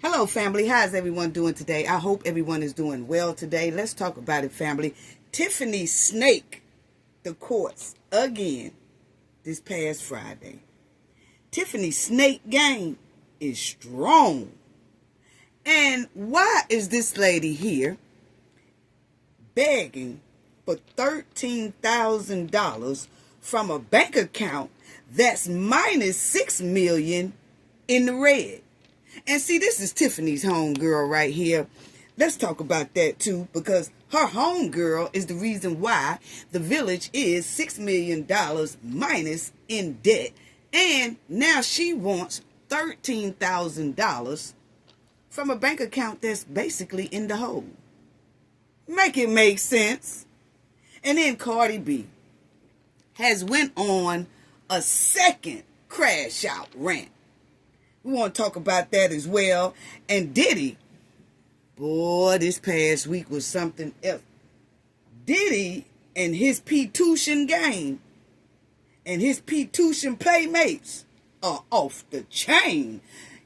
Hello, family. How's everyone doing today? I hope everyone is doing well today. Let's talk about it, family. Tiffany snaked the courts again this past Friday. Tiffany's snake game is strong. And why is this lady here begging for $13,000 from a bank account that's minus $6 million in the red? And see, this is Tiffany's homegirl right here. Let's talk about that too, because her homegirl is the reason why the village is $6 million minus in debt. And now she wants $13,000 from a bank account that's basically in the hole. Make it make sense. And then Cardi B has went on a second crash out rant. We want to talk about that as well. And Diddy, boy, this past week was something else. Diddy and his P-Tushin gang and his P-Tushin playmates are off the chain.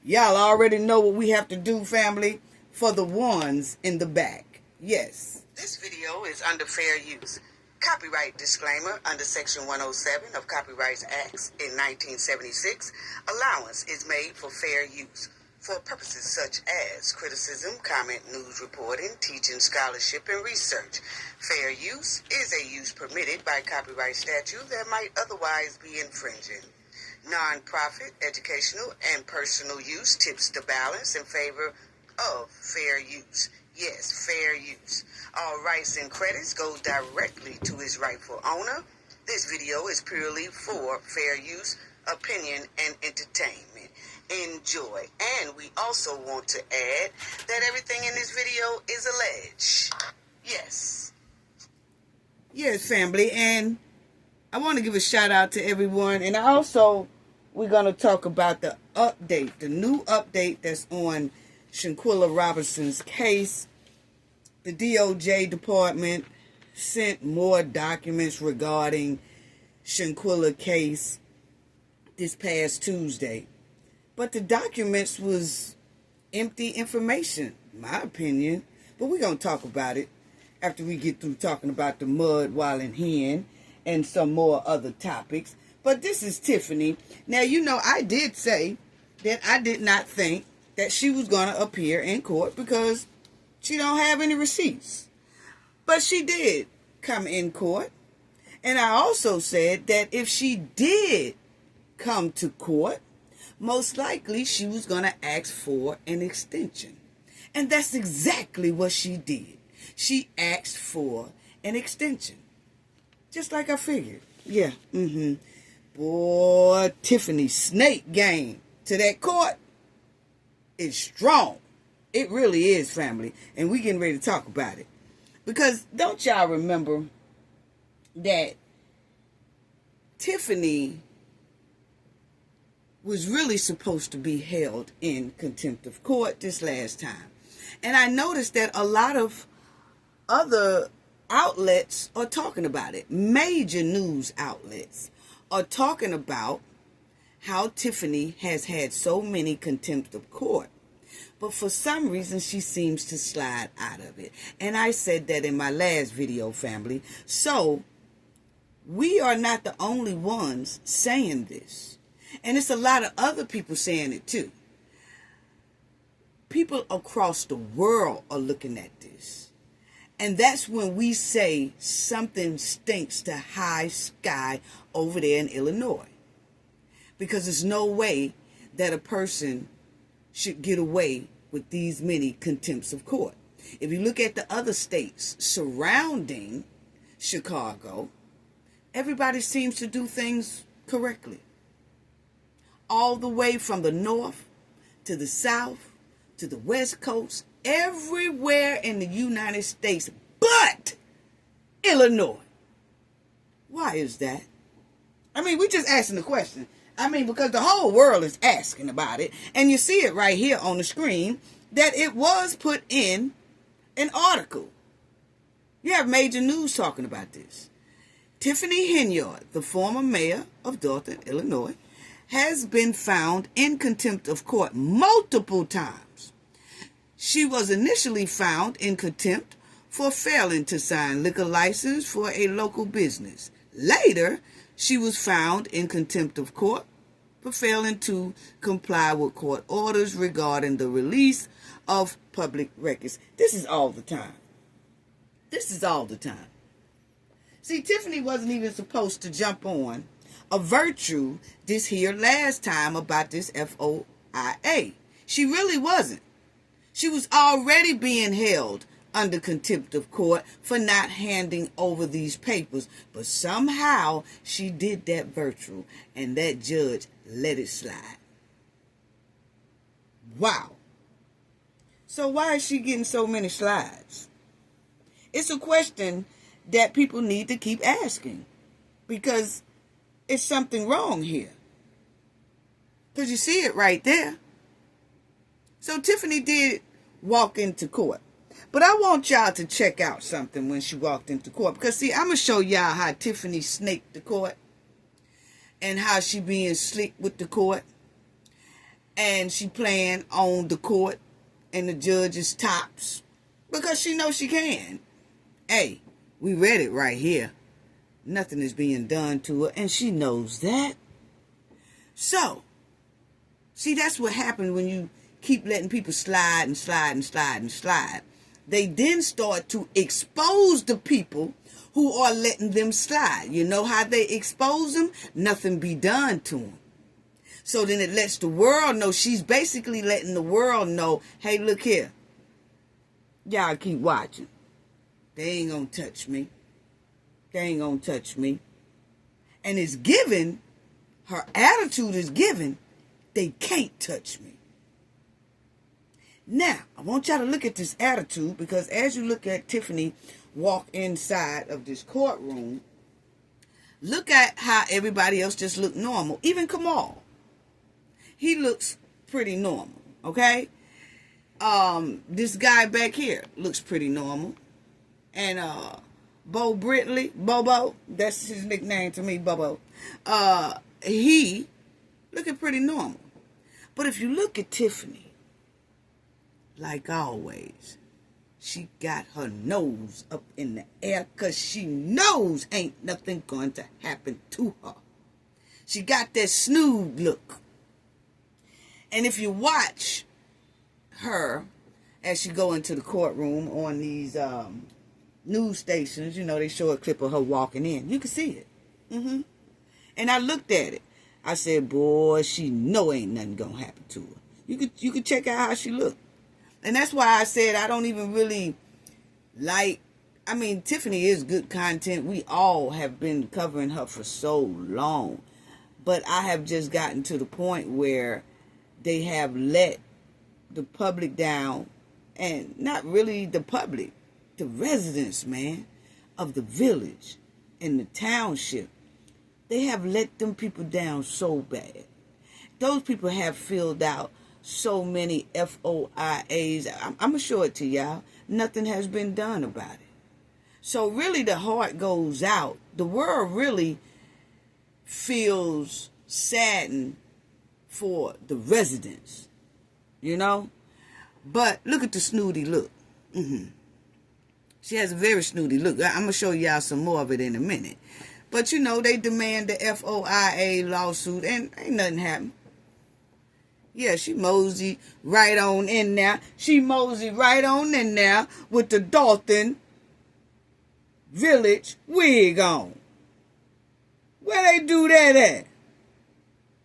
Y'all already know what we have to do, family, for the ones in the back. Yes. This video is under fair use. Copyright disclaimer under Section 107 of Copyright Acts in 1976. Allowance is made for fair use for purposes such as criticism, comment, news reporting, teaching, scholarship, and research. Fair use is a use permitted by copyright statute that might otherwise be infringing. Non-profit, educational, and personal use tips the balance in favor of fair use. Yes, fair use. All rights and credits go directly to its rightful owner. This video is purely for fair use, opinion, and entertainment. Enjoy. And we also want to add that everything in this video is alleged. Yes. Yes, family. And I want to give a shout out to everyone. And also, we're going to talk about the update, the new update that's on Shinquila Robertson's case. The DOJ department sent more documents regarding Shinquila case this past Tuesday. But the documents was empty information, in my opinion. But we're going to talk about it after we get through talking about the mud while in hen and some more other topics. But this is Tiffany. Now, you know, I did say that I did not think that she was going to appear in court because she don't have any receipts. But she did come in court. And I also said that if she did come to court, most likely she was going to ask for an extension. And that's exactly what she did. She asked for an extension. Just like I figured. Yeah. Boy, Tiffany's snake game to that court is strong. It really is, family. And we getting ready to talk about it. Because don't y'all remember that Tiffany was really supposed to be held in contempt of court this last time. And I noticed that a lot of other outlets are talking about it. Major news outlets are talking about how Tiffany has had so many contempt of court. But for some reason, she seems to slide out of it. And I said that in my last video, family. So, we are not the only ones saying this. And it's a lot of other people saying it too. People across the world are looking at this. And that's when we say something stinks to high sky over there in Illinois. Because there's no way that a person should get away with these many contempts of court. If you look at the other states surrounding Chicago, everybody seems to do things correctly. All the way from the north to the south to the west coast, everywhere in the United States but Illinois. Why is that? I mean, we're just asking the question. I mean, because the whole world is asking about it. And you see it right here on the screen that it was put in an article. You have major news talking about this. Tiffany Henyard, the former mayor of Dothan, Illinois, has been found in contempt of court multiple times She was initially found in contempt for failing to sign liquor license for a local business. Later, she was found in contempt of court for failing to comply with court orders regarding the release of public records. This is all the time. This is all the time. See, Tiffany wasn't even supposed to jump on a virtue this here last time about this FOIA. She really wasn't. She was already being held under contempt of court for not handing over these papers, but somehow she did that virtue, and that judge let it slide. Wow. So why is she getting so many slides? It's a question that people need to keep asking, because it's something wrong here. Because you see it right there. So Tiffany did walk into court. But I want y'all to check out something when she walked into court. Because, see, I'm going to show y'all how Tiffany snaked the court. And how she being slick with the court. And she playing on the court and the judge's tops. Because she knows she can. Hey, we read it right here. Nothing is being done to her. And she knows that. So, see, that's what happened when you keep letting people slide and slide and slide and slide. They then start to expose the people who are letting them slide. You know how they expose them? Nothing be done to them. So then it lets the world know. She's basically letting the world know, hey, look here. Y'all keep watching. They ain't gonna touch me. They ain't gonna touch me. And it's given, her attitude is given, they can't touch me. Now, I want y'all to look at this attitude, because as you look at Tiffany walk inside of this courtroom, look at how everybody else just look normal. Even Kamal. He looks pretty normal, okay? This guy back here looks pretty normal. And Bo Britley, Bobo, that's his nickname to me, Bobo. He looking pretty normal. But if you look at Tiffany, like always, she got her nose up in the air because she knows ain't nothing going to happen to her. She got that snood look. And if you watch her as she go into the courtroom on these news stations, you know, they show a clip of her walking in. You can see it. And I looked at it. I said, boy, she know ain't nothing going to happen to her. You could check out how she looked. And that's why I said I don't even really like, I mean, Tiffany is good content. We all have been covering her for so long. But I have just gotten to the point where they have let the public down. And not really the public. The residents, man, of the village and the township. They have let them people down so bad. Those people have filled out so many FOIAs. I'm going to show it to y'all. Nothing has been done about it. So really the heart goes out. The world really feels saddened for the residents. You know? But look at the snooty look. She has a very snooty look. I'm going to show y'all some more of it in a minute. But you know, they demand the FOIA lawsuit and ain't nothing happened. Yeah, she mosey right on in there. She mosey right on in there with the Dalton Village wig on. Where they do that at?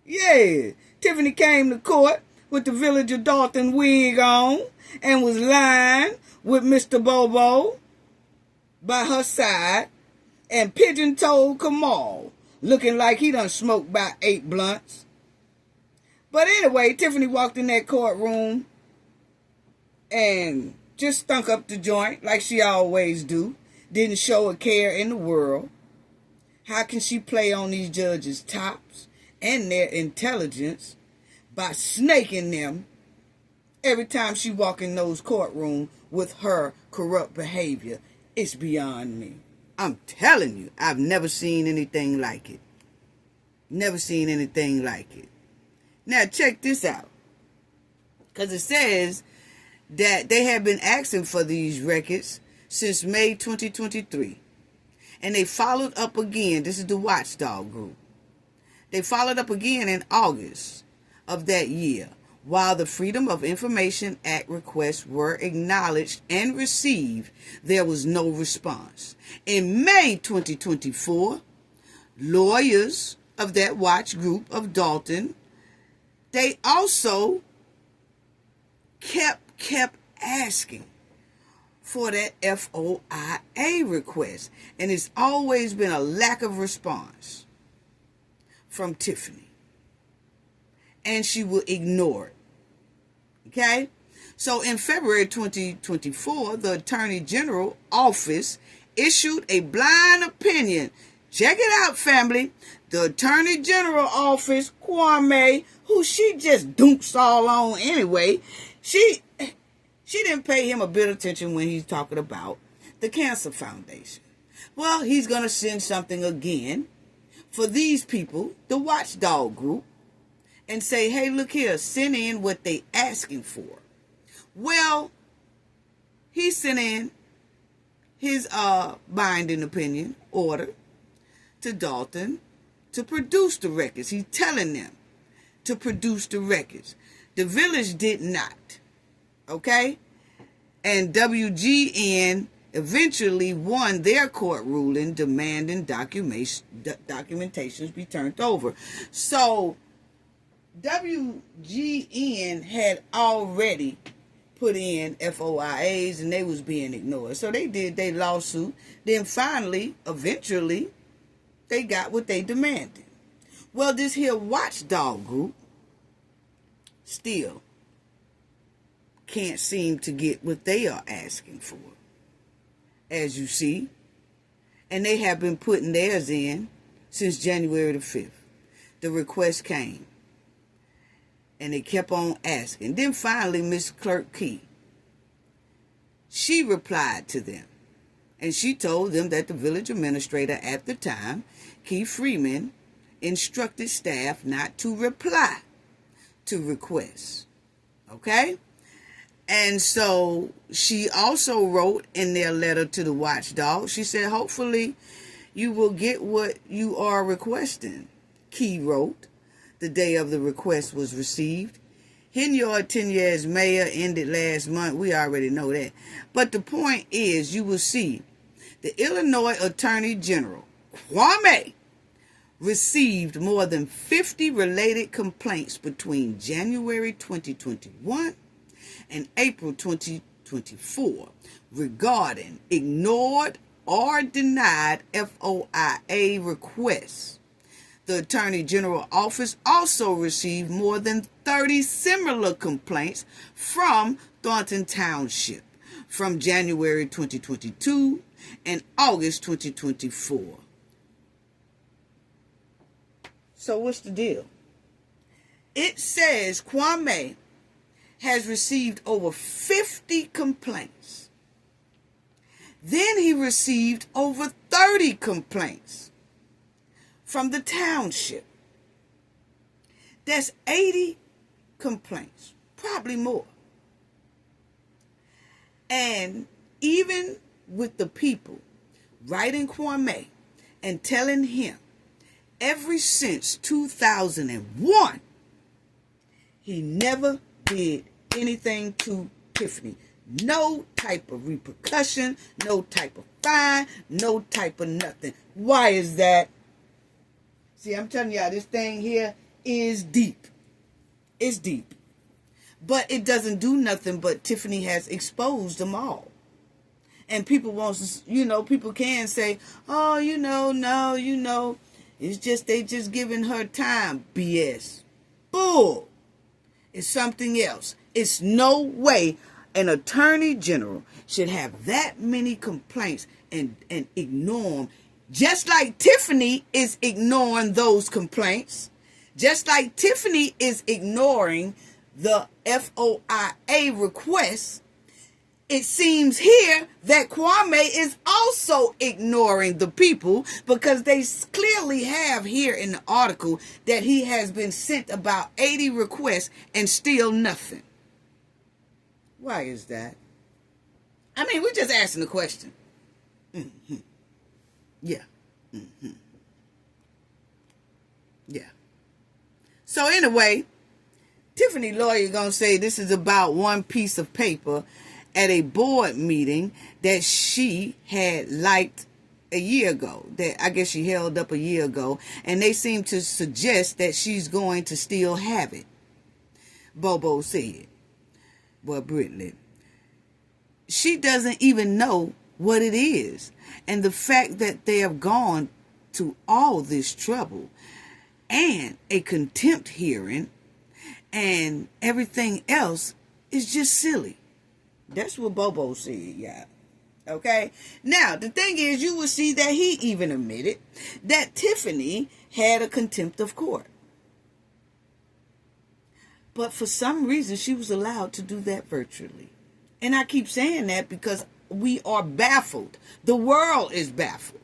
Yeah, Tiffany came to court with the Village of Dalton wig on and was lying with Mr. Bobo by her side and pigeon-toed Kamal looking like he done smoked about 8 blunts. But anyway, Tiffany walked in that courtroom and just stunk up the joint like she always do. Didn't show a care in the world. How can she play on these judges' tops and their intelligence by snaking them every time she walk in those courtrooms with her corrupt behavior? It's beyond me. I'm telling you, I've never seen anything like it. Never seen anything like it. Now, check this out. Because it says that they have been asking for these records since May 2023. And they followed up again. This is the watchdog group. They followed up again in August of that year. While the Freedom of Information Act requests were acknowledged and received, there was no response. In May 2024, lawyers of that watch group of Dalton, they also kept asking for that FOIA request. And it's always been a lack of response from Tiffany. And she will ignore it. Okay? So in February 2024, the Attorney General Office issued a blind opinion. Check it out, family. The Attorney General Office, Kwame, who she just dunks all on anyway, she didn't pay him a bit of attention when he's talking about the Cancer Foundation. Well, he's going to send something again for these people, the watchdog group, and say, hey, look here, send in what they asking for. Well, he sent in his binding opinion order to Dalton to produce the records. He's telling them to produce the records. The village did not. Okay? And WGN eventually won their court ruling demanding documentations be turned over. So WGN had already put in FOIAs and they was being ignored. So they did their lawsuit. Then finally, eventually, they got what they demanded. Well, this here watchdog group still can't seem to get what they are asking for, as you see. And they have been putting theirs in since January the 5th. The request came. And they kept on asking. Then finally, Miss Clerk Key, she replied to them. And she told them that the village administrator at the time, Key Freeman, instructed staff not to reply to requests. Okay? And so she also wrote in their letter to the watchdog, she said, hopefully you will get what you are requesting, Key wrote. The day of the request was received. Henyard tenure as mayor ended last month. We already know that. But the point is, you will see the Illinois Attorney General, Kwame, received more than 50 related complaints between January 2021 and April 2024 regarding ignored or denied FOIA requests. The Attorney General Office also received more than 30 similar complaints from Thornton Township from January 2022 and August 2024. So what's the deal? It says Kwame has received over 50 complaints. Then he received over 30 complaints from the township. That's 80 complaints, probably more. And even with the people writing Kwame and telling him ever since 2001, he never did anything to Tiffany. No type of repercussion, no type of fine, no type of nothing. Why is that? See, I'm telling y'all, this thing here is deep. It's deep. But it doesn't do nothing but Tiffany has exposed them all. And people want to, people can say, oh, no, it's just they just giving her time. BS. Bull. It's something else. It's no way an attorney general should have that many complaints and ignore them. Just like Tiffany is ignoring those complaints. Just like Tiffany is ignoring the FOIA requests, it seems here that Kwame is also ignoring the people, because they clearly have here in the article that he has been sent about 80 requests and still nothing. Why is that? I mean, we're just asking the question. Mm-hmm. Yeah. Mm-hmm. Yeah. So anyway, Tiffany lawyer gonna say this is about one piece of paper at a board meeting that she had liked a year ago, that I guess she held up a year ago, and they seem to suggest that she's going to still have it. Bobo said. Well, Brittany, she doesn't even know what it is. And the fact that they have gone to all this trouble and a contempt hearing and everything else is just silly. That's what Bobo said, yeah. Okay? Now, the thing is, you will see that he even admitted that Tiffany had a contempt of court. But for some reason, she was allowed to do that virtually. And I keep saying that because we are baffled. The world is baffled.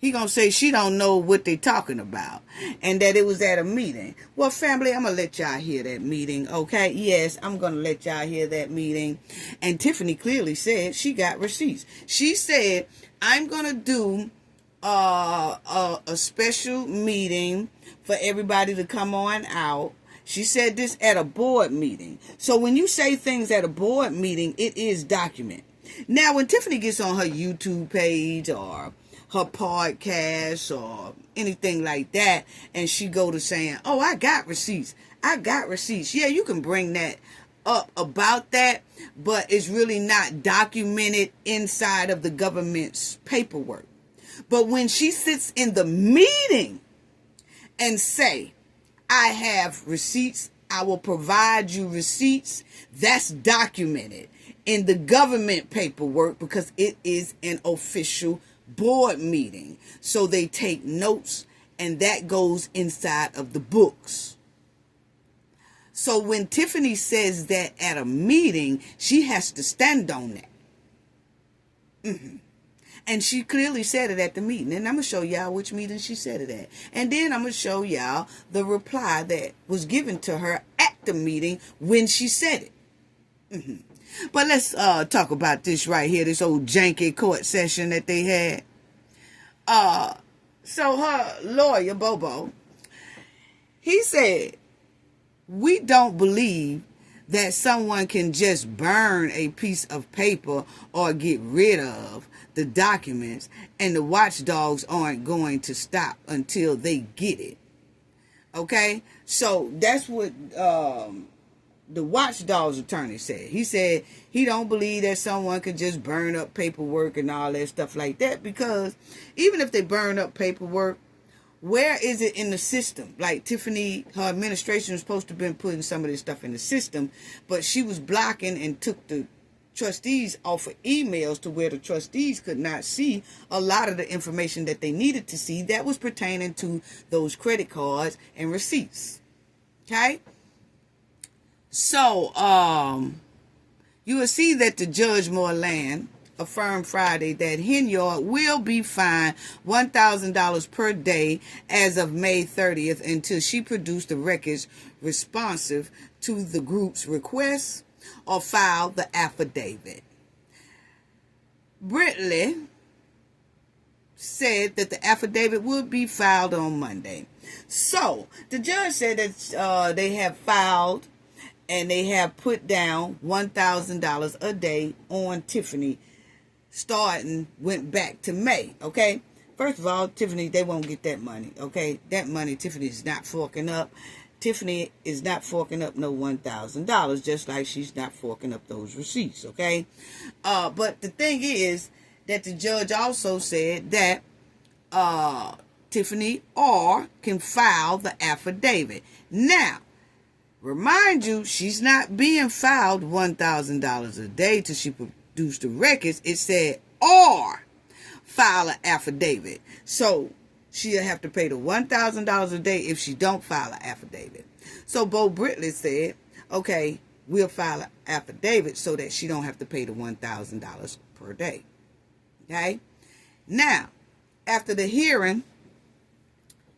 He gonna say she don't know what they talking about and that it was at a meeting. Well, family, I'm gonna let y'all hear that meeting, okay? Yes, I'm gonna let y'all hear that meeting. And Tiffany clearly said she got receipts. She said, I'm gonna do a special meeting for everybody to come on out. She said this at a board meeting. So when you say things at a board meeting, it is documented. Now, when Tiffany gets on her YouTube page or her podcast or anything like that, and she go to saying, oh, I got receipts. Yeah, you can bring that up about that, but it's really not documented inside of the government's paperwork. But when she sits in the meeting and say, I have receipts, I will provide you receipts, that's documented in the government paperwork because it is an official board meeting. So they take notes and that goes inside of the books. So when Tiffany says that at a meeting, she has to stand on that. And she clearly said it at the meeting. And I'm going to show y'all which meeting she said it at. And then I'm going to show y'all the reply that was given to her at the meeting when she said it. But let's talk about this right here, this old janky court session that they had. So her lawyer, Bobo, he said, we don't believe that someone can just burn a piece of paper or get rid of the documents and the watchdogs aren't going to stop until they get it. Okay? So that's what the watchdog's attorney said. He said he don't believe that someone could just burn up paperwork and all that stuff like that, because even if they burn up paperwork, where is it in the system? Like Tiffany, her administration was supposed to have been putting some of this stuff in the system, but she was blocking and took the trustees off of emails to where the trustees could not see a lot of the information that they needed to see that was pertaining to those credit cards and receipts. Okay? So, you will see that the Judge Moreland affirmed Friday that Henyard will be fined $1,000 per day as of May 30th until she produced the records responsive to the group's request or file the affidavit. Britley said that the affidavit would be filed on Monday. So, the judge said that they have filed and they have put down $1,000 a day on Tiffany, went back to May, okay? First of all, Tiffany, they won't get that money, okay? That money, Tiffany is not forking up. Tiffany is not forking up no $1,000, just like she's not forking up those receipts, okay? But the thing is that the judge also said that Tiffany can file the affidavit. Now, remind you, she's not being filed $1,000 a day till she produced the records. It said, or file an affidavit. So she'll have to pay the $1,000 a day if she don't file an affidavit. So Bo Britley said, okay, we'll file an affidavit so that she don't have to pay the $1,000 per day. Okay? Now, after the hearing,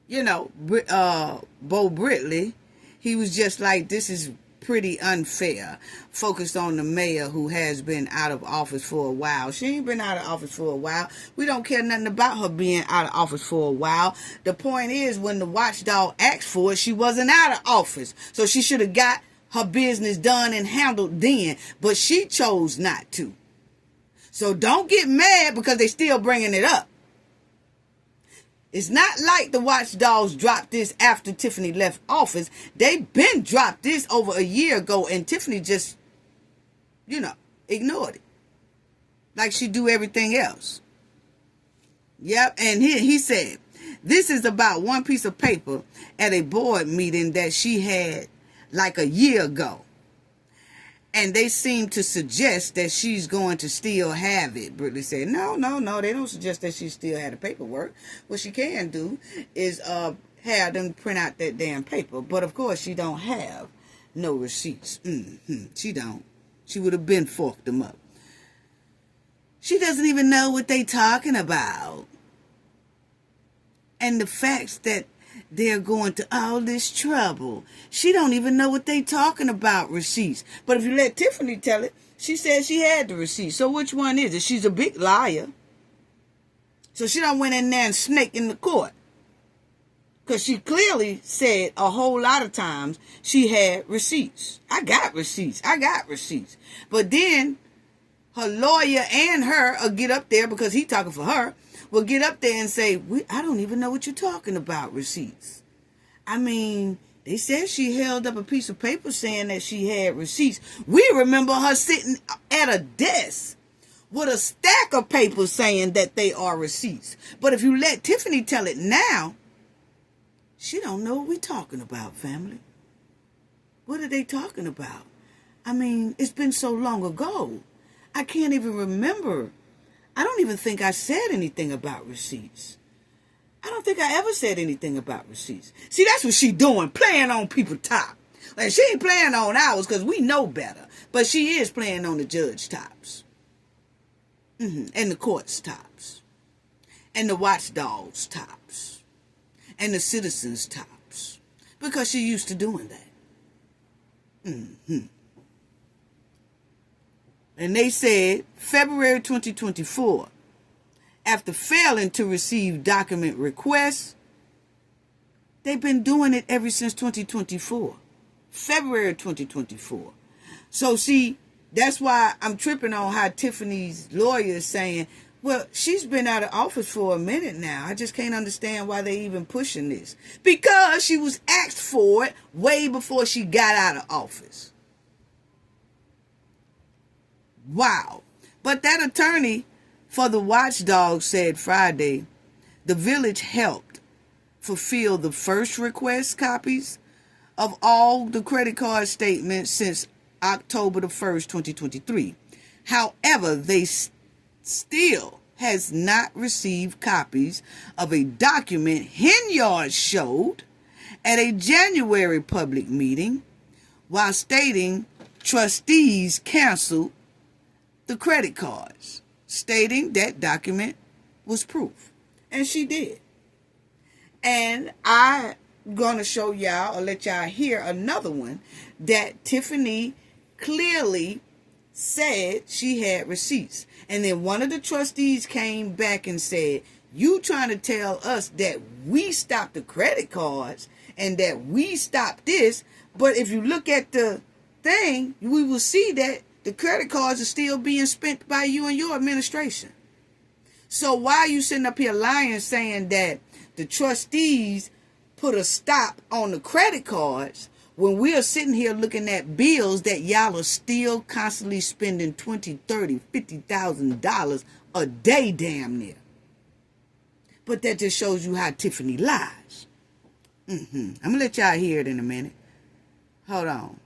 Bo Britley, he was just like, this is pretty unfair, focused on the mayor who has been out of office for a while. She ain't been out of office for a while. We don't care nothing about her being out of office for a while. The point is, when the watchdog asked for it, she wasn't out of office. So she should have got her business done and handled then, but she chose not to. So don't get mad because they still bringing it up. It's not like the watchdogs dropped this after Tiffany left office. They been dropped this over a year ago, and Tiffany just, ignored it. Like she do everything else. Yep, and he said, this is about one piece of paper at a board meeting that she had like a year ago. And they seem to suggest that she's going to still have it. Brittany said, no. They don't suggest that she still had the paperwork. What she can do is have them print out that damn paper. But, of course, she don't have no receipts. She don't. She would have been forked them up. She doesn't even know what they talking about. And the facts that they're going to all this trouble. She don't even know what they talking about, receipts. But if you let Tiffany tell it, she said she had the receipts. So which one is it? She's a big liar. So she done went in there and snaked in the court. Because she clearly said a whole lot of times she had receipts. I got receipts. But then her lawyer and her will get up there, because he talking for her, will get up there and say, I don't even know what you're talking about, receipts. I mean, they said she held up a piece of paper saying that she had receipts. We remember her sitting at a desk with a stack of papers saying that they are receipts. But if you let Tiffany tell it now, she don't know what we're talking about, family. What are they talking about? I mean, it's been so long ago. I can't even remember. I don't even think I said anything about receipts. I don't think I ever said anything about receipts. See, that's what she doing, playing on people's top. Like, she ain't playing on ours because we know better. But she is playing on the judge tops. And the court's tops. And the watchdogs tops. And the citizens tops. Because she used to doing that. And they said February 2024, after failing to receive document requests, they've been doing it ever since 2024. February 2024. So see, that's why I'm tripping on how Tiffany's lawyer is saying, well, she's been out of office for a minute now. I just can't understand why they even pushing this. Because she was asked for it way before she got out of office. Wow. But that attorney for the watchdog said Friday the village helped fulfill the first request copies of all the credit card statements since October the 1st, 2023. However, they still has not received copies of a document Henyard showed at a January public meeting while stating trustees canceled the credit cards, stating that document was proof. And she did. And I'm going to show y'all, or let y'all hear another one that Tiffany clearly said she had receipts. And then one of the trustees came back and said, you trying to tell us that we stopped the credit cards and that we stopped this. But if you look at the thing, we will see that the credit cards are still being spent by you and your administration. So why are you sitting up here lying, saying that the trustees put a stop on the credit cards when we are sitting here looking at bills that y'all are still constantly spending $20,000, $30,000, $50,000 a day damn near? But that just shows you how Tiffany lies. I'm going to let y'all hear it in a minute. Hold on.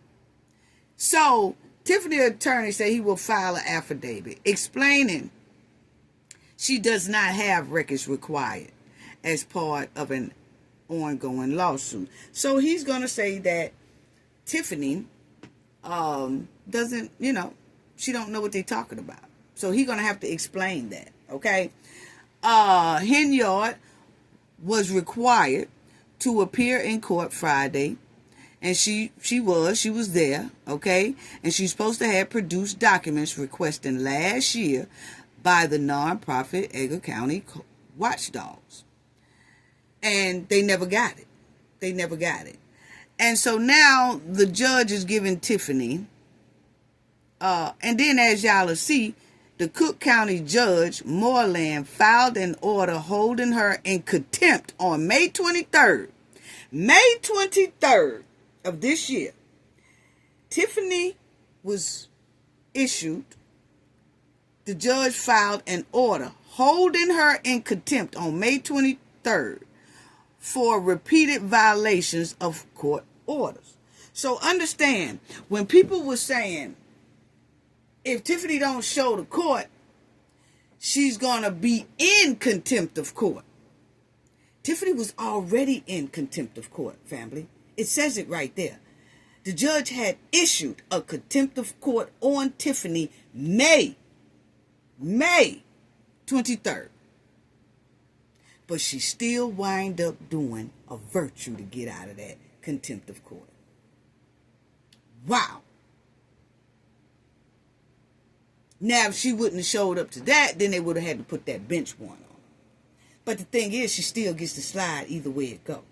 So Tiffany attorney said he will file an affidavit explaining she does not have records required as part of an ongoing lawsuit. So he's going to say that Tiffany doesn't, she don't know what they're talking about. So he's going to have to explain that, okay? Henyard was required to appear in court Friday and she was there, okay? And she's supposed to have produced documents requesting last year by the nonprofit Edgar County Watchdogs. And they never got it. They never got it. And so now the judge is giving Tiffany, and then as y'all will see, the Cook County Judge Moreland filed an order holding her in contempt on May 23rd. May 23rd of this year. Tiffany was issued. The judge filed an order holding her in contempt on May 23rd for repeated violations of court orders. So understand, when people were saying, if Tiffany don't show the court, she's going to be in contempt of court. Tiffany was already in contempt of court, family. It says it right there. The judge had issued a contempt of court on Tiffany May 23rd. But she still wind up doing a virtue to get out of that contempt of court. Wow. Now, if she wouldn't have showed up to that, then they would have had to put that bench warrant on her. But the thing is, she still gets to slide either way it goes.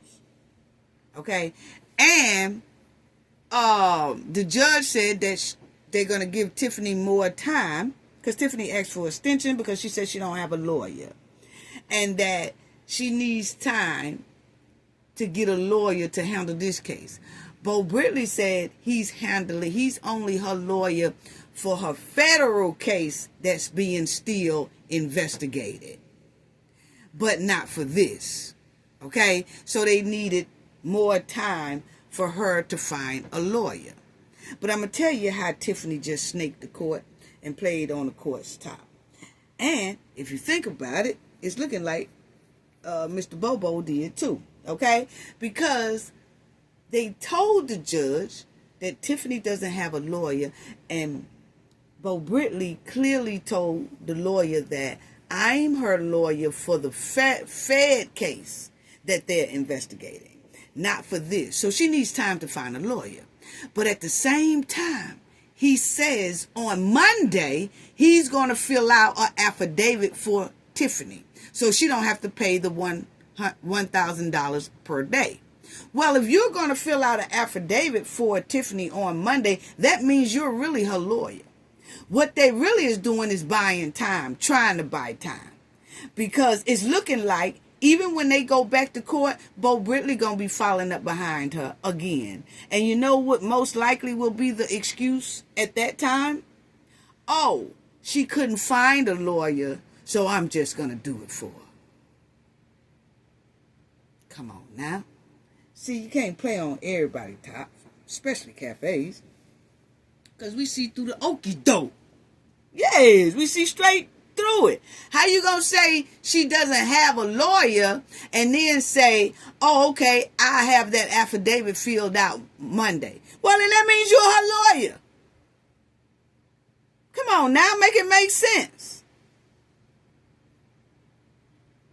Okay? And the judge said that they're going to give Tiffany more time, because Tiffany asked for extension because she said she don't have a lawyer. And that she needs time to get a lawyer to handle this case. Bo Britley said he's only her lawyer for her federal case that's being still investigated, but not for this. Okay? So they needed more time for her to find a lawyer. But I'm going to tell you how Tiffany just snaked the court and played on the court's top. And if you think about it, it's looking like Mr. Bobo did too. Okay? Because they told the judge that Tiffany doesn't have a lawyer, and Bo Britley clearly told the lawyer that I'm her lawyer for the Fed case that they're investigating, not for this. So she needs time to find a lawyer. But at the same time, he says on Monday, he's going to fill out an affidavit for Tiffany, so she don't have to pay the $1,000 per day. Well, if you're going to fill out an affidavit for Tiffany on Monday, that means you're really her lawyer. What they really is doing is buying time, trying to buy time. Because it's looking like, even when they go back to court, Bo Britley going to be following up behind her again. And you know what most likely will be the excuse at that time? Oh, she couldn't find a lawyer, so I'm just going to do it for her. Come on now. See, you can't play on everybody's top, especially cafes. Because we see through the okie doke. Yes, we see straight through it. How you going to say she doesn't have a lawyer and then say, oh, okay, I have that affidavit filled out Monday? Well, then that means you're her lawyer. Come on now, make it make sense.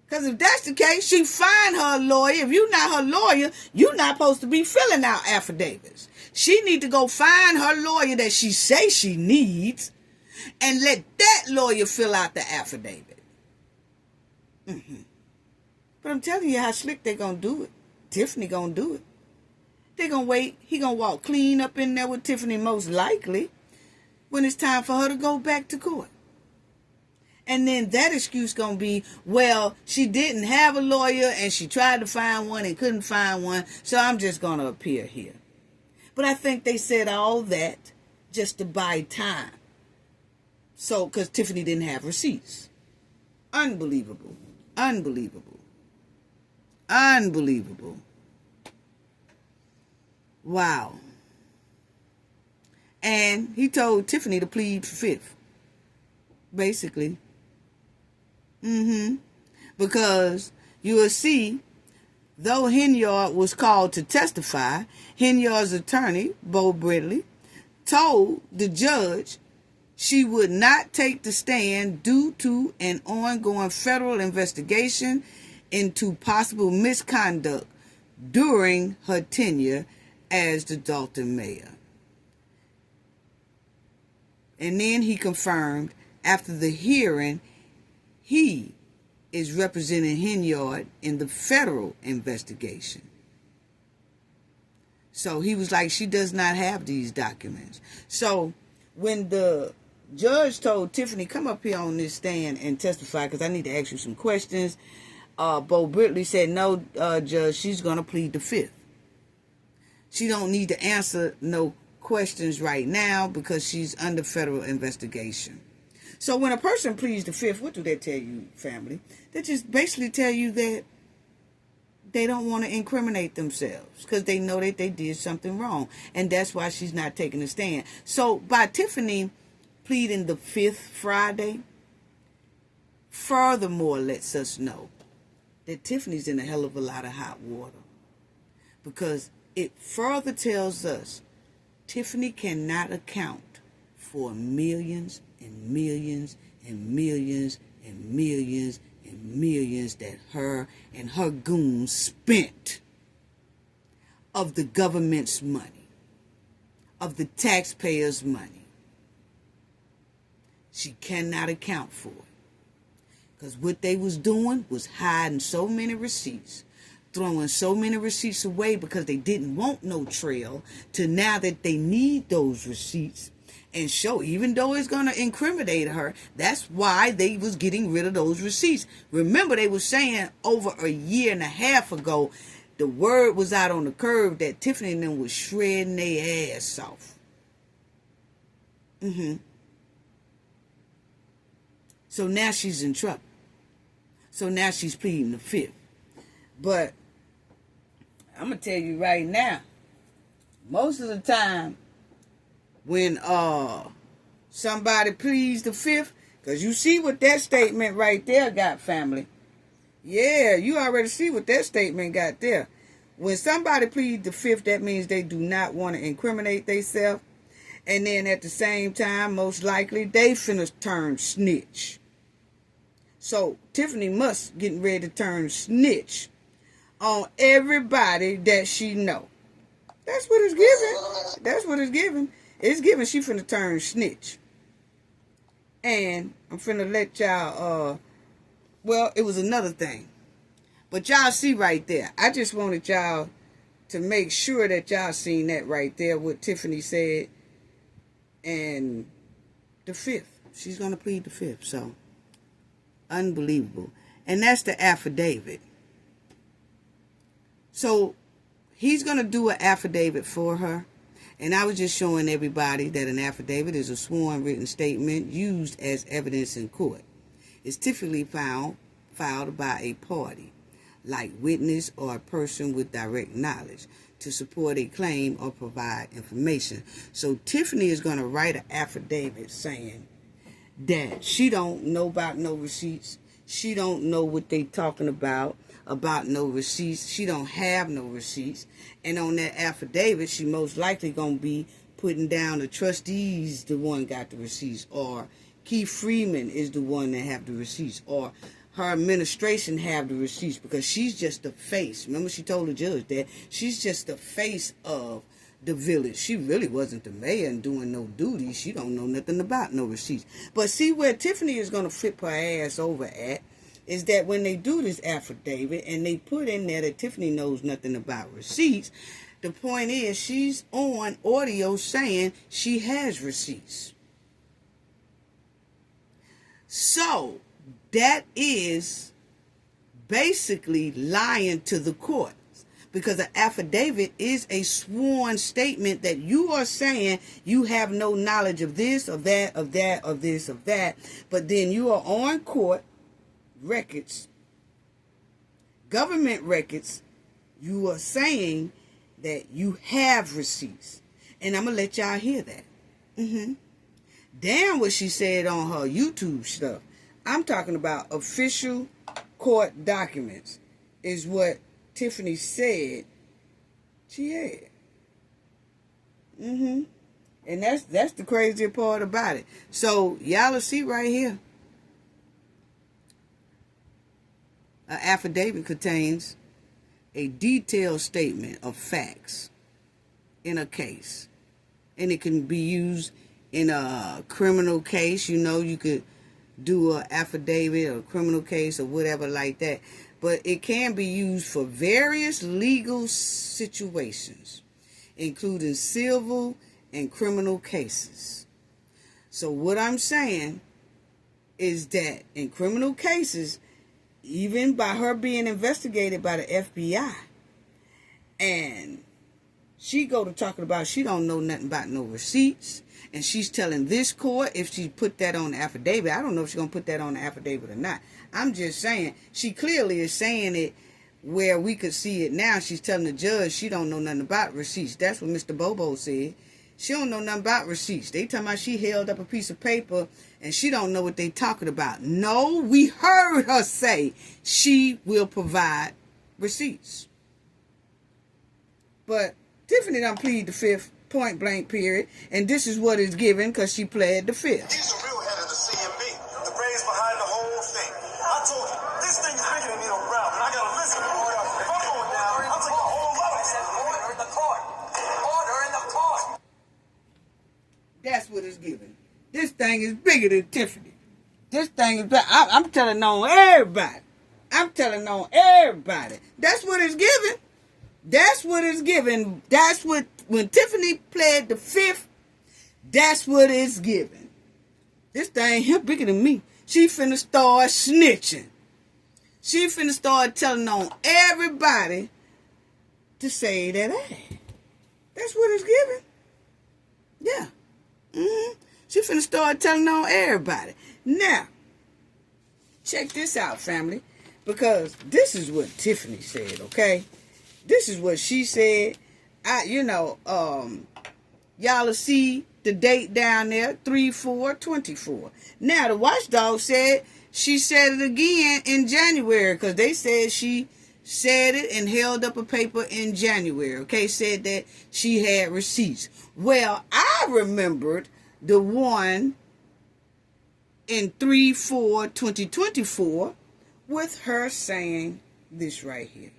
Because if that's the case, she find her lawyer. If you're not her lawyer, you're not supposed to be filling out affidavits. She need to go find her lawyer that she says she needs and let that lawyer fill out the affidavit. But I'm telling you how slick they're going to do it. Tiffany going to do it. They're going to wait. He going to walk clean up in there with Tiffany most likely when it's time for her to go back to court. And then that excuse going to be, well, she didn't have a lawyer and she tried to find one and couldn't find one, so I'm just going to appear here. But I think they said all that just to buy time. So, because Tiffany didn't have receipts. Unbelievable. Unbelievable. Unbelievable. Wow. And he told Tiffany to plead for fifth. Basically. Because you will see, though Henyard was called to testify, Henyard's attorney, Bo Britley, told the judge she would not take the stand due to an ongoing federal investigation into possible misconduct during her tenure as the Dalton mayor. And then he confirmed after the hearing, he is representing Henyard in the federal investigation. So he was like, she does not have these documents. So when the judge told Tiffany, come up here on this stand and testify because I need to ask you some questions, Bo Britley said, no, Judge, she's going to plead the fifth. She don't need to answer no questions right now because she's under federal investigation. So when a person pleads the fifth, what do they tell you, family? They just basically tell you that they don't want to incriminate themselves because they know that they did something wrong. And that's why she's not taking a stand. So by Tiffany pleading the fifth Friday, furthermore lets us know that Tiffany's in a hell of a lot of hot water. Because it further tells us Tiffany cannot account for millions and millions and millions and millions and millions that her and her goons spent of the government's money, of the taxpayers' money. She cannot account for it. Because what they was doing was hiding so many receipts, throwing so many receipts away because they didn't want no trail, to now that they need those receipts and show, even though it's going to incriminate her, that's why they was getting rid of those receipts. Remember, they were saying over a year and a half ago, the word was out on the curve that Tiffany and them was shredding their ass off. So now she's in trouble. So now she's pleading the fifth. But I'm going to tell you right now, most of the time when somebody pleads the fifth, because you see what that statement right there got, family. Yeah, you already see what that statement got there. When somebody pleads the fifth, that means they do not want to incriminate themselves. And then at the same time, most likely, they finna turn snitch. So Tiffany must getting ready to turn snitch on everybody that she know. That's what it's giving. That's what it's giving. It's giving she finna turn snitch. And I'm finna let y'all, well, it was another thing. But y'all see right there. I just wanted y'all to make sure that y'all seen that right there, what Tiffany said. And the fifth. She's going to plead the fifth. So, unbelievable. And that's the affidavit. So, he's going to do an affidavit for her. And I was just showing everybody that an affidavit is a sworn written statement used as evidence in court. It's typically filed by a party, like witness or a person with direct knowledge, to support a claim or provide information. So Tiffany is going to write an affidavit saying that she don't know about no receipts. She don't know what they talking about no receipts. She don't have no receipts. And on that affidavit, she most likely going to be putting down the trustees, the one got the receipts, or Keith Freeman is the one that have the receipts, or her administration have the receipts, because she's just the face. Remember, she told the judge that she's just the face of the village. She really wasn't the mayor and doing no duties. She don't know nothing about no receipts. But see, where Tiffany is going to flip her ass over at is that when they do this affidavit and they put in there that Tiffany knows nothing about receipts, the point is she's on audio saying she has receipts. So that is basically lying to the court, because an affidavit is a sworn statement that you are saying you have no knowledge of this, of that, of that, of this, of that, but then you are on court records, government records, you are saying that you have receipts. And I'm going to let y'all hear that. Damn what she said on her YouTube stuff. I'm talking about official court documents is what Tiffany said she had. And that's the crazy part about it. So y'all will see right here. An affidavit contains a detailed statement of facts in a case. And it can be used in a criminal case. You know, you could do an affidavit or a criminal case or whatever like that. But it can be used for various legal situations, including civil and criminal cases. So what I'm saying is that in criminal cases, even by her being investigated by the FBI, and she go to talking about she don't know nothing about no receipts, and she's telling this court if she put that on the affidavit. I don't know if she's going to put that on the affidavit or not. I'm just saying, she clearly is saying it where we could see it now. She's telling the judge she don't know nothing about receipts. That's what Mr. Bobo said. She don't know nothing about receipts. They talking about she held up a piece of paper and she don't know what they talking about. No, we heard her say she will provide receipts. But Tiffany done plead the fifth, point blank period, and this is what is given because she pled the fifth. He's the real head of the CMB, the brains behind the whole thing. I told you, this thing is bigger than Neil Brown, and I gotta listen to it. If I'm going down, I'll take a whole lot of it. Order in the court. Order in the court. That's what it's given. This thing is bigger than Tiffany. This thing is big. I'm telling on everybody. I'm telling on everybody. That's what it's given. That's what it's given. That's what, when Tiffany pled the fifth, that's what it's given. This thing here bigger than me. She finna start snitching. She finna start telling on everybody to say that hey. That's what it's given. Yeah. She finna start telling on everybody. Now, check this out, family. Because this is what Tiffany said, okay? This is what she said. Y'all will see the date down there, 3/4/24. Now, the watchdog said she said it again in January because they said she said it and held up a paper in January, okay? Said that she had receipts. Well, I remembered the one in 3/4/2024 with her saying this right here.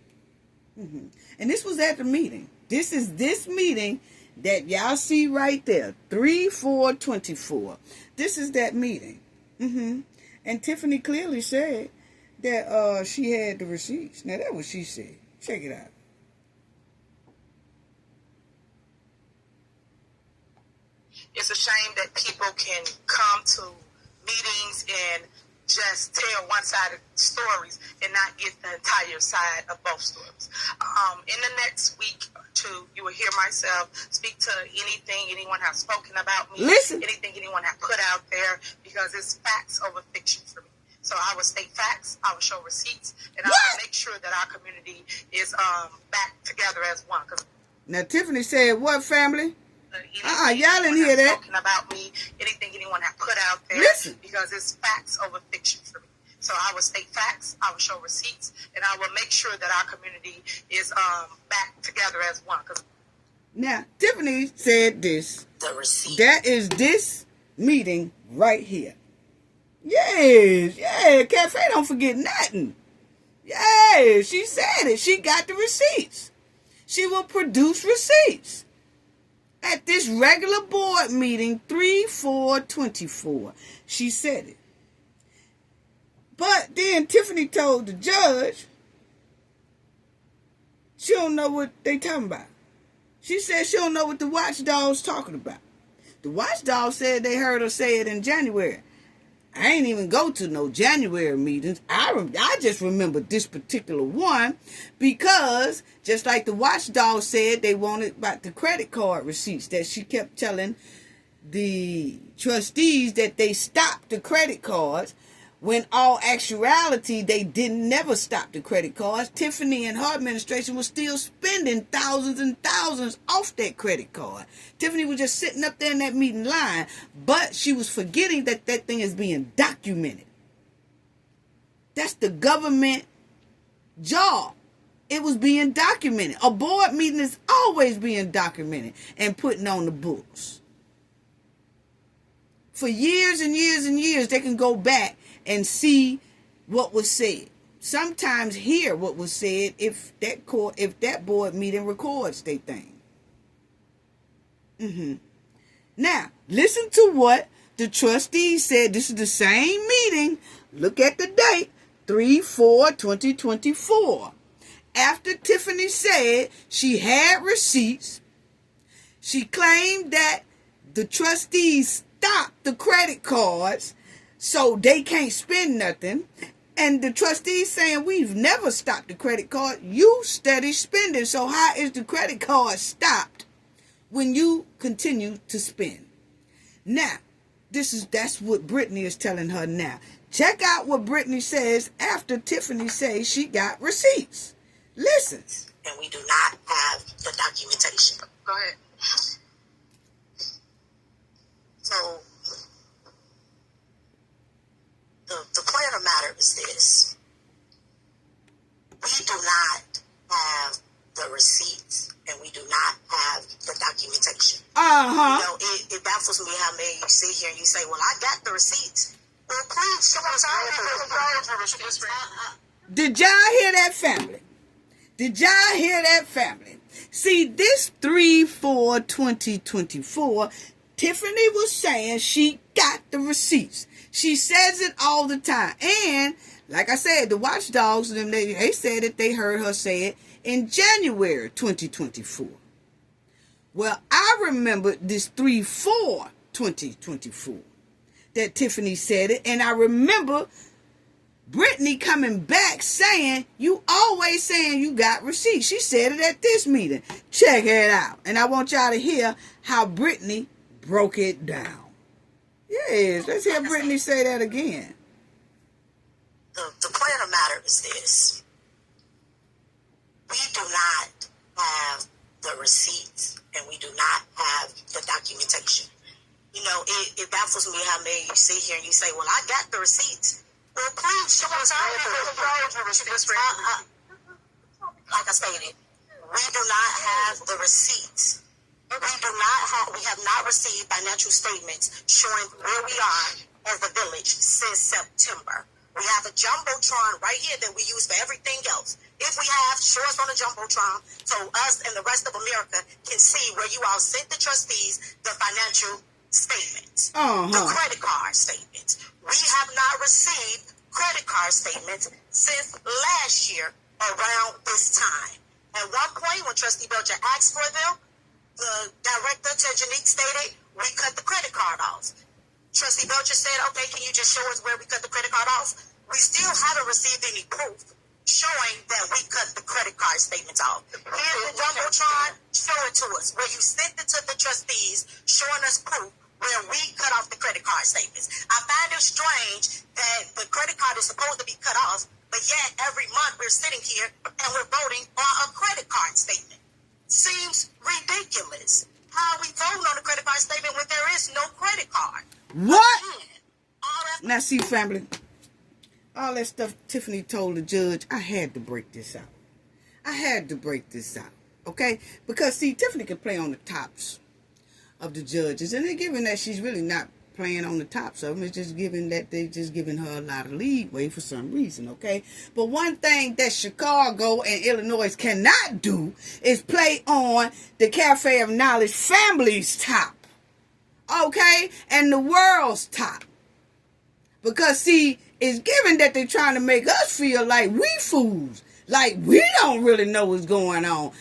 And this was at the meeting. This is this meeting that y'all see right there, 3/4/24. This is that meeting. And Tiffany clearly said that she had the receipts. Now, that's what she said. Check it out. It's a shame that people can come to meetings and just tell one-sided stories and not get the entire side of both stories. In the next week or two, you will hear myself speak to anything anyone has spoken about me, anything anyone has put out there, because it's facts over fiction for me. So I will state facts, I will show receipts, and I will make sure that our community is back together as one. Now, Tiffany said what, family? Y'all didn't hear that. About me, anything anyone has put out there, because it's facts over fiction for me. So I will state facts, I will show receipts, and I will make sure that our community is back together as one. Now, Tiffany said this. The receipt. That is this meeting right here. Yes, yeah, Cafe don't forget nothing. Yeah, she said it. She got the receipts. She will produce receipts. At this regular board meeting, 3/4/24, she said it. But then Tiffany told the judge she don't know what they talking about. She said she don't know what the watchdog's talking about. The watchdog said they heard her say it in January. I ain't even go to no January meetings. I just remember this particular one because just like the watchdog said they wanted about the credit card receipts, that she kept telling the trustees that they stopped the credit cards, when all actuality they didn't never stop the credit cards. Tiffany and her administration was still spending thousands and thousands off that credit card. Tiffany was just sitting up there in that meeting line, but she was forgetting that that thing is being documented. That's the government job. It was being documented. A board meeting is always being documented and putting on the books. For years and years and years, they can go back and see what was said. Sometimes hear what was said if that board meeting records their thing. Now, listen to what the trustee said. This is the same meeting. Look at the date, 3/4/2024. After Tiffany said she had receipts, she claimed that the trustees stopped the credit cards so they can't spend nothing. And the trustees saying, we've never stopped the credit card. You steady spending. So how is the credit card stopped when you continue to spend? Now, that's what Brittany is telling her now. Check out what Brittany says after Tiffany says she got receipts. Listen. And we do not have the documentation. Go ahead. So, the point of the matter is this. We do not have the receipts and we do not have the documentation. It baffles me how many you sit here and you say, well, I got the receipts. Well, please, show us how. Did y'all hear that, family? Did y'all hear that, family? See, this 3/4/2024, Tiffany was saying she got the receipts. She says it all the time. And, like I said, the watchdogs, they said that they heard her say it in January 2024. Well, I remember this 3/4/2024 that Tiffany said it. And I remember Brittany coming back saying, you always saying you got receipts. She said it at this meeting. Check it out. And I want y'all to hear how Brittany broke it down. Yes, let's hear Brittany say that again. The point of the matter is this. We do not have the receipts and we do not have the documentation. You know, it baffles me how many you sit here and you say, well, I got the receipts. Well, please show us how. Like I stated, we do not have the receipts. We have not received financial statements showing where we are as a village since September. We have a jumbotron right here that we use for everything else. If we have, show us on the jumbotron so us and the rest of America can see where you all sent the trustees the financial statements, the credit card statements. We have not received credit card statements since last year around this time. At one point, when Trustee Belcher asked for them, the director, Tejanique, stated, we cut the credit card off. Trustee Belcher said, okay, can you just show us where we cut the credit card off? We still haven't received any proof showing that we cut the credit card statements off. Here's the jumbotron, show it to us. Where you sent it to the trustees, showing us proof where we cut off the credit card statements. I find it strange that the credit card is supposed to be cut off, but yet every month we're sitting here and we're voting on a credit card statement. Seems ridiculous. How we vote on a credit card statement when there is no credit card? What? Now see, family, all that stuff Tiffany told the judge, I had to break this out. Okay? Because see, Tiffany can play on the tops of the judges, and they're giving that she's really not playing on the tops of them. It's just giving that they're just giving her a lot of leeway for some reason, okay? But one thing that Chicago and Illinois cannot do is play on the Cafe of Knowledge family's top, okay? And the world's top. Because, see, it's given that they're trying to make us feel like we fools, like we don't really know what's going on.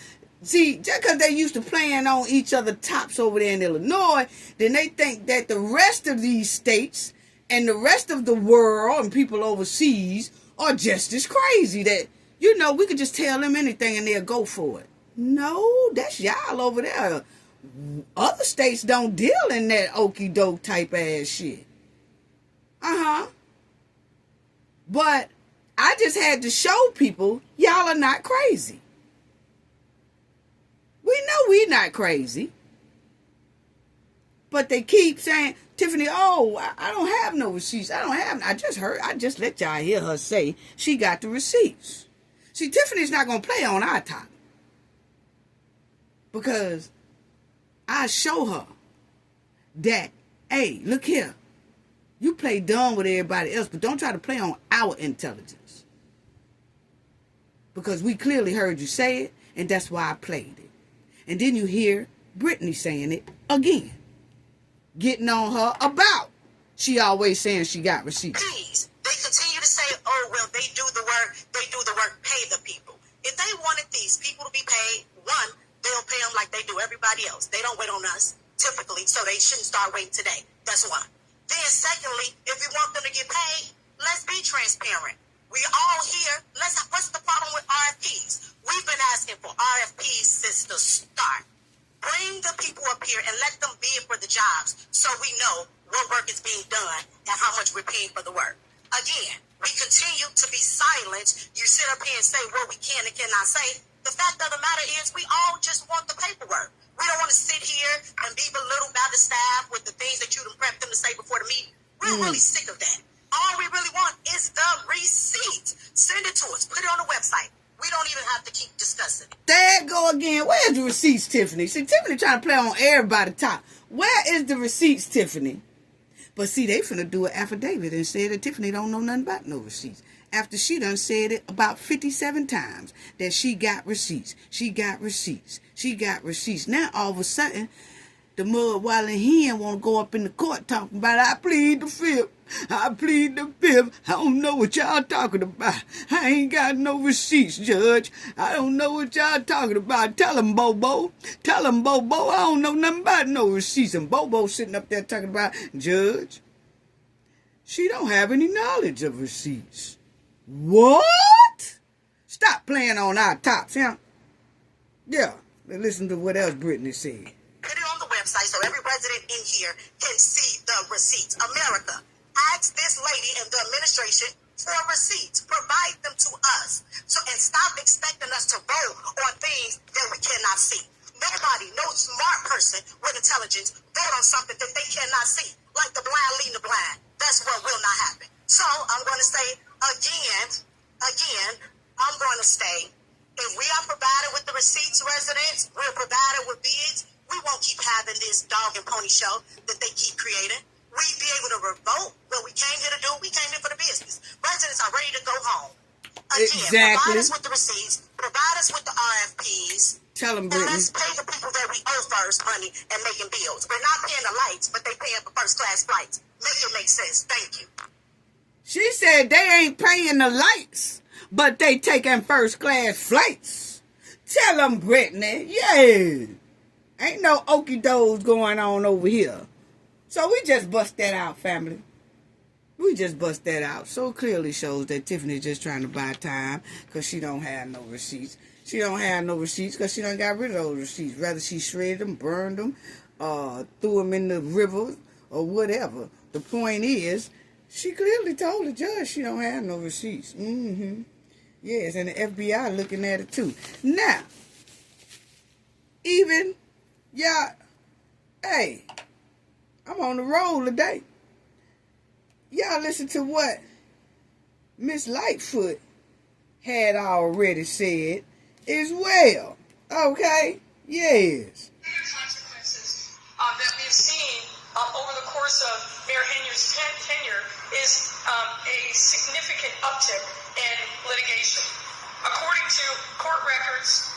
See, just because they used to playing on each other tops over there in Illinois, then they think that the rest of these states and the rest of the world and people overseas are just as crazy that, you know, we could just tell them anything and they'll go for it. No, that's y'all over there. Other states don't deal in that okie doke type ass shit. But I just had to show people y'all are not crazy. We know we're not crazy. But they keep saying, Tiffany, I don't have no receipts. I just let y'all hear her say she got the receipts. See, Tiffany's not going to play on our top. Because I show her that, hey, look here. You play dumb with everybody else, but don't try to play on our intelligence. Because we clearly heard you say it, and that's why I played it. And then you hear Brittany saying it again, getting on her about she always saying she got receipts. Please, they continue to say, oh, well, they do the work, pay the people. If they wanted these people to be paid, one, they'll pay them like they do everybody else. They don't wait on us, typically, so they shouldn't start waiting today. That's one. Then secondly, if we want them to get paid, let's be transparent. We all here, what's the problem with RFPs? We've been asking for RFPs since the start. Bring the people up here and let them bid for the jobs so we know what work is being done and how much we're paying for the work. Again, we continue to be silent. You sit up here and say what we can and cannot say. The fact of the matter is we all just want the paperwork. We don't want to sit here and be belittled by the staff with the things that you done prepped them to say before the meeting. We're really sick of that. All we really want is the receipt. Send it to us. Put it on the website. We don't even have to keep discussing it. There go again. Where's the receipts, Tiffany? See, Tiffany trying to play on everybody's top. Where is the receipts, Tiffany? But see, they finna do an affidavit and say that Tiffany don't know nothing about no receipts. After she done said it about 57 times that she got receipts. She got receipts. She got receipts. Now, all of a sudden, the mud walling hen want to go up in the court talking about, I plead the fifth. I plead the fifth. I don't know what y'all talking about. I ain't got no receipts, Judge. I don't know what y'all talking about. Tell him, Bobo. Tell him, Bobo. I don't know nothing about no receipts. And Bobo sitting up there talking about, Judge, she don't have any knowledge of receipts. What? Stop playing on our tops, yeah? Yeah. Listen to what else Brittany said. Put it on the website so every resident in here can see the receipts. America, ask this lady and the administration for receipts. Provide them to us. And stop expecting us to vote on things that we cannot see. Nobody, no smart person with intelligence vote on something that they cannot see. Like the blind leading the blind. That's what will not happen. So I'm going to say again, I'm going to say, if we are provided with the receipts, residents, we're provided with bids, we won't keep having this dog and pony show that they keep creating. We be able to revoke what we came here to do. We came here for the business. Residents are ready to go home. Again, Exactly. provide us with the receipts, provide us with the RFPs. Tell them, And Brittany. let's pay the people that we owe first money and making bills. We're not paying the lights, but they paying for first class flights. Make it make sense. Thank you. She said they ain't paying the lights, but they taking first class flights. Tell them, Brittany. Yeah. Ain't no okie does going on over here. So we just bust that out, family. We just bust that out. So it clearly shows that Tiffany just trying to buy time because she don't have no receipts. She don't have no receipts because she done got rid of those receipts. Rather she shredded them, burned them, threw them in the river or whatever. The point is, she clearly told the judge she don't have no receipts. Yes, and the FBI looking at it too. Now, even, y'all, hey, I'm on the roll today. Y'all listen to what Miss Lightfoot had already said as well. Okay? Yes. Consequences that we've seen over the course of Mayor Henyard's tenure is a significant uptick in litigation. According to court records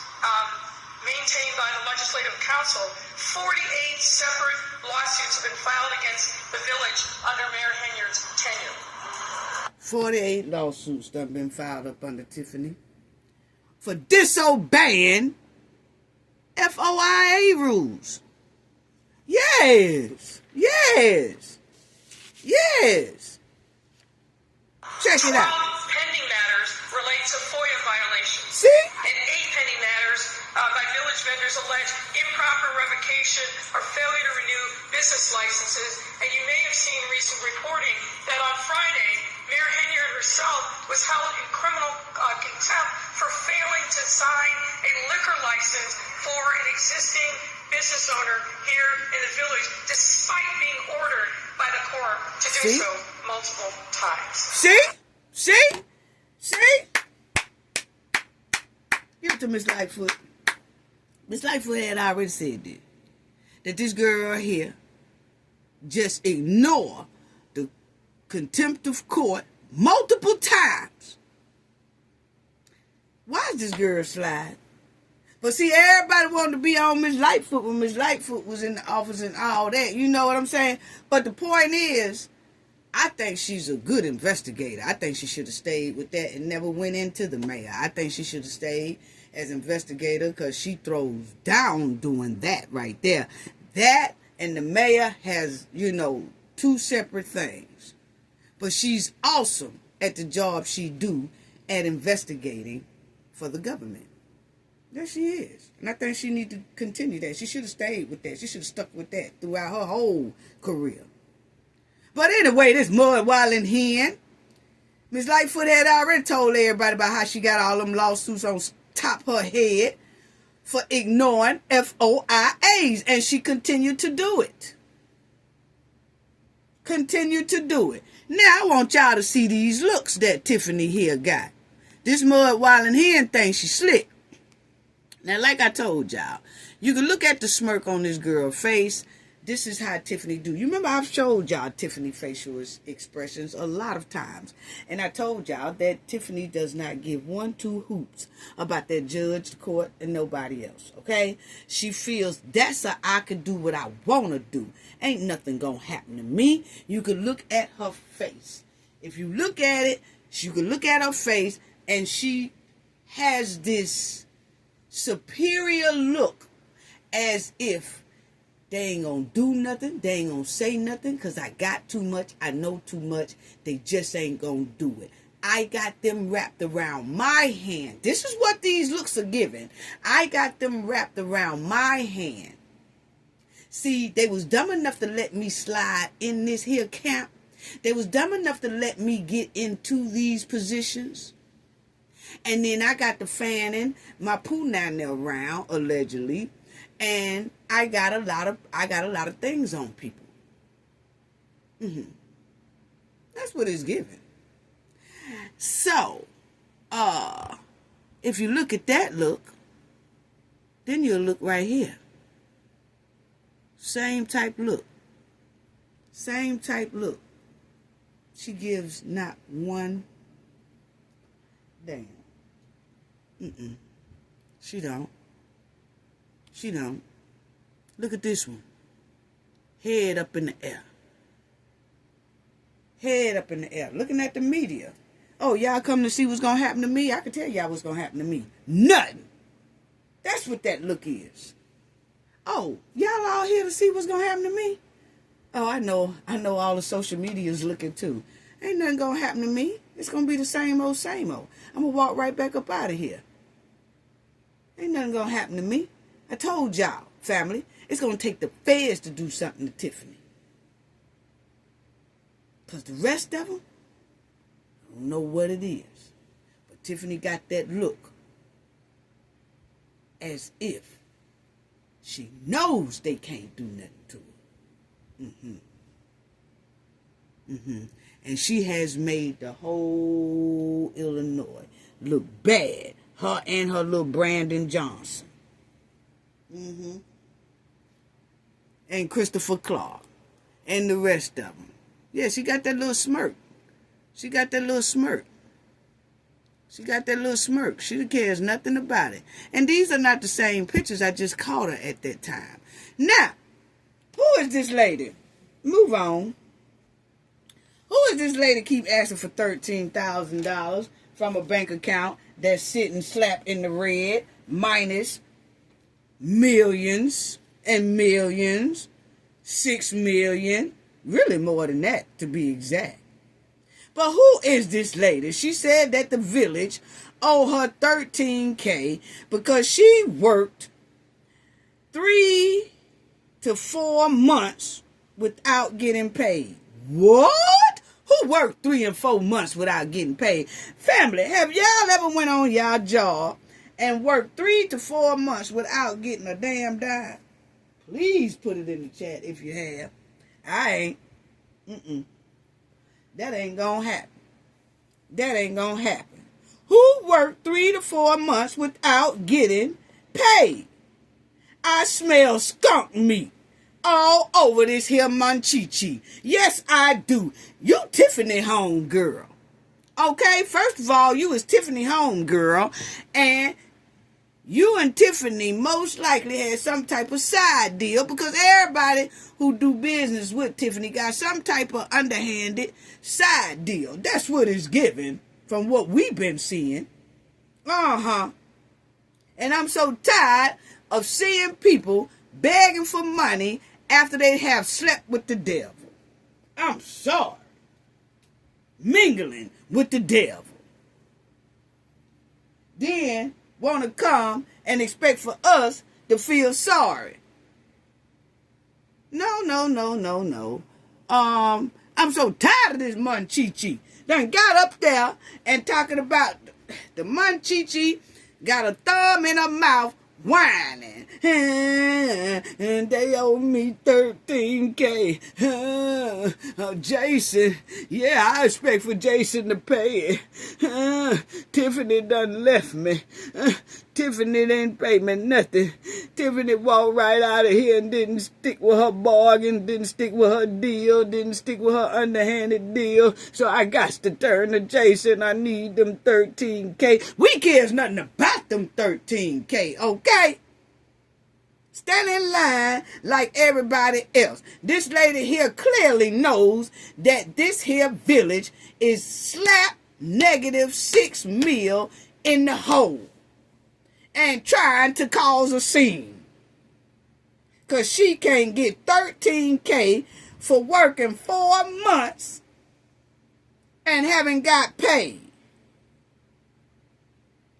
maintained by the Legislative Council, 48 separate lawsuits have been filed against the village under Mayor Henyard's tenure. 48 lawsuits that have been filed up under Tiffany for disobeying FOIA rules. Yes. Yes. Yes. Check it out. 12 pending matters relate to FOIA violations. See? And 8 pending matters by village vendors allege improper revocation or failure to renew business licenses. And you may have seen recent reporting that on Friday, Mayor Henyard herself was held in criminal contempt for failing to sign a liquor license for an existing business owner here in the village, despite being ordered by the court to do See? so multiple times. See? See? See? Give it to Miss Lightfoot. Miss Lightfoot had already said this. That this girl here just ignore the contempt of court multiple times. Why is this girl slide? But see, everybody wanted to be on Miss Lightfoot when Miss Lightfoot was in the office and all that. You know what I'm saying? But the point is, I think she's a good investigator. I think she should have stayed with that and never went into the mayor. I think she should have stayed as investigator because she throws down doing that right there. That and the mayor has, two separate things. But she's awesome at the job she do at investigating for the government. There she is. And I think she need to continue that. She should have stayed with that. She should have stuck with that throughout her whole career. But anyway, this mud wilding hen, Miss Lightfoot had already told everybody about how she got all them lawsuits on top of her head for ignoring FOIAs. And she continued to do it. Continued to do it. Now I want y'all to see these looks that Tiffany here got. This mud wilding hen thing, she slick. Now, like I told y'all, you can look at the smirk on this girl's face. This is how Tiffany do. You remember I've showed y'all Tiffany facial expressions a lot of times. And I told y'all that Tiffany does not give 1-2 hoots about that judge, the court, and nobody else. Okay? She feels that's how I can do what I want to do. Ain't nothing going to happen to me. You can look at her face. If you look at it, you can look at her face, and she has this superior look as if they ain't gonna do nothing, they ain't gonna say nothing because I got too much, I know too much, they just ain't gonna do it. I got them wrapped around my hand. This is what these looks are giving. I got them wrapped around my hand. See, they was dumb enough to let me slide in this here camp. They was dumb enough to let me get into these positions. And then I got the fanning my punani around, allegedly, and I got a lot of things on people. That's what it's giving. So, if you look at that look, then you'll look right here. Same type look. Same type look. She gives not one damn. She don't. She don't. Look at this one. Head up in the air. Head up in the air. Looking at the media. Oh, y'all come to see what's going to happen to me? I can tell y'all what's going to happen to me. Nothing. That's what that look is. Oh, y'all all here to see what's going to happen to me? Oh, I know all the social media is looking too. Ain't nothing going to happen to me. It's going to be the same old, same old. I'm going to walk right back up out of here. Ain't nothing going to happen to me. I told y'all, family, it's going to take the feds to do something to Tiffany. Because the rest of them, I don't know what it is. But Tiffany got that look as if she knows they can't do nothing to her. And she has made the whole Illinois look bad. Her and her little Brandon Johnson. And Christopher Clark. And the rest of them. Yeah, she got that little smirk. She got that little smirk. She got that little smirk. She cares nothing about it. And these are not the same pictures. I just caught her at that time. Now, who is this lady? Move on. Who is this lady keep asking for $13,000 from a bank account that's sitting slap in the red, minus millions and millions, 6 million, really more than that to be exact. But who is this lady? She said that the village owe her $13K because she worked 3 to 4 months without getting paid. What? Who worked 3 and 4 months without getting paid? Family, have y'all ever went on y'all job and worked 3 to 4 months without getting a damn dime? Please put it in the chat if you have. I ain't. That ain't gonna happen. That ain't gonna happen. Who worked 3 to 4 months without getting paid? I smell skunk meat all over this here manchichi. Yes, I do. You Tiffany home girl. Okay, first of all, you is Tiffany home girl, and you and Tiffany most likely had some type of side deal, because everybody who do business with Tiffany got some type of underhanded side deal. That's what it's given from what we've been seeing. And I'm so tired of seeing people begging for money after they have slept with the devil. I'm sorry. Mingling with the devil. Then want to come and expect for us to feel sorry. No. I'm so tired of this Munchichi. Done got up there and talking about the Munchichi got a thumb in her mouth whining. And they owe me $13K. Jason, yeah, I expect for Jason to pay it. Tiffany done left me. Tiffany didn't pay me nothing. Tiffany walked right out of here and didn't stick with her bargain, didn't stick with her deal, didn't stick with her underhanded deal. So I got to turn to Jason. I need them $13K. We cares nothing about them $13K, okay? Stand in line like everybody else. This lady here clearly knows that this here village is slap -6 mil in the hole and trying to cause a scene. Because she can't get $13K for working 4 months and haven't got paid.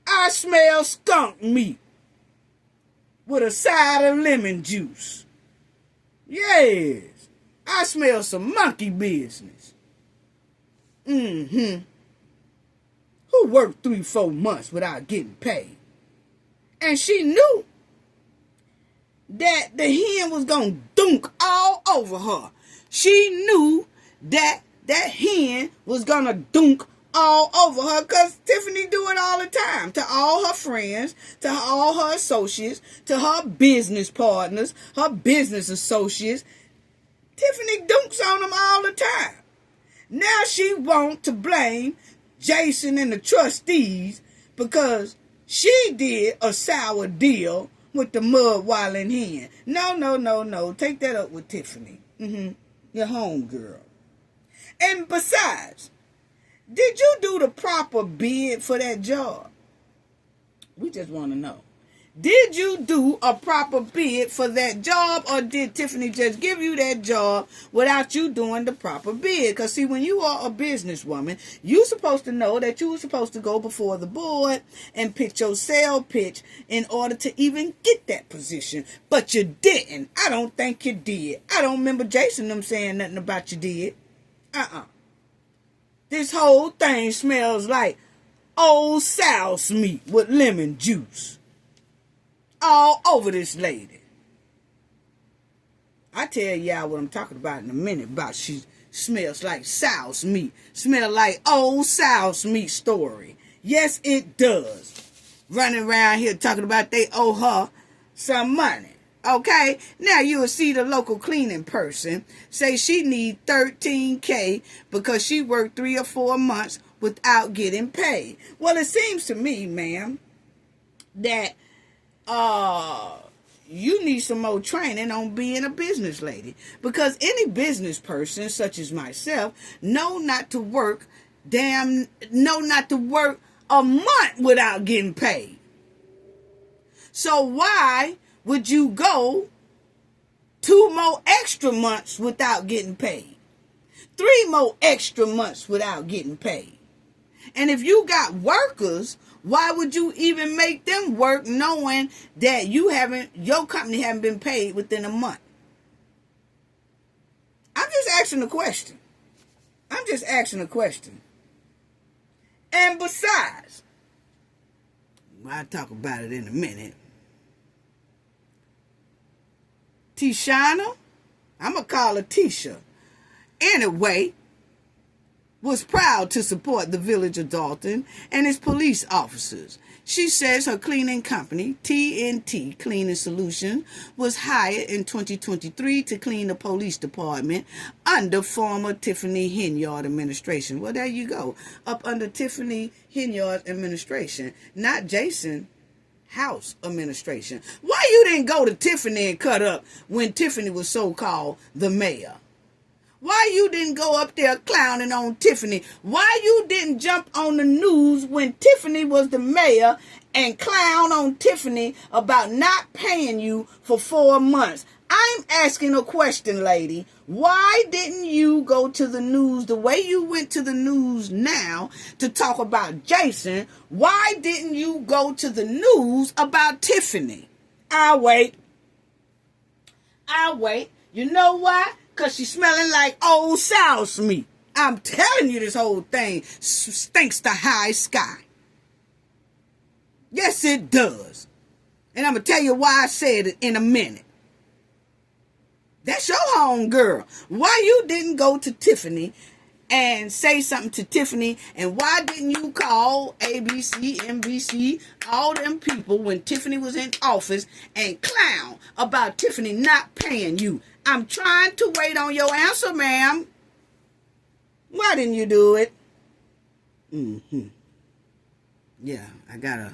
I smell skunk meat with a side of lemon juice. Yes, I smell some monkey business. Who worked 3-4 months without getting paid? And she knew that the hen was going to dunk all over her. She knew that that hen was going to dunk all over her, because Tiffany do it all the time to all her friends, to all her associates, to her business partners, her business associates. Tiffany dunks on them all the time. Now she want to blame Jason and the trustees because she did a sour deal with the mud-walling hen. No. Take that up with Tiffany. Your homegirl. And besides, did you do the proper bid for that job? We just want to know. Did you do a proper bid for that job, or did Tiffany just give you that job without you doing the proper bid? Because, see, when you are a businesswoman, you're supposed to know that you were supposed to go before the board and pitch your sale pitch in order to even get that position. But you didn't. I don't think you did. I don't remember Jason them saying nothing about you did. This whole thing smells like old sow's meat with lemon juice all over this lady. I tell y'all what I'm talking about in a minute. About she smells like sow's meat. Smell like old sow's meat story. Yes, it does. Running around here talking about they owe her some money. Okay, now you will see the local cleaning person say she need $13K because she worked 3 or 4 months without getting paid. Well, it seems to me, ma'am, that you need some more training on being a business lady, because any business person such as myself know not to work a month without getting paid. So why would you go 2 more extra months without getting paid? 3 more extra months without getting paid? And if you got workers, why would you even make them work knowing that your company haven't been paid within a month? I'm just asking a question. And besides, I'll talk about it in a minute. Tishana, I'm going to call her Tisha, anyway, was proud to support the village of Dalton and its police officers. She says her cleaning company, TNT Cleaning Solutions, was hired in 2023 to clean the police department under former Tiffany Henyard administration. Well, there you go. Up under Tiffany Henyard administration. Not Jason House administration. Why you didn't go to Tiffany and cut up when Tiffany was so-called the mayor? Why you didn't go up there clowning on Tiffany? Why you didn't jump on the news when Tiffany was the mayor and clown on Tiffany about not paying you for 4 months? I'm asking a question, lady. Why didn't you go to the news the way you went to the news now to talk about Jason? Why didn't you go to the news about Tiffany? I'll wait. You know why? Because she's smelling like old sow's meat. I'm telling you, this whole thing stinks to high sky. Yes, it does. And I'm going to tell you why I said it in a minute. That's your home girl. Why you didn't go to Tiffany and say something to Tiffany? And why didn't you call ABC, NBC, all them people when Tiffany was in office and clown about Tiffany not paying you? I'm trying to wait on your answer, ma'am. Why didn't you do it? Yeah, I got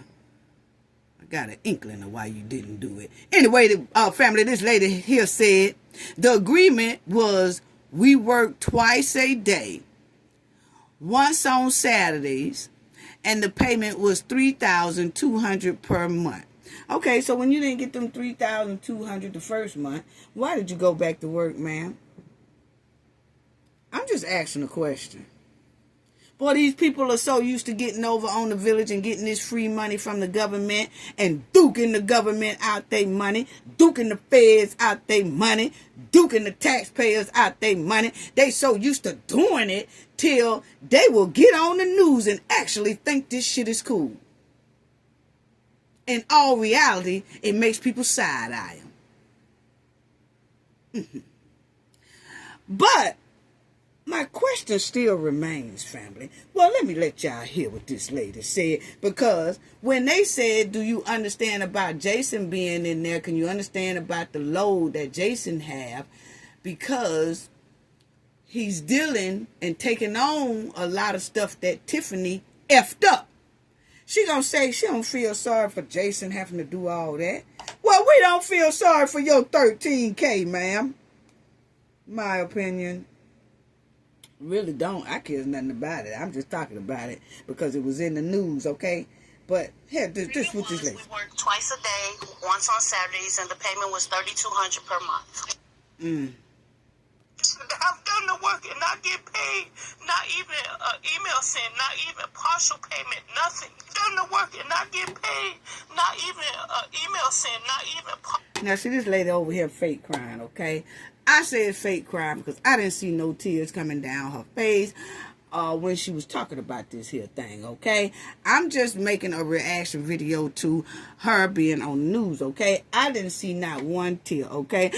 an inkling of why you didn't do it. Anyway, the family, this lady here said the agreement was we work twice a day, once on Saturdays, and the payment was $3,200 per month. Okay, so when you didn't get them $3,200 the first month, why did you go back to work, ma'am? I'm just asking a question. Boy, these people are so used to getting over on the village and getting this free money from the government and duking the government out their money, duking the feds out their money, duking the taxpayers out their money. They so used to doing it till they will get on the news and actually think this shit is cool. In all reality, it makes people side-eye them. But my question still remains, family. Well, let me let y'all hear what this lady said. Because when they said, do you understand about Jason being in there? Can you understand about the load that Jason have? Because he's dealing and taking on a lot of stuff that Tiffany effed up. She gonna say she don't feel sorry for Jason having to do all that. Well, we don't feel sorry for your $13K, ma'am. My opinion. Really don't. I care nothing about it. I'm just talking about it because it was in the news, okay? But here, this what this lady. We worked twice a day, once on Saturdays, and the payment was $3,200 per month. I've done the work and not get paid. Not even an email sent, not even partial payment, nothing. Done the work and not get paid. Not even an email sent, not even Now, see this lady over here fake crying, okay? I said fake crying because I didn't see no tears coming down her face when she was talking about this here thing, okay? I'm just making a reaction video to her being on the news, okay? I didn't see not one tear, okay?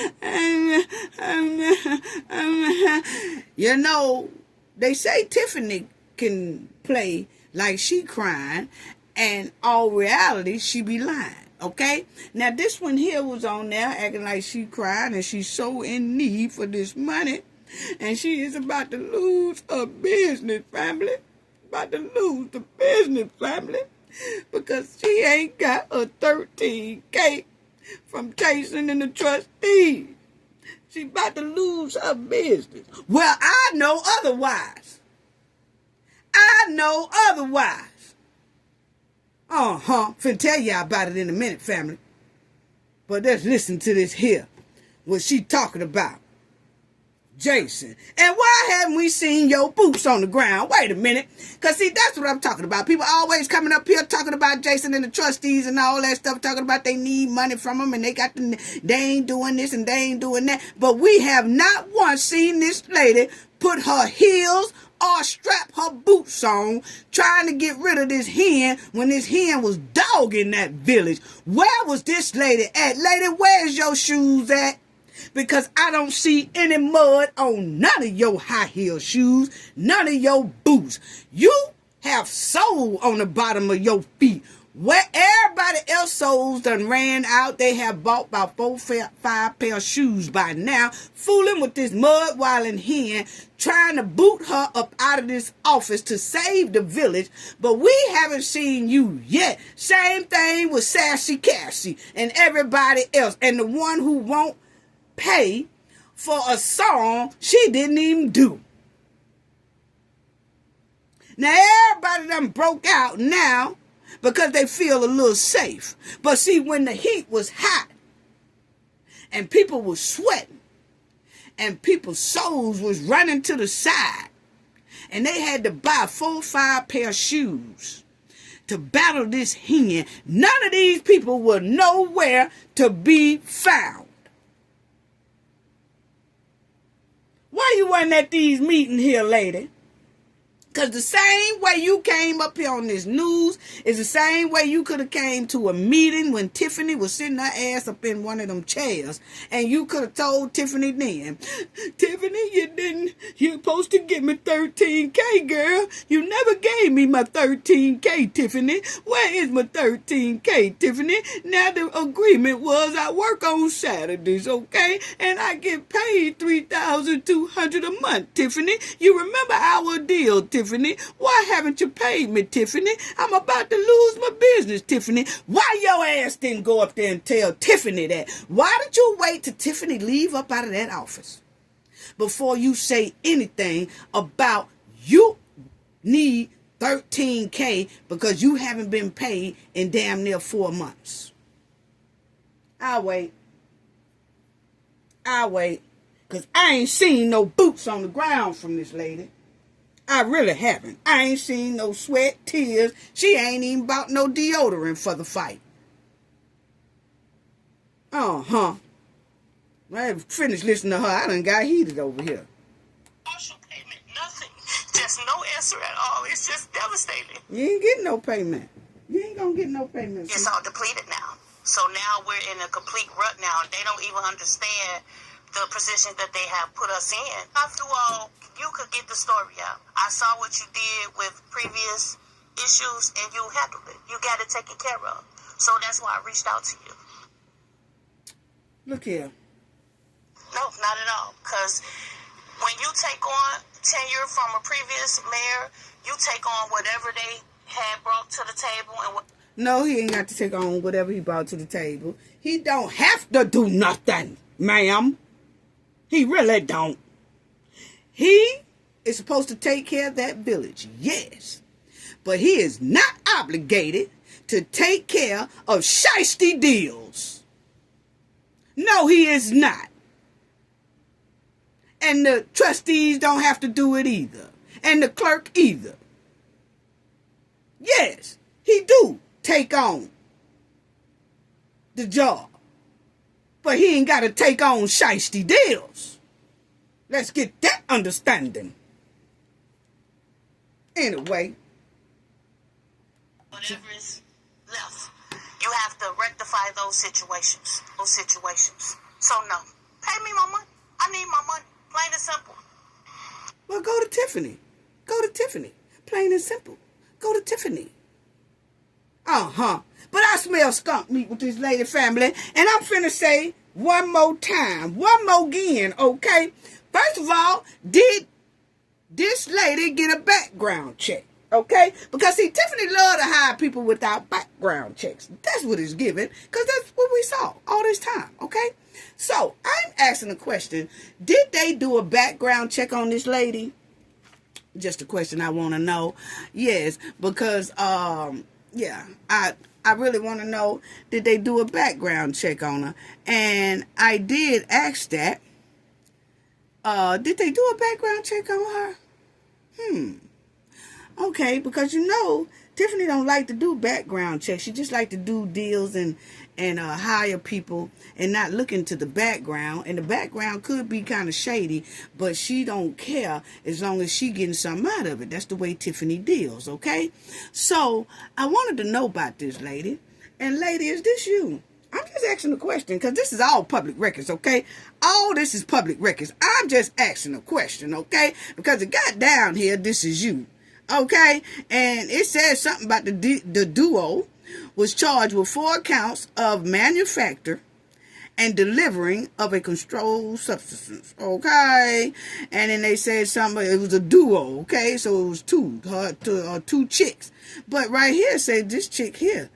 You know, they say Tiffany can play like she crying, and all reality, she be lying. Okay, now this one here was on there acting like she crying and she's so in need for this money. And she is about to lose her business, family. About to lose the business, family. Because she ain't got a $13K from Jason and the trustee. She about to lose her business. Well, I know otherwise. Finna tell y'all about it in a minute, family. But let's listen to this here. What she talking about. Jason. And why haven't we seen your boots on the ground? Wait a minute. Because, see, that's what I'm talking about. People always coming up here talking about Jason and the trustees and all that stuff, talking about they need money from them and they ain't doing this and they ain't doing that. But we have not once seen this lady put her heels or strap her boots on trying to get rid of this hen when this hen was dogging that village. Where was this lady at? Lady, where's your shoes at? Because I don't see any mud on none of your high heel shoes, none of your boots. You have sole on the bottom of your feet. Where everybody else souls done ran out, they have bought about 5 pair of shoes by now, fooling with this mud-wilding hen, trying to boot her up out of this office to save the village, but we haven't seen you yet. Same thing with Sassy Cassie and everybody else, and the one who won't pay for a song she didn't even do. Now everybody done broke out now because they feel a little safe. But see, when the heat was hot and people were sweating and people's souls was running to the side and they had to buy 4 or 5 pair of shoes to battle this hen, none of these people were nowhere to be found. Why you wasn't at these meetings here, lady? Because the same way you came up here on this news is the same way you could have came to a meeting when Tiffany was sitting her ass up in one of them chairs. And you could have told Tiffany then, Tiffany, you're supposed to give me $13K, girl. You never gave me my $13K, Tiffany. Where is my $13K, Tiffany? Now the agreement was I work on Saturdays, okay? And I get paid $3,200 a month, Tiffany. You remember our deal, Tiffany? Why haven't you paid me, Tiffany? I'm about to lose my business, Tiffany. Why your ass didn't go up there and tell Tiffany that? Why did you wait till Tiffany leave up out of that office before you say anything about you need $13K because you haven't been paid in damn near 4 months? I'll wait. Because I ain't seen no boots on the ground from this lady. I really haven't. I ain't seen no sweat, tears. She ain't even bought no deodorant for the fight. I haven't finished listening to her. I done got heated over here. Partial payment, nothing. Just no answer at all. It's just devastating. You ain't getting no payment. You ain't gonna get no payment. It's all depleted now. So now we're in a complete rut now. They don't even understand the position that they have put us in. After all, you could get the story out. I saw what you did with previous issues and you handled it. You got it taken care of. So that's why I reached out to you. Look here. No, not at all. Because when you take on tenure from a previous mayor, you take on whatever they had brought to the table. No, he ain't got to take on whatever he brought to the table. He don't have to do nothing, ma'am. He really don't. He is supposed to take care of that village, yes. But he is not obligated to take care of shiesty deals. No, he is not. And the trustees don't have to do it either. And the clerk either. Yes, he do take on the job. But he ain't got to take on shiesty deals. Let's get that understanding. Anyway. Whatever is left, you have to rectify those situations. So no, pay me my money. I need my money. Plain and simple. Well, go to Tiffany. Plain and simple. Go to Tiffany. But I smell skunk meat with this lady family. And I'm finna say one more time. One more again, okay? First of all, did this lady get a background check? Okay? Because, see, Tiffany love to hire people without background checks. That's what it's given. Because that's what we saw all this time, okay? So, I'm asking a question. Did they do a background check on this lady? Just a question I want to know. Yes, because, yeah, I really want to know, did they do a background check on her? And I did ask that. Did they do a background check on her? Okay, because you know, Tiffany don't like to do background checks. She just like to do deals and hire people and not look into the background. And the background could be kind of shady, but she don't care as long as she getting something out of it. That's the way Tiffany deals, okay? So, I wanted to know about this lady. And lady, is this you? I'm just asking a question because this is all public records, okay? All this is public records. I'm just asking a question, okay? Because it got down here, this is you, okay? And it says something about the duo was charged with 4 counts of manufacture and delivering of a controlled substance, okay? And then they said something, it was a duo, okay? So it was two chicks. But right here, say this chick here,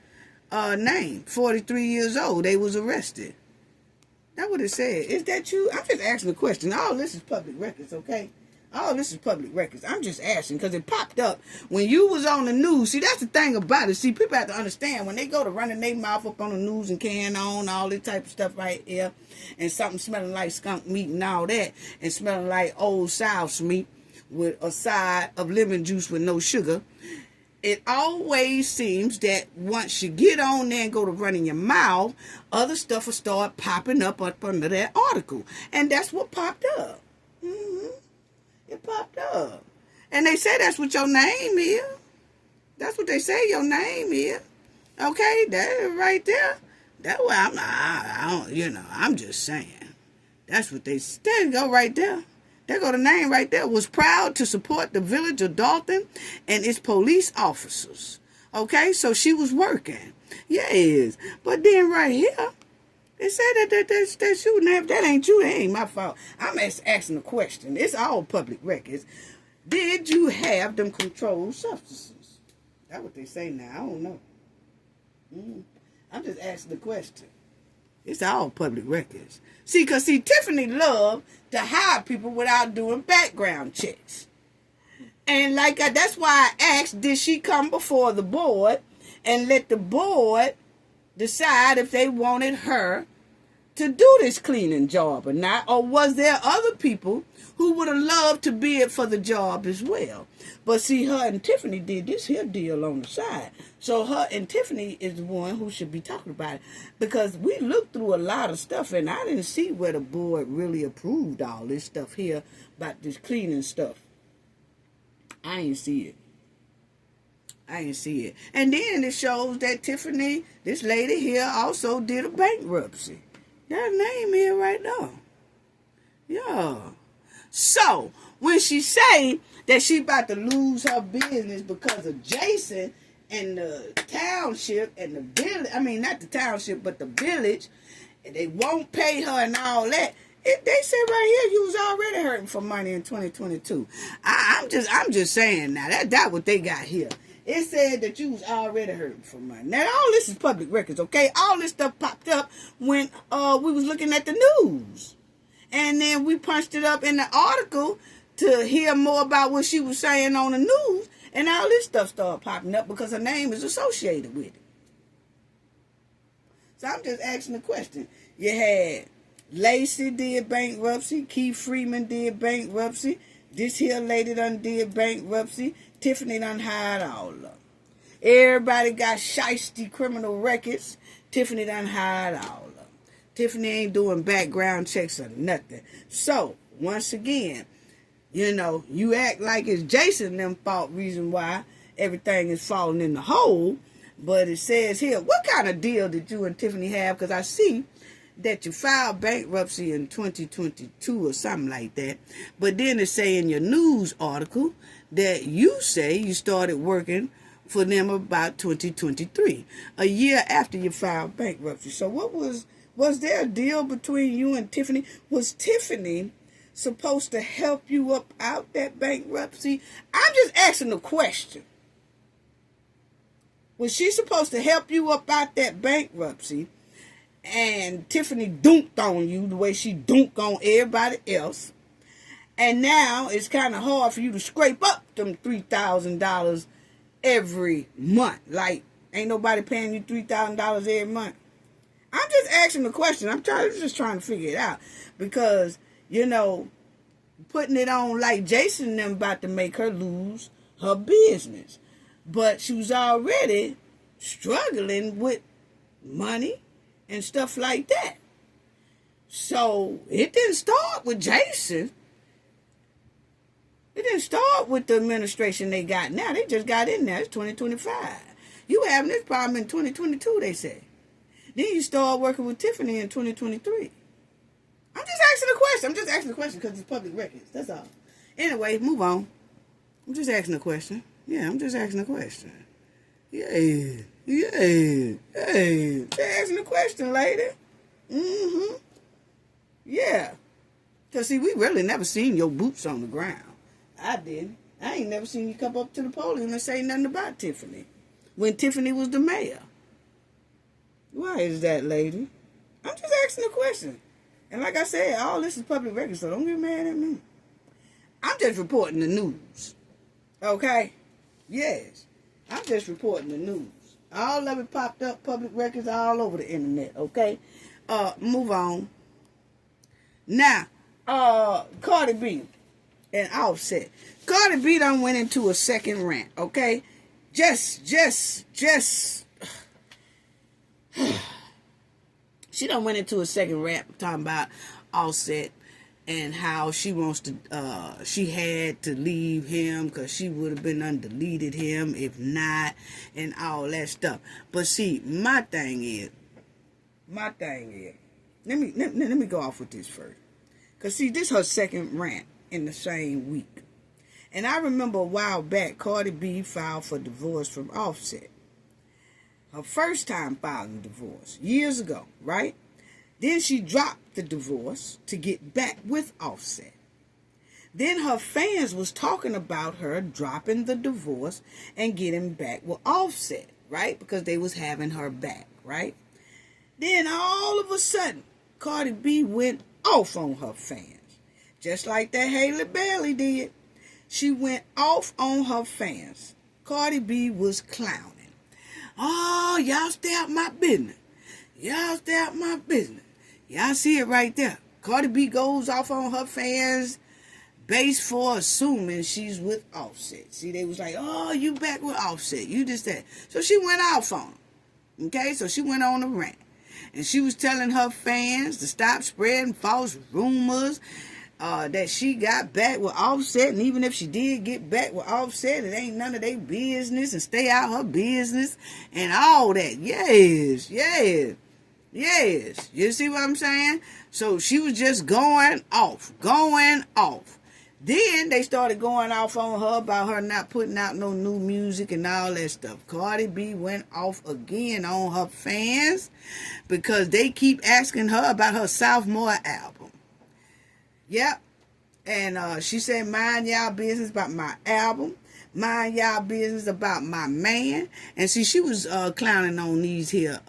name, 43 years old, they was arrested. That's what it said. Is that you? I'm just asking a question. All this is public records, okay? All this is public records. I'm just asking because it popped up when you was on the news. See, that's the thing about it. See, people have to understand when they go to running their mouth up on the news and carrying on all this type of stuff right here, and something smelling like skunk meat and all that, and smelling like old South meat with a side of lemon juice with no sugar. It always seems that once you get on there and go to running your mouth, other stuff will start popping up under that article. And that's what popped up. It popped up. And they say that's what your name is. That's what they say your name is. Okay, that right there. That's why I'm just saying. That's what they say. There you go right there. There go the name right there. Was proud to support the village of Dalton and its police officers. Okay, so she was working. Yes. But then right here, they said that shooting have. That ain't you. That ain't my fault. I'm asking a question. It's all public records. Did you have them controlled substances? That's what they say now. I don't know. I'm just asking the question. It's all public records. See, Tiffany loved to hire people without doing background checks. And that's why I asked, did she come before the board and let the board decide if they wanted her to do this cleaning job or not? Or was there other people who would have loved to bid for the job as well? But see, her and Tiffany did this here deal on the side. So her and Tiffany is the one who should be talking about it. Because we looked through a lot of stuff and I didn't see where the board really approved all this stuff here about this cleaning stuff. I ain't see it. And then it shows that Tiffany, this lady here, also did a bankruptcy. That name here right now. Yeah. So, when she say that she about to lose her business because of Jason and the township and the village, I mean, not the township, but the village, and they won't pay her and all that, they said right here you was already hurting for money in 2022. I'm just saying now, that's what they got here. It said that you was already hurting for money. Now, all this is public records, okay? All this stuff popped up when we was looking at the news. And then we punched it up in the article to hear more about what she was saying on the news. And all this stuff started popping up because her name is associated with it. So I'm just asking the question. You had Lacey did bankruptcy. Keith Freeman did bankruptcy. This here lady done did bankruptcy. Tiffany done hired all of them. Everybody got shiesty criminal records. Tiffany done hired all of them. Tiffany ain't doing background checks or nothing. So, once again, you act like it's Jason and them fault reason why everything is falling in the hole. But it says here, what kind of deal did you and Tiffany have? Because I see that you filed bankruptcy in 2022 or something like that. But then it say in your news article that you say you started working for them about 2023, a year after you filed bankruptcy. So what was there a deal between you and Tiffany? Was Tiffany supposed to help you up out that bankruptcy? I'm just asking the question. Was she supposed to help you up out that bankruptcy and Tiffany dunked on you the way she dunked on everybody else? And now it's kind of hard for you to scrape up them $3,000 every month. Like, ain't nobody paying you $3,000 every month. I'm just asking the question. I'm just trying to figure it out. Because, putting it on like Jason and them about to make her lose her business. But she was already struggling with money and stuff like that. So, it didn't start with Jason. It didn't start with the administration they got now. They just got in there. It's 2025. You were having this problem in 2022, they say. Then you start working with Tiffany in 2023. I'm just asking the question because it's public records. That's all. Anyway, move on. I'm just asking a question. Yeah, I'm just asking a question. Yeah. Yeah. Hey, she asking a question, lady. Yeah. Because, see, we really never seen your boots on the ground. I didn't. I ain't never seen you come up to the podium and say nothing about Tiffany when Tiffany was the mayor. Why is that, lady? I'm just asking a question. And like I said, all this is public record, so don't get mad at me. I'm just reporting the news. Okay? Yes. I'm just reporting the news. All of it popped up, public records all over the internet, okay? Move on. Now, Cardi B and Offset. Cardi B done went into a second rant, okay? She done went into a second rant talking about Offset and how she wants to, she had to leave him because she would have been undeleted him if not, and all that stuff. But see, my thing is, let me go off with this first. Because see, this her second rant in the same week. And I remember a while back, Cardi B filed for divorce from Offset. Her first time filing divorce, years ago, right? Then she dropped the divorce to get back with Offset. Then her fans was talking about her dropping the divorce and getting back with Offset, right? Because they was having her back, right? Then all of a sudden, Cardi B went off on her fans. Just like that Haley Bailey did. She went off on her fans. Cardi B was clowning. Oh, y'all stay out my business. Y'all stay out my business. Y'all see it right there. Cardi B goes off on her fans based for assuming she's with Offset. See, they was like, oh, you back with Offset. You just that. So she went off on them. Okay, so she went on a rant. And she was telling her fans to stop spreading false rumors that she got back with Offset. And even if she did get back with Offset, it ain't none of their business and stay out her business and all that. Yes. You see what I'm saying? So she was just going off. Then they started going off on her about her not putting out no new music and all that stuff. Cardi B went off again on her fans because they keep asking her about her sophomore album. Yep. And she said, mind y'all business about my album. Mind y'all business about my man. And see, she was clowning on these here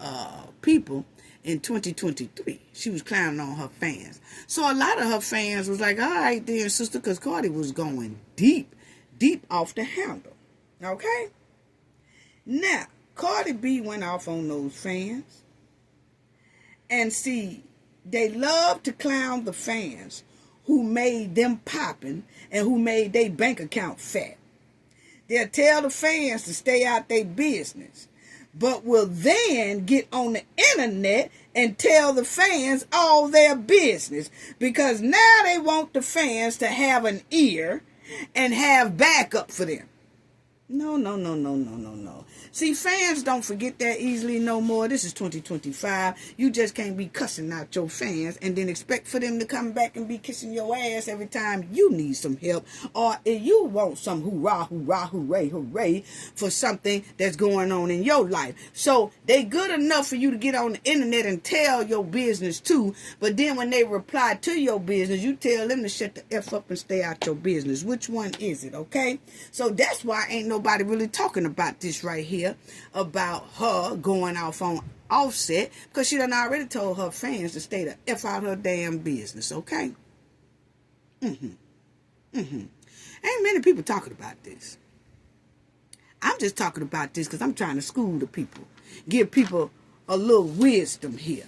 people in 2023. She was clowning on her fans. So a lot of her fans was like, all right then, sister, because Cardi was going deep off the handle. Okay? Now, Cardi B went off on those fans. And see, they love to clown the fans who made them popping and who made their bank account fat. They'll tell the fans to stay out their business, but will then get on the internet and tell the fans all their business because now they want the fans to have an ear and have backup for them. No. See, fans don't forget that easily no more. This is 2025. You just can't be cussing out your fans and then expect for them to come back and be kissing your ass every time you need some help or if you want some hoorah, hooray for something that's going on in your life. So they good enough for you to get on the internet and tell your business too, but then when they reply to your business, you tell them to shut the F up and stay out your business. Which one is it, okay? So that's why ain't nobody really talking about this right here, about her going off on Offset, because she done already told her fans to stay the F out her damn business, okay? Ain't many people talking about this. I'm just talking about this because I'm trying to school the people, give people a little wisdom here.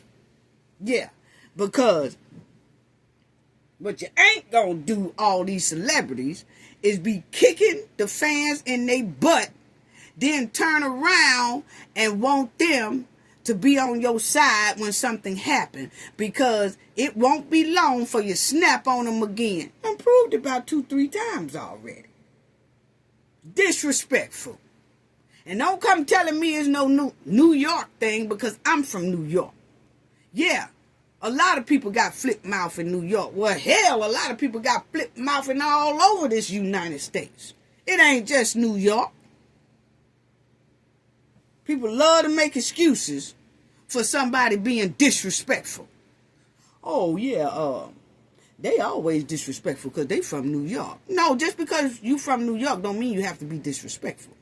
Yeah, because what you ain't gonna do, all these celebrities, is be kicking the fans in their butt, then turn around and want them to be on your side when something happen, because it won't be long for you snap on them again. I proved it about 2-3 times already. Disrespectful. And don't come telling me it's no New York thing, because I'm from New York. Yeah. A lot of people got flip mouth in New York. Well, hell, a lot of people got flip mouthing all over this United States. It ain't just New York. People love to make excuses for somebody being disrespectful. Oh, yeah, they always disrespectful because they from New York. No, just because you from New York don't mean you have to be disrespectful.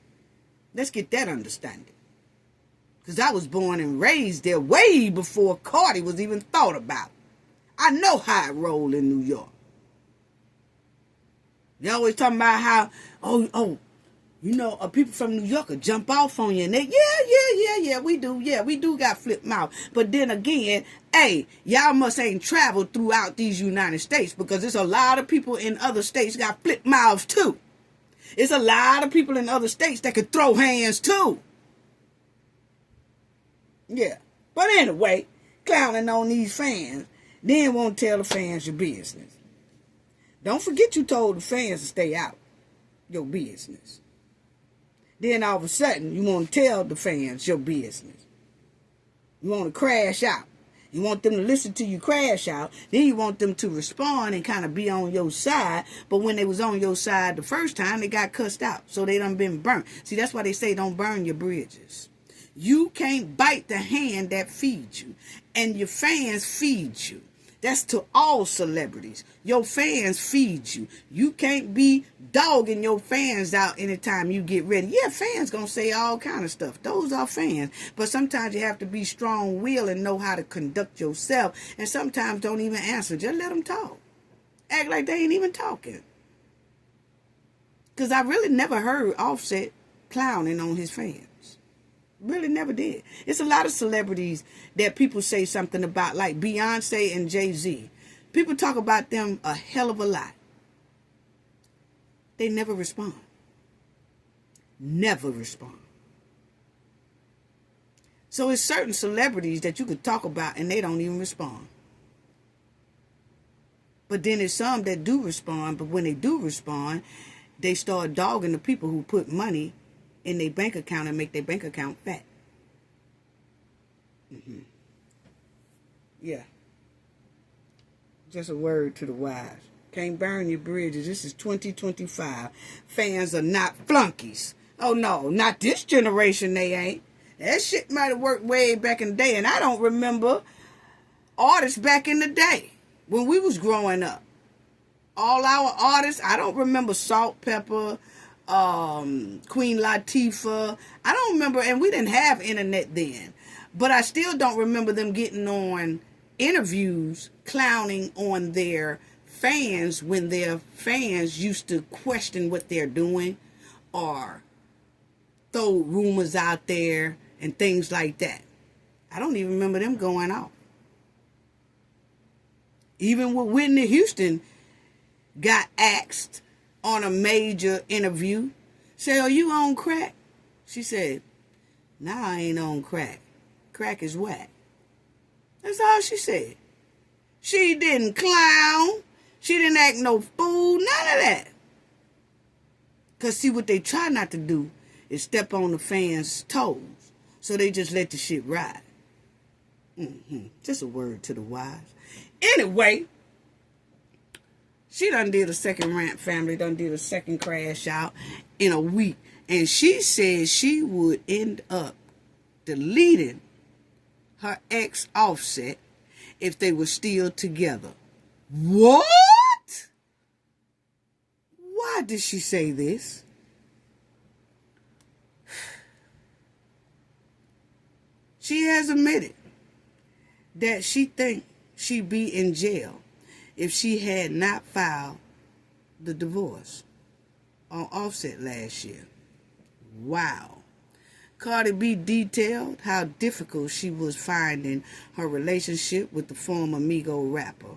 Let's get that understanding. Because I was born and raised there way before Cardi was even thought about. I know how it roll in New York. They always talking about how, people from New York will jump off on you. And they, we do. Yeah, we do got flip mouth. But then again, hey, y'all must ain't traveled throughout these United States, because there's a lot of people in other states got flip mouths too. It's a lot of people in other states that could throw hands too. Yeah. But anyway, clowning on these fans, then won't tell the fans your business. Don't forget you told the fans to stay out your business. Then all of a sudden, you want to tell the fans your business. You want to crash out. You want them to listen to you crash out. Then you want them to respond and kind of be on your side. But when they was on your side the first time, they got cussed out. So they done been burnt. See, that's why they say don't burn your bridges. You can't bite the hand that feeds you. And your fans feed you. That's to all celebrities. Your fans feed you. You can't be dogging your fans out anytime you get ready. Yeah, fans gonna say all kind of stuff. Those are fans. But sometimes you have to be strong-willed and know how to conduct yourself. And sometimes don't even answer. Just let them talk. Act like they ain't even talking. Because I really never heard Offset clowning on his fans. Really never did. It's a lot of celebrities that people say something about, like Beyonce and Jay-Z. People talk about them a hell of a lot. They never respond. Never respond. So it's certain celebrities that you could talk about and they don't even respond. But then there's some that do respond, but when they do respond, they start dogging the people who put money in their bank account and make their bank account fat. Yeah. Just a word to the wise. Can't burn your bridges. This is 2025. Fans are not flunkies. Oh no, not this generation they ain't. That shit might have worked way back in the day. And I don't remember artists back in the day when we was growing up. All our artists, I don't remember Salt Pepper, Queen Latifah. I don't remember, and we didn't have internet then. But I still don't remember them getting on interviews clowning on their fans when their fans used to question what they're doing or throw rumors out there and things like that. I don't even remember them going off. Even with Whitney Houston got asked on a major interview, say, are you on crack? She said, nah, I ain't on crack. Crack is whack. That's all she said. She didn't clown. She didn't act no fool. None of that. Because see, what they try not to do is step on the fans' toes. So they just let the shit ride. Just a word to the wise. Anyway, she done did a second rant family, done did a second crash out in a week. And she said she would end up deleting her ex Offset if they were still together. What? Why did she say this? She has admitted that she thinks she'd be in jail if she had not filed the divorce on Offset last year. Wow. Cardi B detailed how difficult she was finding her relationship with the former Migo rapper.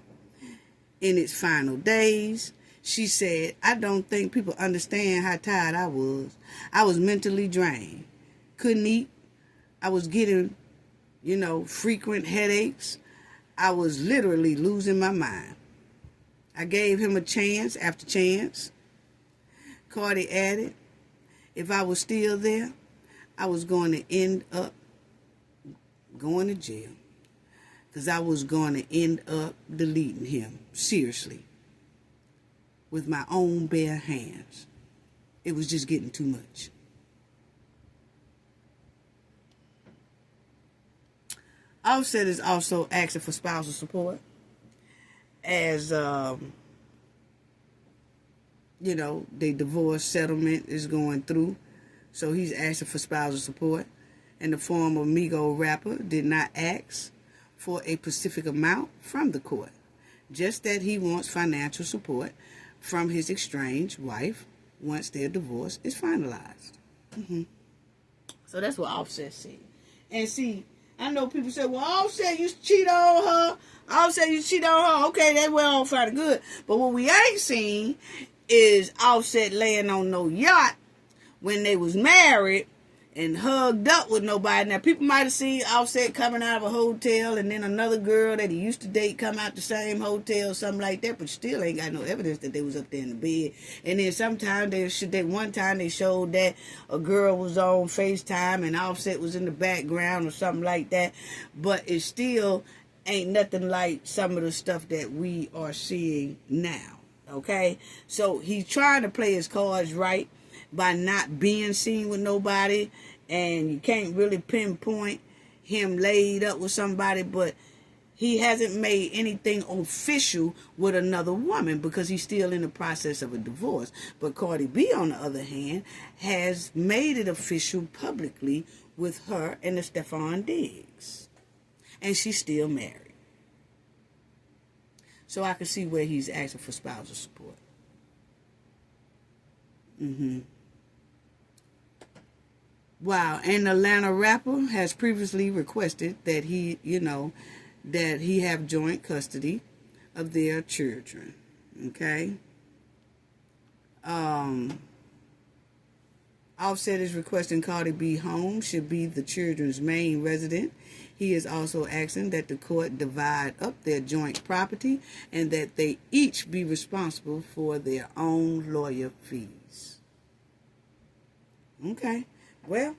In its final days, she said, I don't think people understand how tired I was. I was mentally drained. Couldn't eat. I was getting, frequent headaches. I was literally losing my mind. I gave him a chance after chance. Cardi added, if I was still there, I was going to end up going to jail. Because I was going to end up deleting him. Seriously. With my own bare hands. It was just getting too much. Offset is also asking for spousal support as, the divorce settlement is going through. So he's asking for spousal support. And the former Migo rapper did not ask for a specific amount from the court, just that he wants financial support from his estranged wife once their divorce is finalized. So that's what Offset said. And see, I know people say, well, Offset used to cheat on her. Offset used to cheat on her. Okay, that's well all fine and good. But what we ain't seen is Offset laying on no yacht when they was married and hugged up with nobody. Now, people might have seen Offset coming out of a hotel and then another girl that he used to date come out the same hotel, something like that, but still ain't got no evidence that they was up there in the bed. And then sometimes one time they showed that a girl was on FaceTime and Offset was in the background or something like that, but it still ain't nothing like some of the stuff that we are seeing now, okay? So he's trying to play his cards right by not being seen with nobody, and you can't really pinpoint him laid up with somebody, but he hasn't made anything official with another woman because he's still in the process of a divorce. But Cardi B, on the other hand, has made it official publicly with her and the Stephon Diggs, and she's still married. So I can see where he's asking for spousal support. Wow, an Atlanta rapper has previously requested that he have joint custody of their children. Okay. Offset is requesting Cardi B home should be the children's main resident. He is also asking that the court divide up their joint property and that they each be responsible for their own lawyer fees. Okay. Well,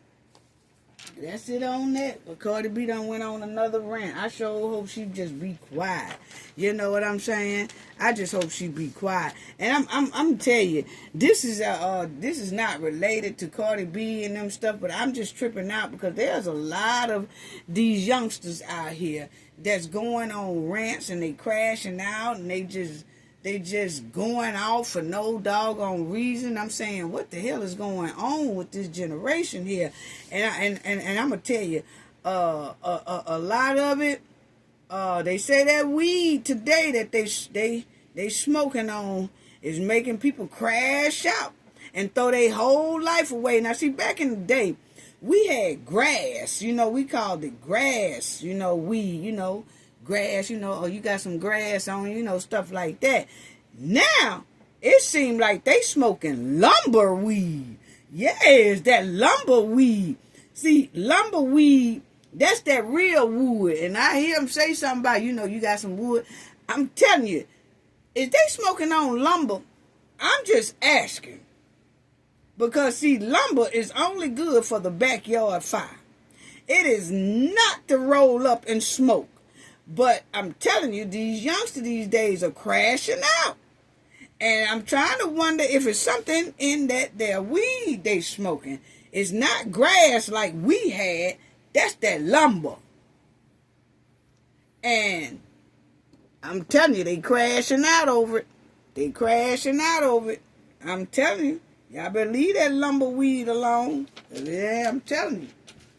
that's it on that. But Cardi B done went on another rant. I sure hope she just be quiet. You know what I'm saying? I just hope she be quiet. And I'm tell you, this is not related to Cardi B and them stuff, but I'm just tripping out because there's a lot of these youngsters out here that's going on rants and they crashing out and they just going off for no doggone reason. I'm saying, what the hell is going on with this generation here? And I'm gonna tell you, a lot of it. They say that weed today that they smoking on is making people crash out and throw their whole life away. Now, see, back in the day, we had grass. We called it grass. Weed. Grass, oh, you got some grass on, stuff like that. Now, it seems like they smoking lumber weed. Yes, that lumber weed. See, lumber weed, that's that real wood. And I hear them say something about, you got some wood. I'm telling you, if they smoking on lumber, I'm just asking. Because, see, lumber is only good for the backyard fire. It is not to roll up and smoke. But I'm telling you, these youngsters these days are crashing out. And I'm trying to wonder if it's something in that their weed they smoking. It's not grass like we had. That's that lumber. And I'm telling you, they crashing out over it. I'm telling you. Y'all better leave that lumber weed alone. Yeah, I'm telling you.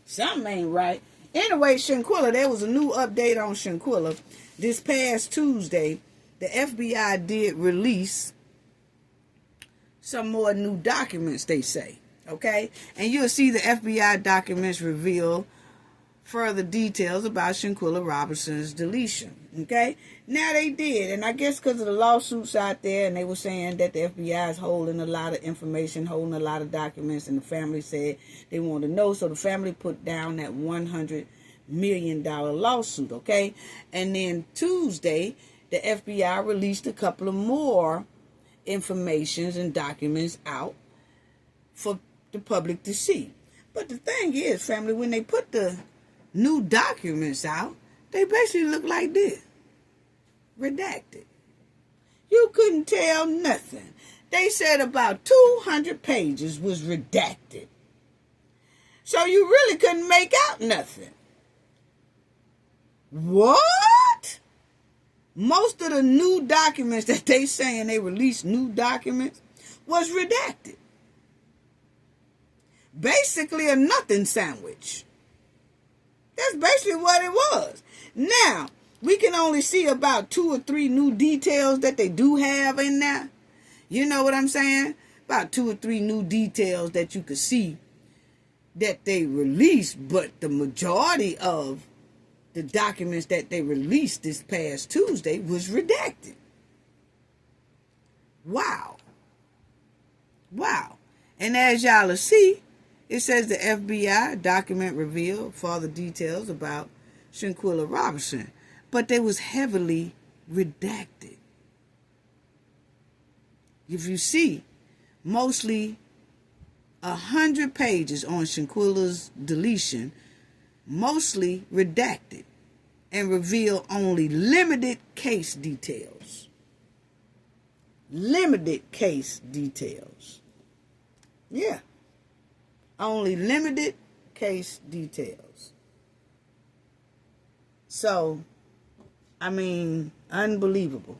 Something ain't right. Anyway, Shinquilla, there was a new update on Shinquilla. This past Tuesday, the FBI did release some more new documents, they say. Okay? And you'll see the FBI documents reveal further details about Shinquila Robertson's deletion. Okay? Now they did. And I guess because of the lawsuits out there, and they were saying that the FBI is holding a lot of information, holding a lot of documents, and the family said they wanted to know. So the family put down that $100 million lawsuit. Okay? And then Tuesday, the FBI released a couple of more informations and documents out for the public to see. But the thing is, family, when they put the new documents out, they basically look like this. Redacted. You couldn't tell nothing. They said about 200 pages was redacted. So you really couldn't make out nothing. What? Most of the new documents that they saying they released new documents was redacted. Basically a nothing sandwich. That's basically what it was. Now, we can only see about 2 or 3 new details that they do have in there. You know what I'm saying? About 2 or 3 new details that you could see that they released, but the majority of the documents that they released this past Tuesday was redacted. Wow. Wow. And as y'all will see, it says the FBI document revealed further details about Shinquila Robertson, but they was heavily redacted. If you see, mostly 100 pages on Shinquila's deletion, mostly redacted, and reveal only limited case details. Limited case details. Yeah. Only limited case details. So, I mean, unbelievable.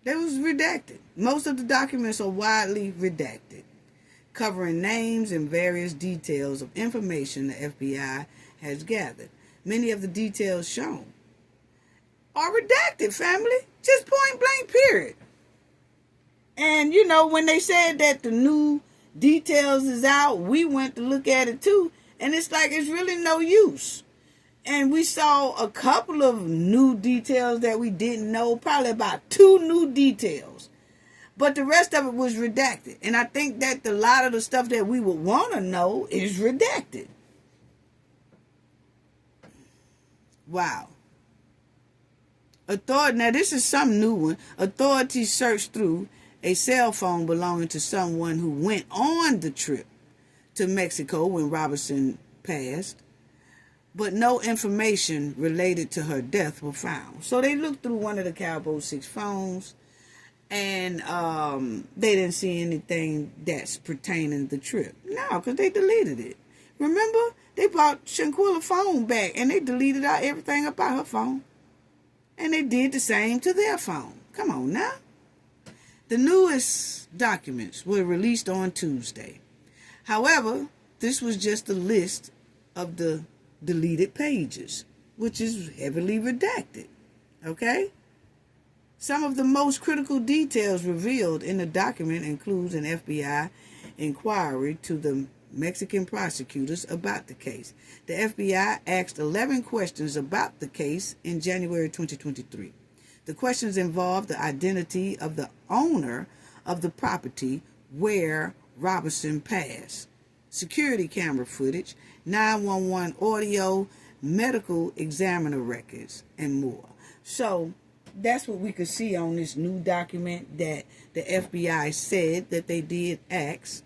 They was redacted. Most of the documents are widely redacted, covering names and various details of information the FBI has gathered. Many of the details shown are redacted, family. Just point blank, period. And, you know, when they said that the new details is out, we went to look at it too. And it's like, it's really no use. And we saw a couple of new details that we didn't know, probably about 2 new details. But the rest of it was redacted. And I think that a lot of the stuff that we would want to know is redacted. Wow. Now this is some new one. Authorities searched through a cell phone belonging to someone who went on the trip to Mexico when Robertson passed, but no information related to her death were found. So they looked through one of the Cowboy 6 phones, and they didn't see anything that's pertaining to the trip. No, because they deleted it. Remember, they bought Shanquella's phone back, and they deleted out everything about her phone. And they did the same to their phone. Come on now. The newest documents were released on Tuesday. However, this was just a list of the deleted pages, which is heavily redacted. Okay? Some of the most critical details revealed in the document includes an FBI inquiry to the Mexican prosecutors about the case. The FBI asked 11 questions about the case in January 2023. The questions involved the identity of the owner of the property where Robertson passed, security camera footage, 911 audio, medical examiner records, and more. So that's what we could see on this new document that the FBI said that they did ask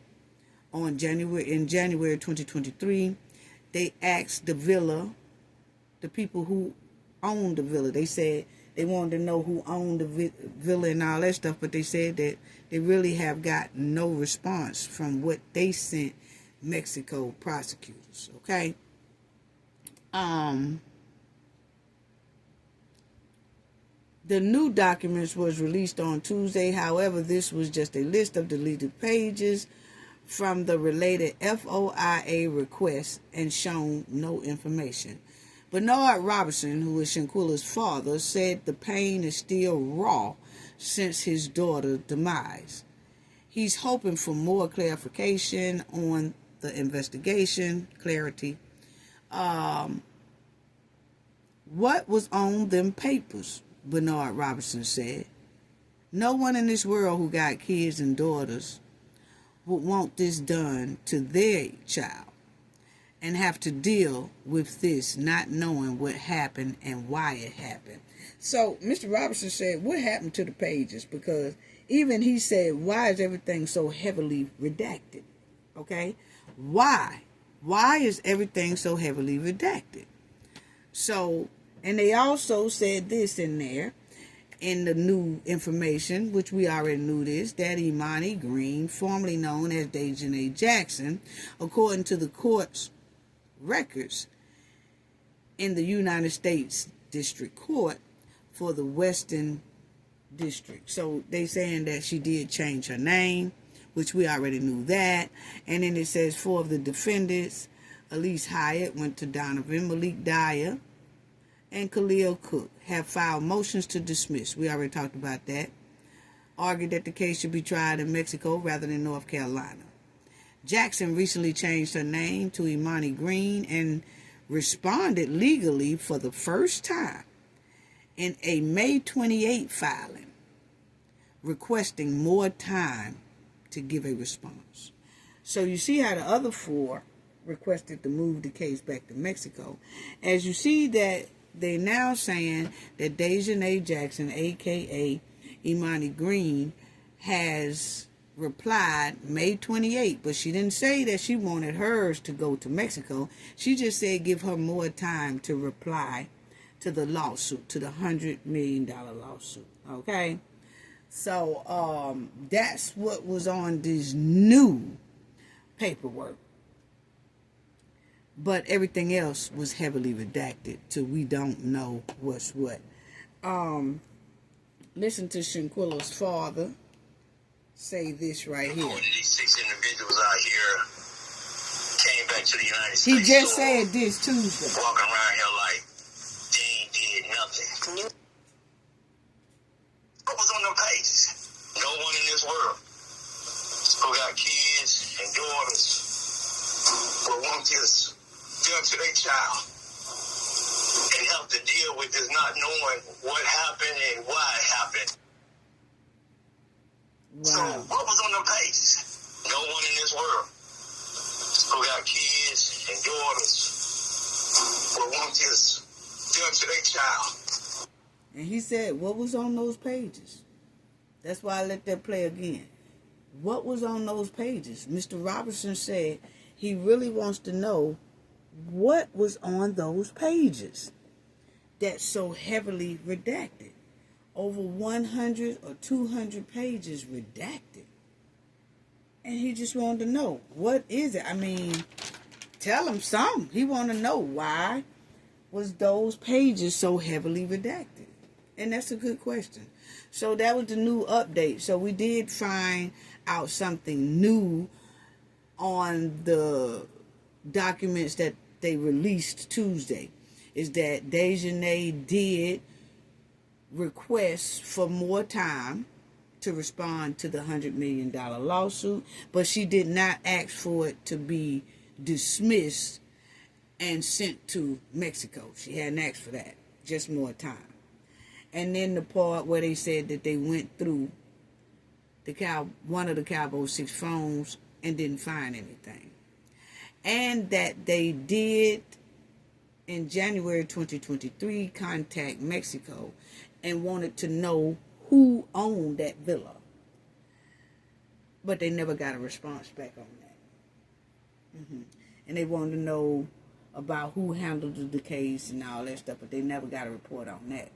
in January 2023. They asked the villa, the people who owned the villa. They said they wanted to know who owned the villa and all that stuff, but they said that they really have got no response from what they sent Mexico prosecutors. Okay. The new documents was released on Tuesday. However, this was just a list of deleted pages from the related FOIA requests and shown no information. Bernard Robertson, who is Shanquilla's father, said the pain is still raw since his daughter's demise. He's hoping for more clarification on the investigation, clarity. What was on them papers, Bernard Robertson said. No one in this world who got kids and daughters would want this done to their child and have to deal with this not knowing what happened and why it happened. So Mr. Robertson said, what happened to the pages? Because even he said, why is everything so heavily redacted? Okay? Why? Why is everything so heavily redacted? So, and they also said this in there, in the new information, which we already knew this, that Imani Green, formerly known as Dejanay Jackson, according to the court's records in the United States District Court for the Western District. So they saying that she did change her name, which we already knew that. And then it says 4 of the defendants, Elise Hyatt, went to Donovan, Malik Dyer, and Khalil Cook, have filed motions to dismiss. We already talked about that. Argued that the case should be tried in Mexico rather than North Carolina. Jackson recently changed her name to Imani Green and responded legally for the first time in a May 28 filing, requesting more time to give a response. So you see how the other 4 requested to move the case back to Mexico. As you see that they're now saying that Dejanay Jackson, a.k.a. Imani Green, has replied May 28, but she didn't say that she wanted hers to go to Mexico. She just said give her more time to reply to the lawsuit, to the $100 million lawsuit. Okay? So, that's what was on this new paperwork. But everything else was heavily redacted, so we don't know what's what. Listen to Shinquila's father say this right here. These 6 individuals out here came back to the United States. He just said this Tuesday. Walking around here like they ain't did nothing. What was on them pages? No one in this world who got kids and daughters will want this done to their child and help to deal with this not knowing what happened and why it happened. Wow. So what was on them pages? No one in this world who got kids and daughters will want this done to their child. And he said, what was on those pages? That's why I let that play again. What was on those pages? Mr. Robertson said he really wants to know what was on those pages that's so heavily redacted. Over 100 or 200 pages redacted. And he just wanted to know, what is it? I mean, tell him something. He wanted to know why was those pages so heavily redacted. And that's a good question. So that was the new update. So we did find out something new on the documents that they released Tuesday. Is that Dejanay did request for more time to respond to the $100 million lawsuit, but she did not ask for it to be dismissed and sent to Mexico. She hadn't asked for that, just more time. And then the part where they said that they went through one of the Cowboy 6 phones and didn't find anything. And that they did, in January 2023, contact Mexico and wanted to know who owned that villa. But they never got a response back on that. And they wanted to know about who handled the case and all that stuff, but they never got a report on that.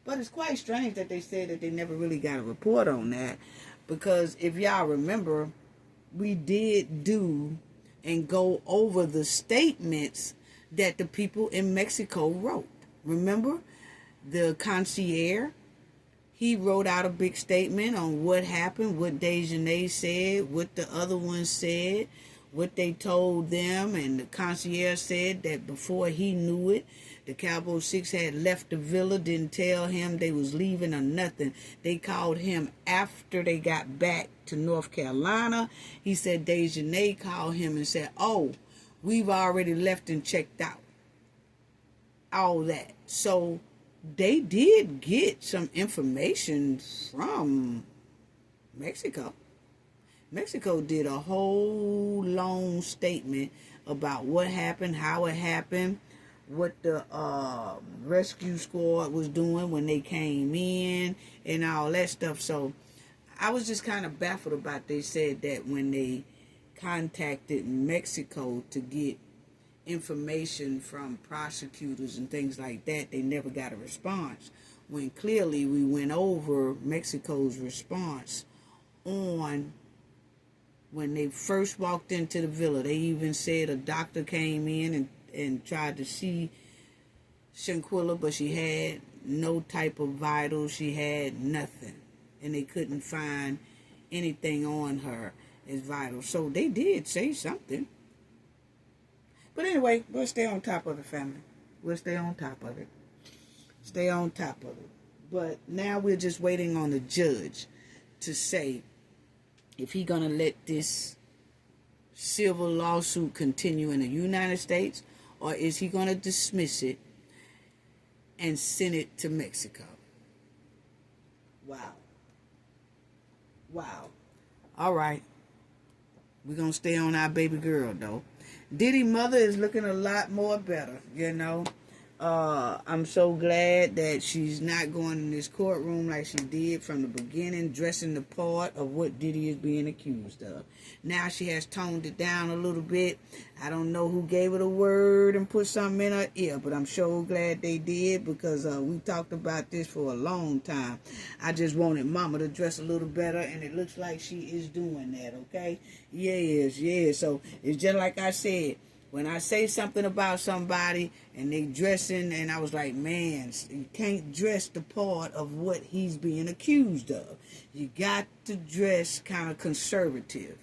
But it's quite strange that they said that they never really got a report on that, because if y'all remember, we did do and go over the statements that the people in Mexico wrote. Remember? The concierge, he wrote out a big statement on what happened, what Dejanay said, what the other ones said, what they told them, and the concierge said that before he knew it, the Cowboy 6 had left the villa, didn't tell him they was leaving or nothing. They called him after they got back to North Carolina. He said Dejanay called him and said, oh, we've already left and checked out. All that. So they did get some information from Mexico. Mexico did a whole long statement about what happened, how it happened, what the rescue squad was doing when they came in and all that stuff. So I was just kind of baffled about, they said that when they contacted Mexico to get information from prosecutors and things like that, they never got a response, when clearly we went over Mexico's response on when they first walked into the villa. They even said a doctor came in and tried to see Shinquilla, but she had no type of vitals. She had nothing. And they couldn't find anything on her as vital. So they did say something. But anyway, we'll stay on top of it, family. We'll stay on top of it. Stay on top of it. But now we're just waiting on the judge to say if he's going to let this civil lawsuit continue in the United States, or is he going to dismiss it and send it to Mexico. Wow. Wow. All right. We're going to stay on our baby girl, though. Diddy mother is looking a lot more better, you know. I'm so glad that she's not going in this courtroom like she did from the beginning, dressing the part of what Diddy is being accused of. Now she has toned it down a little bit. I don't know who gave her the word and put something in her ear, but I'm so glad they did, because we talked about this for a long time. I just wanted mama to dress a little better, and it looks like she is doing that, okay? Yes. So it's just like I said. When I say something about somebody and they dressing, and I was like, man, you can't dress the part of what he's being accused of. You got to dress kind of conservative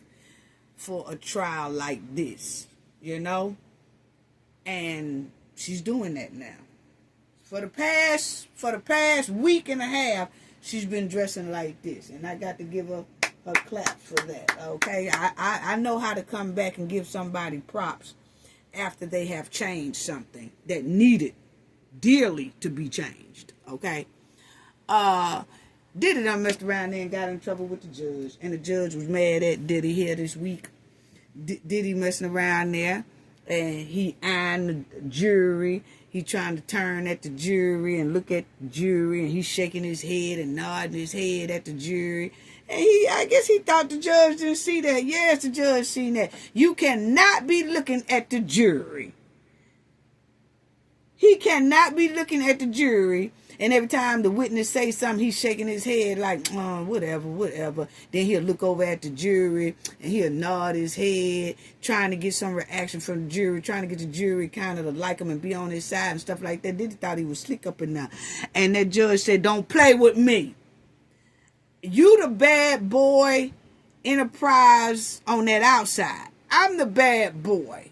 for a trial like this, you know? And she's doing that now. For the past week and a half, she's been dressing like this, and I got to give her claps for that, okay? I know how to come back and give somebody props after they have changed something that needed dearly to be changed, okay? Diddy done messed around there and got in trouble with the judge, and the judge was mad at Diddy here this week. Diddy messing around there, and he eyeing the jury. He trying to turn at the jury and look at the jury, and he's shaking his head and nodding his head at the jury. And I guess he thought the judge didn't see that. Yes, the judge seen that. You cannot be looking at the jury. He cannot be looking at the jury, and every time the witness say something, he's shaking his head like, whatever. Then he'll look over at the jury, and he'll nod his head, trying to get some reaction from the jury, trying to get the jury kind of to like him and be on his side and stuff like that. Diddy thought he was slick up and down. And that judge said, don't play with me. You the bad boy enterprise on that outside. I'm the bad boy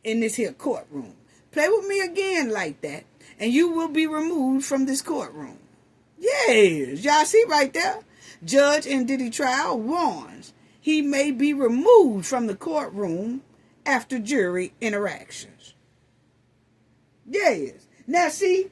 in this here courtroom. Play with me again like that, and you will be removed from this courtroom. Yes, y'all see right there? Judge in Diddy trial warns he may be removed from the courtroom after jury interactions. Yes. Now see,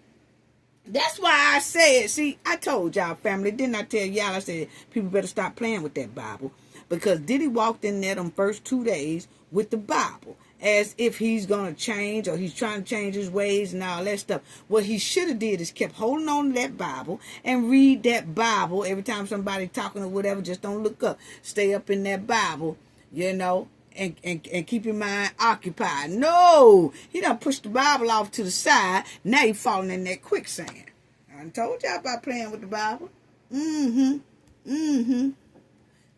that's why I said, see, I told y'all, family, didn't I tell y'all? I said, people better stop playing with that Bible. Because Diddy walked in there them first 2 days with the Bible, as if he's going to change, or he's trying to change his ways and all that stuff. What he should have did is kept holding on to that Bible and read that Bible. Every time somebody talking or whatever, just don't look up. Stay up in that Bible, you know, and keep your mind occupied. No, he done pushed the Bible off to the side. Now he falling in that quicksand. I told y'all about playing with the Bible.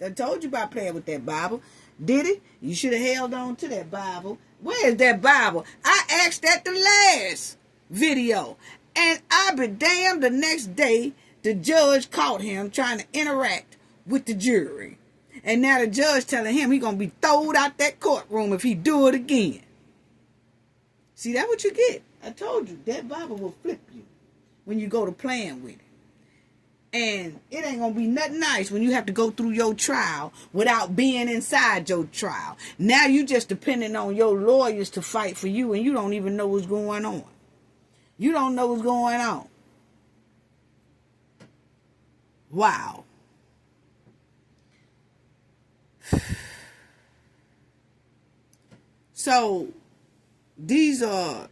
I told you about playing with that Bible. Diddy, you should have held on to that Bible. Where's that Bible? I asked that the last video. And I be damned, the next day, the judge caught him trying to interact with the jury. And now the judge telling him he going to be thrown out that courtroom if he do it again. See, that's what you get. I told you, that Bible will flip you when you go to playing with it. And it ain't going to be nothing nice when you have to go through your trial without being inside your trial. Now you just depending on your lawyers to fight for you, and you don't even know what's going on. You don't know what's going on. Wow. So these are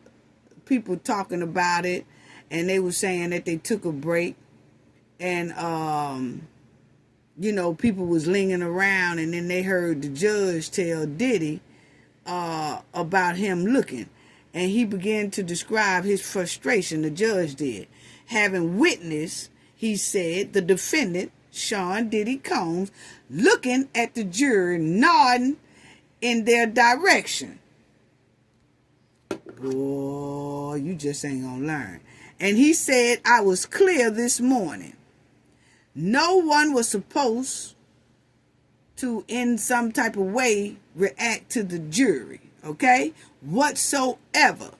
people talking about it, and they were saying that they took a break, and you know, people was lingering around, and then they heard the judge tell Diddy about him looking, and he began to describe his frustration. The judge did, having witnessed, he said, the defendant Sean Diddy Combs, looking at the jury, nodding in their direction. Boy, you just ain't gonna learn. And he said, I was clear this morning. No one was supposed to, in some type of way, react to the jury, okay? Whatsoever.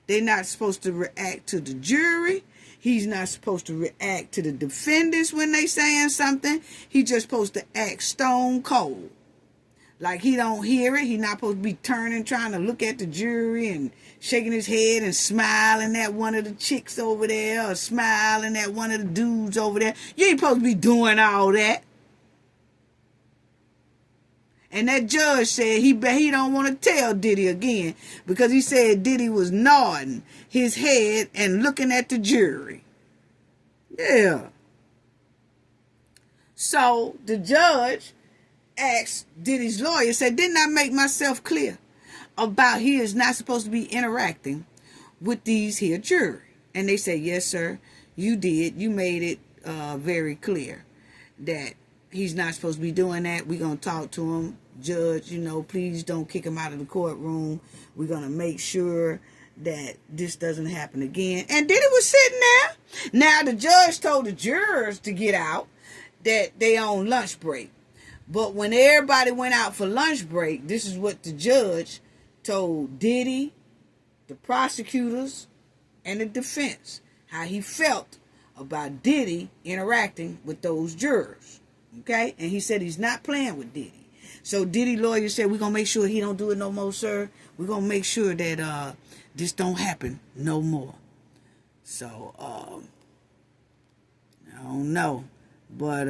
They're not supposed to react to the jury. He's not supposed to react to the defendants when they saying something. He's just supposed to act stone cold. Like he don't hear it. He's not supposed to be turning, trying to look at the jury and shaking his head and smiling at one of the chicks over there or smiling at one of the dudes over there. You ain't supposed to be doing all that. And that judge said he don't want to tell Diddy again because he said Diddy was nodding his head and looking at the jury. Yeah. So the judge asked Diddy's lawyer, said, didn't I make myself clear about he is not supposed to be interacting with these here jury? And they said, yes, sir, you did. You made it very clear that he's not supposed to be doing that. We're going to talk to him. Judge, please don't kick him out of the courtroom. We're going to make sure that this doesn't happen again. And Diddy was sitting there. Now, the judge told the jurors to get out, that they on lunch break. But when everybody went out for lunch break, this is what the judge told Diddy, the prosecutors, and the defense, how he felt about Diddy interacting with those jurors. Okay? And he said he's not playing with Diddy. So Diddy lawyer said, we're going to make sure he don't do it no more, sir. We're going to make sure that this don't happen no more. So, I don't know. But,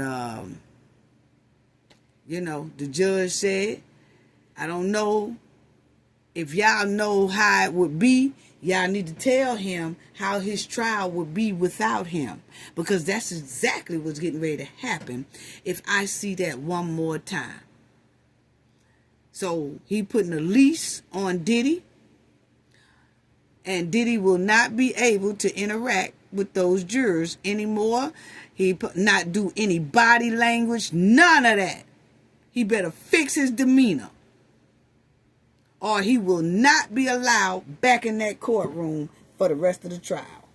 the judge said, I don't know if y'all know how it would be. Y'all need to tell him how his trial would be without him. Because that's exactly what's getting ready to happen if I see that one more time. So he putting a leash on Diddy. And Diddy will not be able to interact with those jurors anymore. He not do any body language, none of that. He better fix his demeanor, or he will not be allowed back in that courtroom for the rest of the trial.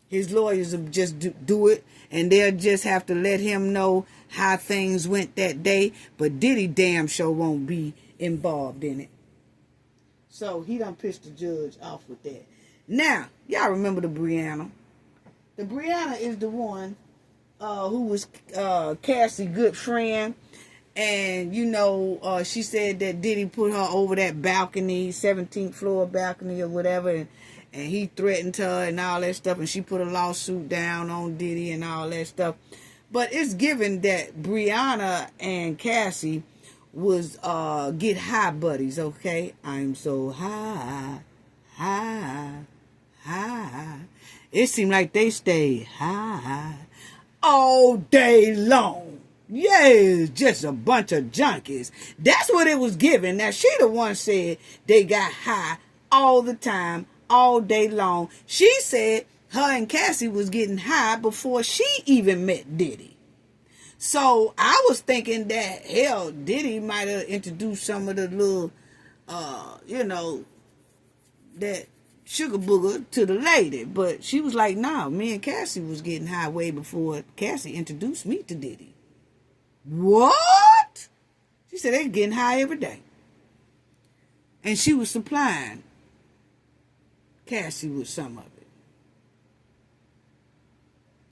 His lawyers will just do it, and they'll just have to let him know how things went that day. But Diddy damn sure won't be involved in it. So he done pissed the judge off with that. Now, y'all remember the Brianna. The Brianna is the one who was Cassie's good friend. And, she said that Diddy put her over that balcony, 17th floor balcony or whatever. And he threatened her and all that stuff. And she put a lawsuit down on Diddy and all that stuff. But it's given that Brianna and Cassie was get high buddies, okay? I'm so high. It seemed like they stayed high all day long. Yes, just a bunch of junkies. That's what it was given. Now, she the one said they got high all the time, all day long. She said her and Cassie was getting high before she even met Diddy. So I was thinking that, hell, Diddy might have introduced some of the little, that sugar booger to the lady. But she was like, nah, me and Cassie was getting high way before Cassie introduced me to Diddy. What? She said they're getting high every day. And she was supplying Cassie with some of it.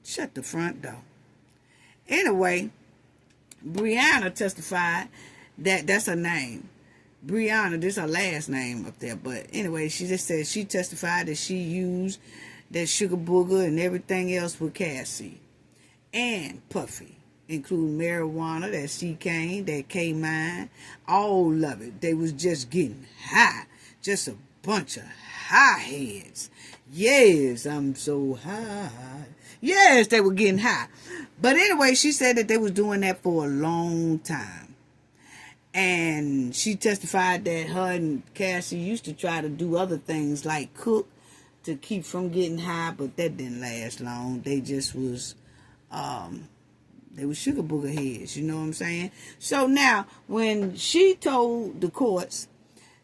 Shut the front door. Anyway, Brianna testified that that's her name. Brianna, this is her last name up there. But anyway, she just said she testified that she used that sugar booger and everything else with Cassie and Puffy, including marijuana, that C-cane, that K-mine, all of it. They was just getting high. Just a bunch of high heads. Yes, I'm so high. Yes, they were getting high. But anyway, she said that they was doing that for a long time. And she testified that her and Cassie used to try to do other things like cook to keep from getting high, but that didn't last long. They just was They were sugar booger heads, you know what I'm saying? So now, when she told the courts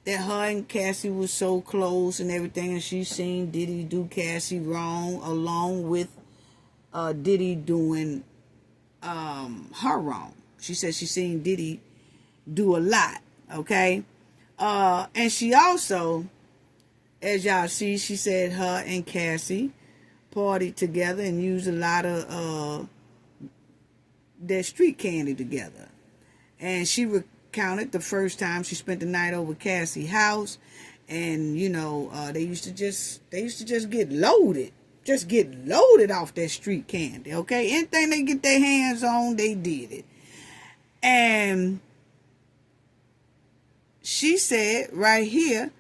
that her and Cassie was so close and everything, and she seen Diddy do Cassie wrong, along with Diddy doing her wrong. She said she seen Diddy do a lot, okay? And she also, as y'all see, she said her and Cassie partied together and used a lot of their street candy together. And she recounted the first time she spent the night over Cassie's house, and you know, they used to just get loaded. Just get loaded off that street candy, okay? Anything they get their hands on, they did it. And she said right here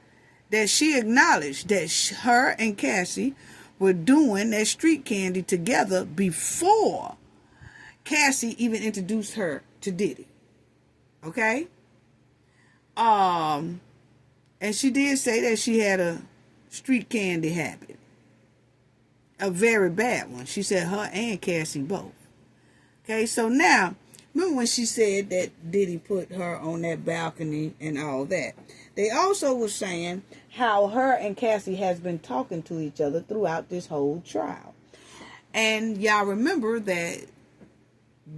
that she acknowledged that her and Cassie were doing that street candy together before Cassie even introduced her to Diddy, okay? And she did say that she had a street candy habit. A very bad one. She said her and Cassie both. Okay, so now, remember when she said that Diddy put her on that balcony and all that. They also were saying how her and Cassie has been talking to each other throughout this whole trial. And y'all remember that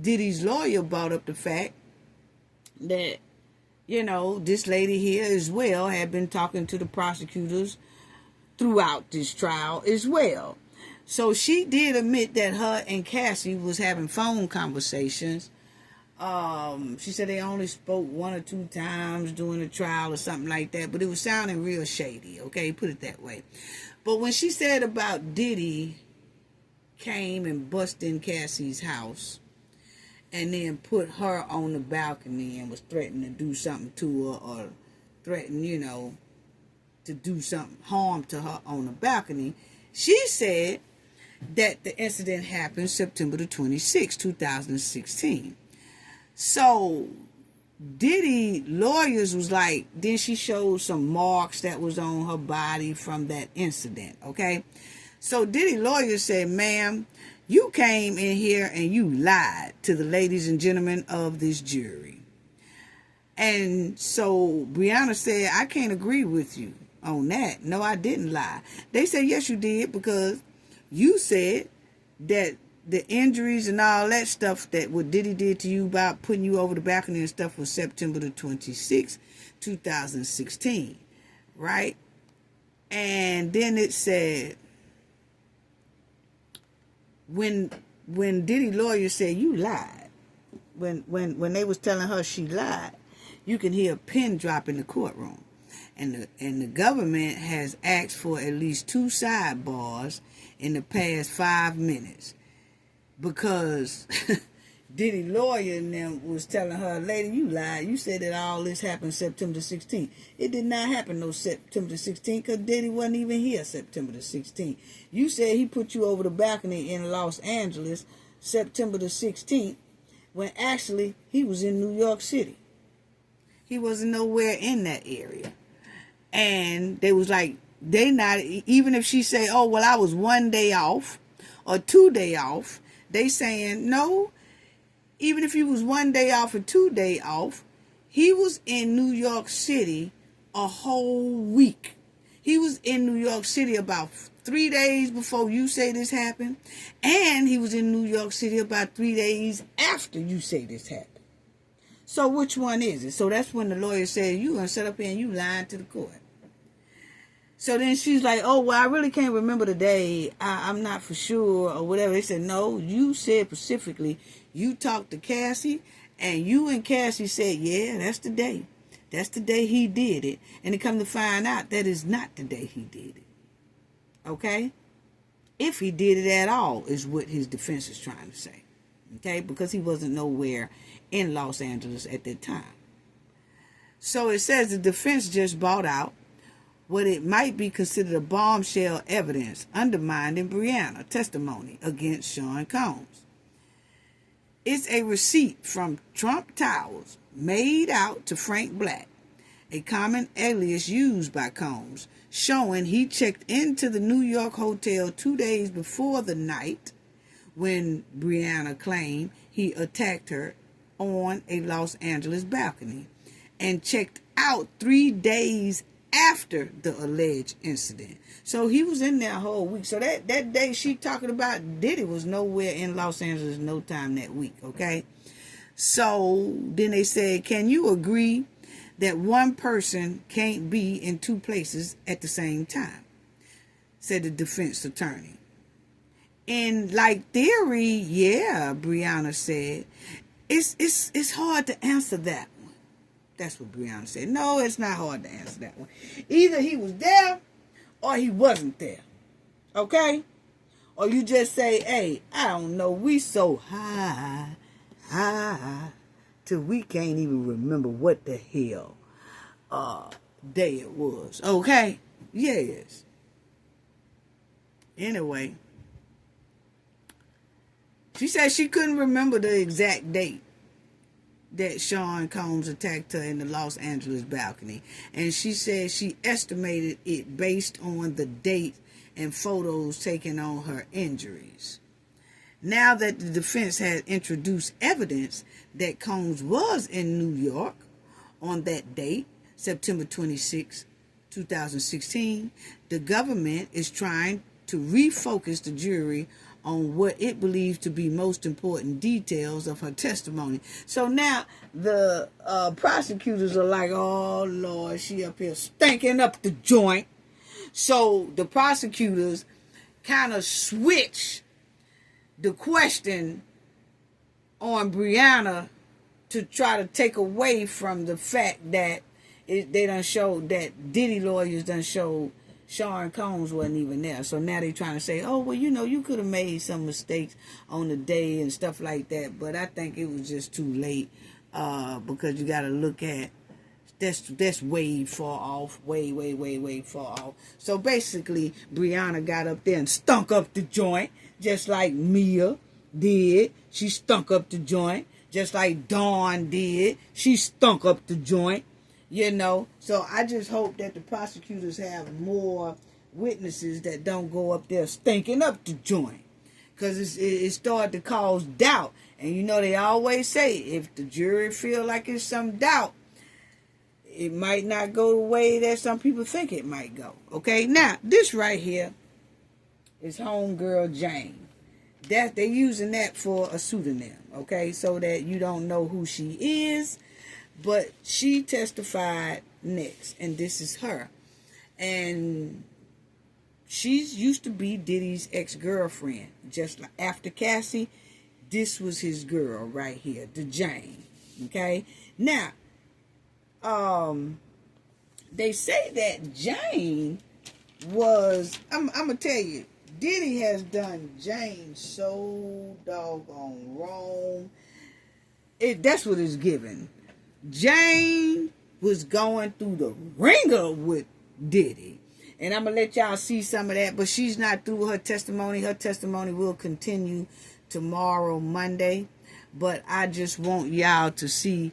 Diddy's lawyer brought up the fact that, you know, this lady here as well had been talking to the prosecutors throughout this trial as well. So she did admit that her and Cassie was having phone conversations. She said they only spoke 1 or 2 times during the trial or something like that, but it was sounding real shady, okay, put it that way. But when she said about Diddy came and busted in Cassie's house and then put her on the balcony and was threatening to do something to her, or threatened, you know, to do something, harm to her on the balcony, she said that the incident happened September the 26th, 2016. So Diddy lawyers was like, then she showed some marks that was on her body from that incident, okay? So Diddy lawyers said, ma'am, you came in here and you lied to the ladies and gentlemen of this jury. And so Brianna said, I can't agree with you on that. No, I didn't lie. They said, yes, you did, because you said that the injuries and all that stuff that what Diddy did to you about putting you over the balcony and stuff was September the 26th, 2016, right? And then it said, when Diddy lawyer said you lied, when they was telling her she lied, you can hear a pin drop in the courtroom. And the government has asked for at least 2 sidebars in the past 5 minutes, because Diddy lawyer and them was telling her, lady, you lied. You said that all this happened September 16th. It did not happen no September 16th, because Diddy wasn't even here September the 16th. You said he put you over the balcony in Los Angeles September the 16th, when actually he was in New York City. He wasn't nowhere in that area. And they was like, they not, even if she say, oh, well, I was 1 day off or 2 days off, they saying, no, even if he was 1 day off or 2 days off, he was in New York City a whole week. He was in New York City about 3 days before you say this happened, and he was in New York City about 3 days after you say this happened. So which one is it? So that's when the lawyer said, you going to sit up here and you lying to the court. So then she's like, oh, well, I really can't remember the day. I'm not for sure or whatever. They said, no, you said specifically you talked to Cassie, and you and Cassie said, yeah, that's the day. That's the day he did it. And they come to find out that is not the day he did it. Okay? If he did it at all is what his defense is trying to say. Okay? Because he wasn't nowhere in Los Angeles at that time. So it says the defense just brought out what it might be considered a bombshell evidence undermining Brianna's testimony against Sean Combs. It's a receipt from Trump Towers made out to Frank Black, a common alias used by Combs, showing he checked into the New York hotel 2 days before the night when Brianna claimed he attacked her on a Los Angeles balcony and checked out 3 days after the alleged incident. So he was in there a whole week. So that day she talking about Diddy was nowhere in Los Angeles no time that week, okay? So then they said, can you agree that one person can't be in 2 places at the same time? Said the defense attorney. In like theory, yeah, Brianna said. It's hard to answer that one. That's what Brianna said. No, it's not hard to answer that one. Either he was there or he wasn't there. Okay? Or you just say, hey, I don't know, we so high, till we can't even remember what the hell day it was. Okay? Yes. Anyway, she said she couldn't remember the exact date that Sean Combs attacked her in the Los Angeles balcony. And she said she estimated it based on the date and photos taken on her injuries. Now that the defense had introduced evidence that Combs was in New York on that date, September 26, 2016, the government is trying to refocus the jury on what it believes to be most important details of her testimony. So now the prosecutors are like, oh Lord, she up here stinking up the joint. So the prosecutors kind of switch the question on Brianna to try to take away from the fact that they done showed that Diddy lawyers done showed Sean Combs wasn't even there. So now they trying to say, oh, well, you know, you could have made some mistakes on the day and stuff like that. But I think it was just too late because you got to look at that's way far off, way far off. So basically, Brianna got up there and stunk up the joint, just like Mia did. She stunk up the joint, just like Dawn did. She stunk up the joint. You know, so I just hope that the prosecutors have more witnesses that don't go up there stinking up the joint. Because it started to cause doubt. And you know, they always say, if the jury feel like it's some doubt, it might not go the way that some people think it might go. Okay, now, this right here is homegirl Jane. That they're using that for a pseudonym, okay, so that you don't know who she is. But she testified next, and this is her. And she's used to be Diddy's ex-girlfriend. Just like after Cassie, this was his girl right here, the Jane. Okay? Now, they say that Jane was, I'm going to tell you, Diddy has done Jane so doggone wrong. That's what it's given. Jane was going through the ringer with Diddy. And I'm going to let y'all see some of that. But she's not through her testimony. Her testimony will continue tomorrow, Monday. But I just want y'all to see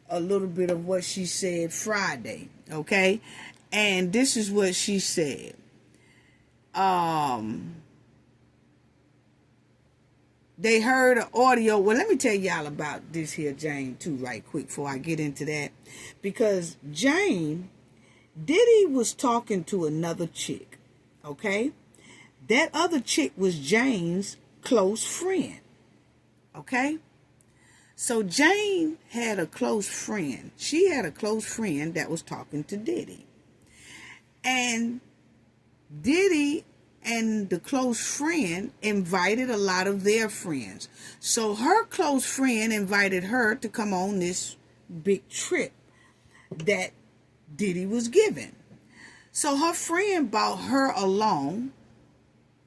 a little bit of what she said Friday. Okay? And this is what she said. They heard an audio. Well, let me tell y'all about this here Jane too right quick before I get into that. Because Jane, Diddy was talking to another chick. Okay? That other chick was Jane's close friend. Okay? So Jane had a close friend. She had a close friend that was talking to Diddy. And Diddy and the close friend invited a lot of their friends. So her close friend invited her to come on this big trip that Diddy was giving. So her friend brought her along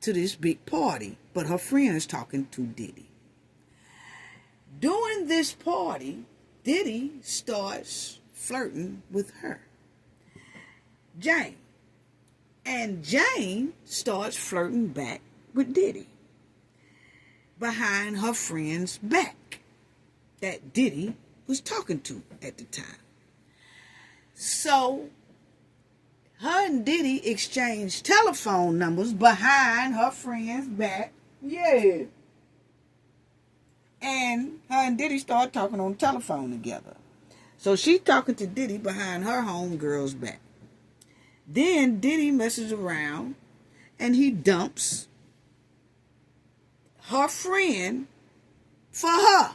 to this big party, but her friend is talking to Diddy. During this party, Diddy starts flirting with her, Jane. And Jane starts flirting back with Diddy behind her friend's back that Diddy was talking to at the time. So her and Diddy exchanged telephone numbers behind her friend's back. Yeah. then her and Diddy started talking on the telephone together. So she talking to Diddy behind her homegirl's back. Then Diddy messes around and he dumps her friend for her.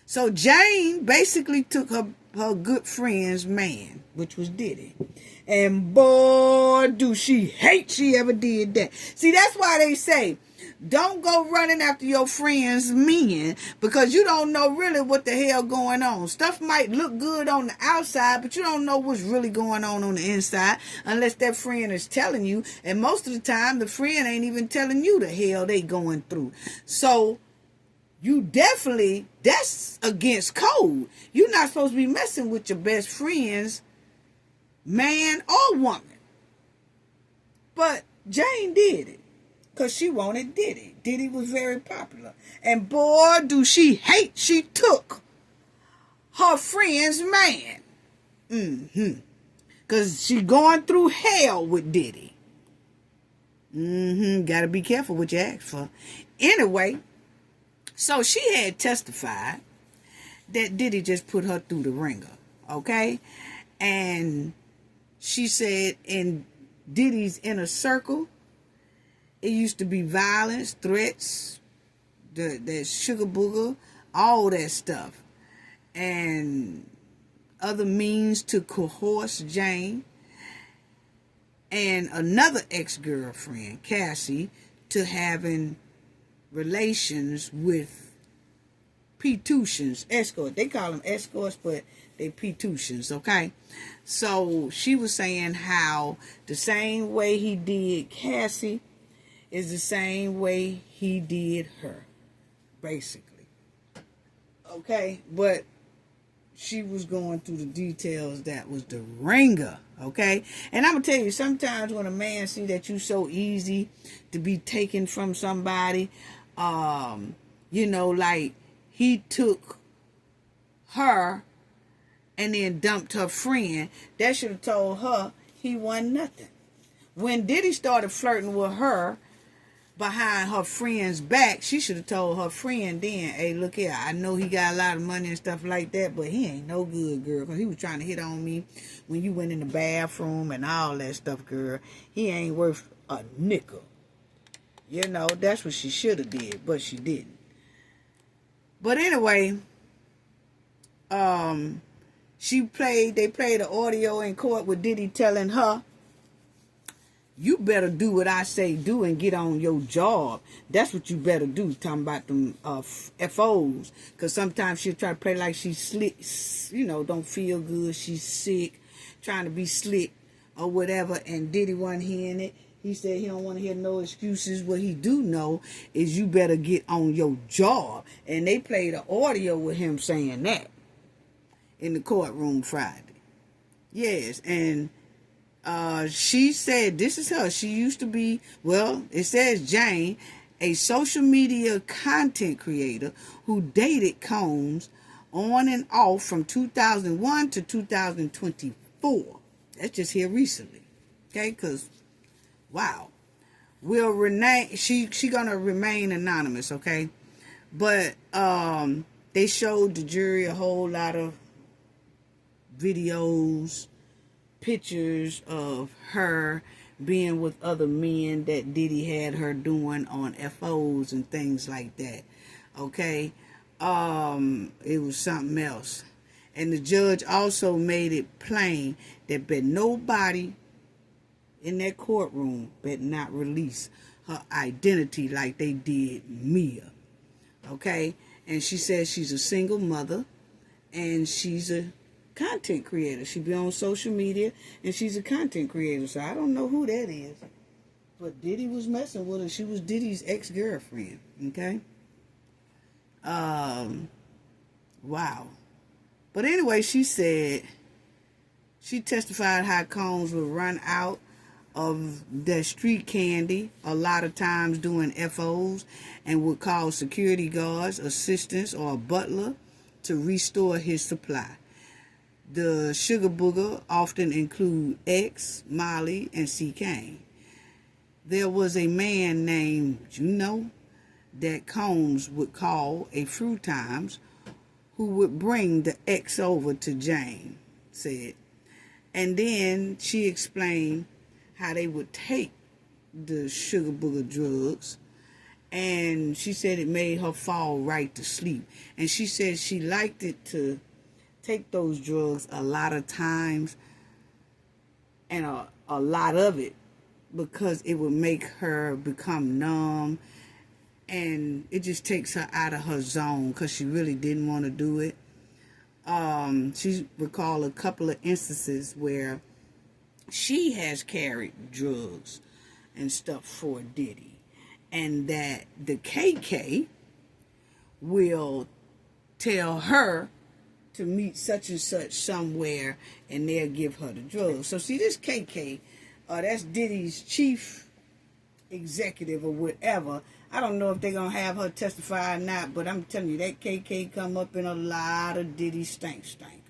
So Jane basically took her good friend's man, which was Diddy. And boy, do she hate she ever did that. See, that's why they say, don't go running after your friend's men, because you don't know really what the hell going on. Stuff might look good on the outside, but you don't know what's really going on the inside unless that friend is telling you. And most of the time, the friend ain't even telling you the hell they going through. So you definitely, that's against code. You're not supposed to be messing with your best friend's man or woman. But Jane did it because she wanted Diddy. Diddy was very popular. And boy, do she hate she took her friend's man. Because she going through hell with Diddy. Got to be careful what you ask for. Anyway, so she had testified that Diddy just put her through the ringer. Okay? And she said in Diddy's inner circle, it used to be violence, threats, that sugar booger, all that stuff. And other means to coerce Jane and another ex-girlfriend, Cassie, to having relations with P-tutions, escorts. They call them escorts, but they P-tutions, okay? So she was saying how the same way he did Cassie is the same way he did her, basically. Okay? But she was going through the details that was the ringer, okay? And I'm going to tell you, sometimes when a man see that you so easy to be taken from somebody, you know, like he took her and then dumped her friend, that should have told her he wasn't nothing. When Diddy started flirting with her behind her friend's back, she should have told her friend then, hey, look here, I know he got a lot of money and stuff like that, but he ain't no good, girl, because he was trying to hit on me when you went in the bathroom and all that stuff, girl. He ain't worth a nickel. You know, that's what she should have did, but she didn't. But anyway, they played the audio in court with Diddy telling her, you better do what I say do and get on your job. That's what you better do. Talking about them FOs. Because sometimes she'll try to play like she's slick, you know, don't feel good. She's sick, trying to be slick or whatever. And Diddy wasn't hearing it. He said he don't want to hear no excuses. What he do know is you better get on your job. And they played the audio with him saying that in the courtroom Friday. Yes, and she said, this is her. She used to be, well, it says Jane, a social media content creator who dated Combs on and off from 2001 to 2024. That's just here recently. Okay, because, wow. Will Renee, she gonna remain anonymous, okay? But they showed the jury a whole lot of videos, pictures of her being with other men that Diddy had her doing on FOs and things like that. Okay? It was something else. And the judge also made it plain that but nobody in that courtroom better not release her identity like they did Mia. Okay? And she says she's a single mother and she's a content creator. She be on social media and she's a content creator. So I don't know who that is. But Diddy was messing with her. She was Diddy's ex-girlfriend. Okay? Wow. But anyway, she said she testified how Combs would run out of the street candy a lot of times doing FOs and would call security guards, assistants, or a butler to restore his supply. The sugar booger often include X, Molly, and C. Kane. There was a man named Juno that Combs would call a few times, who would bring the ex over to Jane, said. And then she explained how they would take the sugar booger drugs, and she said it made her fall right to sleep. And she said she liked it to take those drugs a lot of times, and a lot of it, because it would make her become numb, and it just takes her out of her zone because she really didn't want to do it. She recalled a couple of instances where she has carried drugs and stuff for Diddy, and that the KK will tell her to meet such and such somewhere, and they'll give her the drugs. So see, this KK, that's Diddy's chief executive or whatever. I don't know if they're going to have her testify or not, but I'm telling you, that KK come up in a lot of Diddy stank,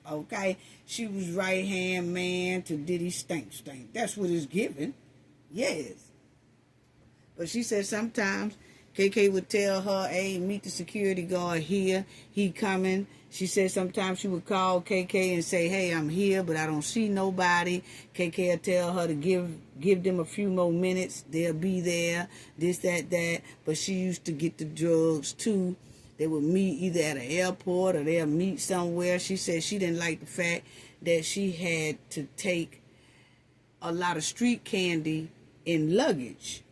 okay? She was right-hand man to Diddy stank. That's what it's given. Yes. But she said sometimes KK would tell her, hey, meet the security guard here. He coming. She said sometimes she would call KK and say, hey, I'm here, but I don't see nobody. KK will tell her to give them a few more minutes. They'll be there, this, that. But she used to get the drugs, too. They would meet either at an airport or they'll meet somewhere. She said she didn't like the fact that she had to take a lot of street candy in luggage,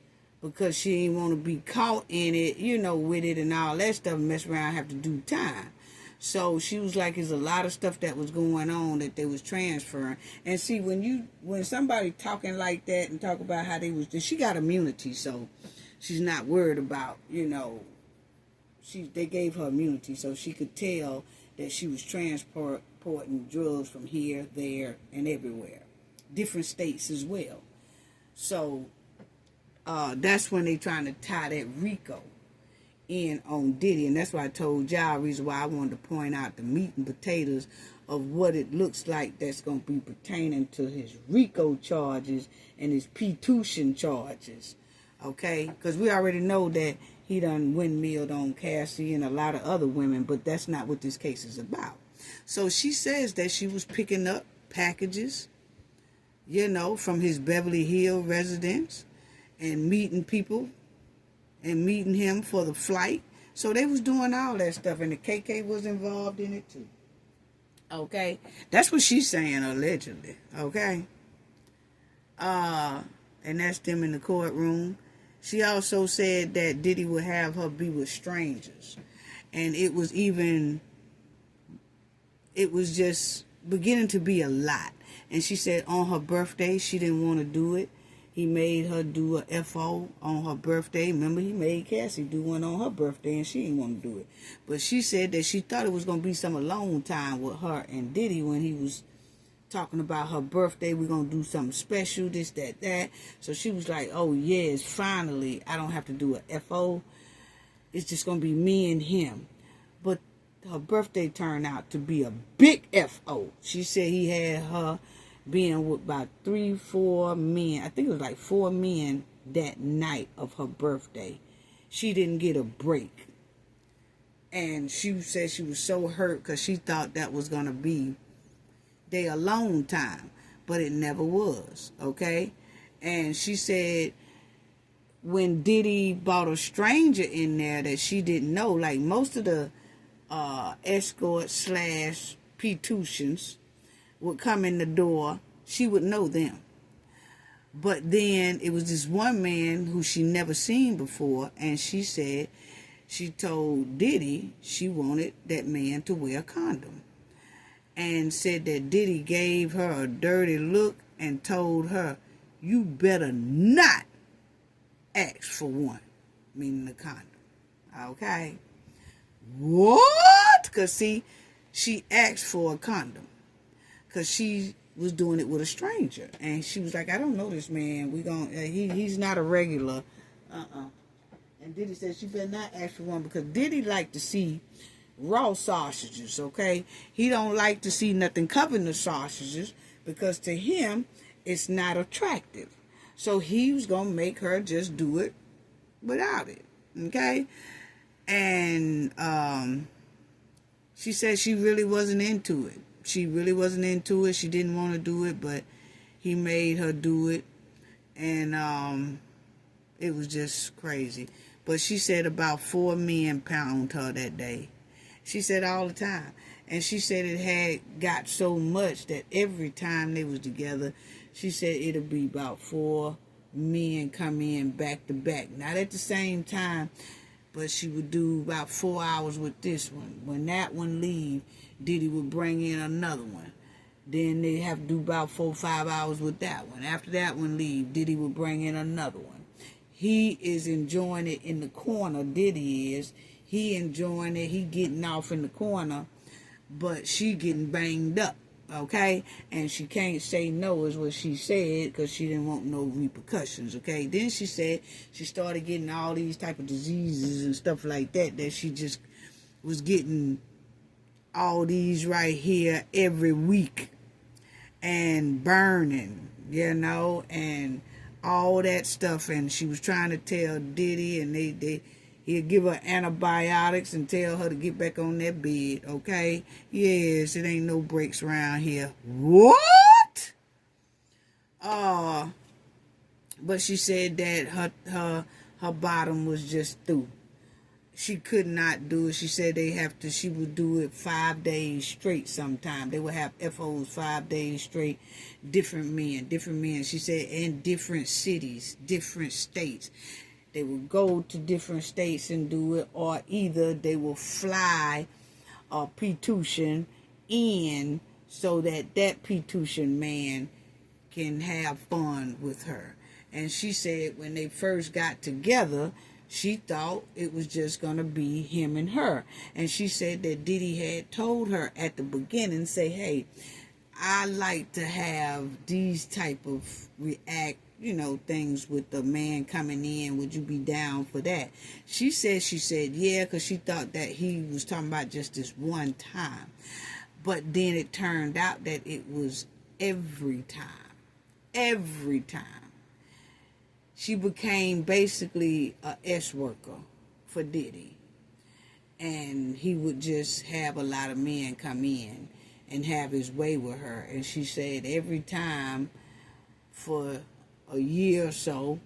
because she didn't want to be caught in it, with it and all that stuff, mess around, have to do time. So she was like, there's a lot of stuff that was going on that they was transferring. And see, when somebody talking like that and talk about how she got immunity, so she's not worried about, they gave her immunity, so she could tell that she was transporting drugs from here, there, and everywhere. Different states as well. So that's when they trying to tie that RICO in on Diddy, and that's why I told y'all, reason why I wanted to point out the meat and potatoes of what it looks like that's going to be pertaining to his RICO charges and his P-tuition charges, okay? Because we already know that he done windmilled on Cassie and a lot of other women, but that's not what this case is about. So she says that she was picking up packages, from his Beverly Hills residence, and meeting people and meeting him for the flight. So they was doing all that stuff, and the KK was involved in it too. Okay? That's what she's saying, allegedly. Okay? And that's them in the courtroom. She also said that Diddy would have her be with strangers. And it was just beginning to be a lot. And she said on her birthday, she didn't want to do it. He made her do a FO on her birthday. Remember, he made Cassie do one on her birthday, and she didn't want to do it. But she said that she thought it was going to be some alone time with her and Diddy when he was talking about her birthday. We're going to do something special, this, that. So she was like, oh, yes, finally, I don't have to do a FO. It's just going to be me and him. But her birthday turned out to be a big FO. She said he had her being with about 3-4 men. I think it was like 4 men that night of her birthday. She didn't get a break. And she said she was so hurt because she thought that was going to be their alone time. But it never was, okay? And she said when Diddy brought a stranger in there that she didn't know, like most of the escorts / P-tuitions would come in the door, she would know them. But then it was this one man who she never seen before, and she said she told Diddy she wanted that man to wear a condom, and said that Diddy gave her a dirty look and told her, you better not ask for one, meaning the condom. Okay? What? Because see, she asked for a condom because she was doing it with a stranger, and she was like, I don't know this man. He's not a regular. And Diddy said she better not ask for one, because Diddy like to see raw sausages, okay? He don't like to see nothing covering the sausages, because to him it's not attractive. So he was gonna make her just do it without it, okay? And she said she really wasn't into it. She really wasn't into it. She didn't want to do it, but he made her do it. And it was just crazy. But she said about 4 men pound her that day. She said all the time. And she said it had got so much that every time they was together, she said it'll be about 4 men come in back to back. Not at the same time, but she would do about 4 hours with this one. When that one leave, Diddy would bring in another one. Then they have to do about 4 or 5 hours with that one. After that one leave, Diddy would bring in another one. He is enjoying it in the corner. Diddy is. He enjoying it. He getting off in the corner. But she getting banged up. Okay? And she can't say no is what she said because she didn't want no repercussions. Okay? Then she said she started getting all these type of diseases and stuff like that. That she just was getting all these right here every week. And burning. You know? And all that stuff, and she was trying to tell Diddy, and he'd give her antibiotics and tell her to get back on that bed, okay? Yes, it ain't no breaks around here. What? But she said that her bottom was just through. She could not do it. She said she would do it 5 days straight sometime. They would have FOs 5 days straight, different men. She said in different cities, different states. They would go to different states and do it, or either they will fly a P-tuition in so that P-tuition man can have fun with her. And she said when they first got together, she thought it was just going to be him and her. And she said that Diddy had told her at the beginning, say, hey, I like to have these type of things with the man coming in. Would you be down for that? She said yeah, because she thought that he was talking about just this one time. But then it turned out that it was every time. Every time. She became basically a S worker for Diddy. And he would just have a lot of men come in and have his way with her. And she said every time for a year or so,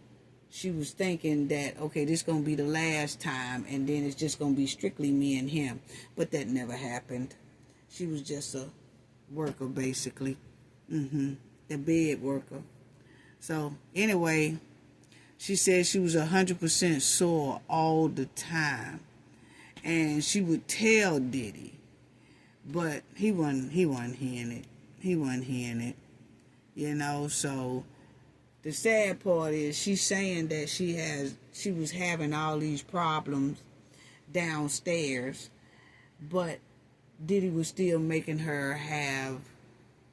she was thinking that, okay, this is going to be the last time, and then it's just going to be strictly me and him. But that never happened. She was just a worker, basically. The bed worker. So, anyway, she said she was 100% sore all the time. And she would tell Diddy. But he wasn't hearing it. He wasn't hearing it. You know, so the sad part is she's saying that she was having all these problems downstairs, but Diddy was still making her have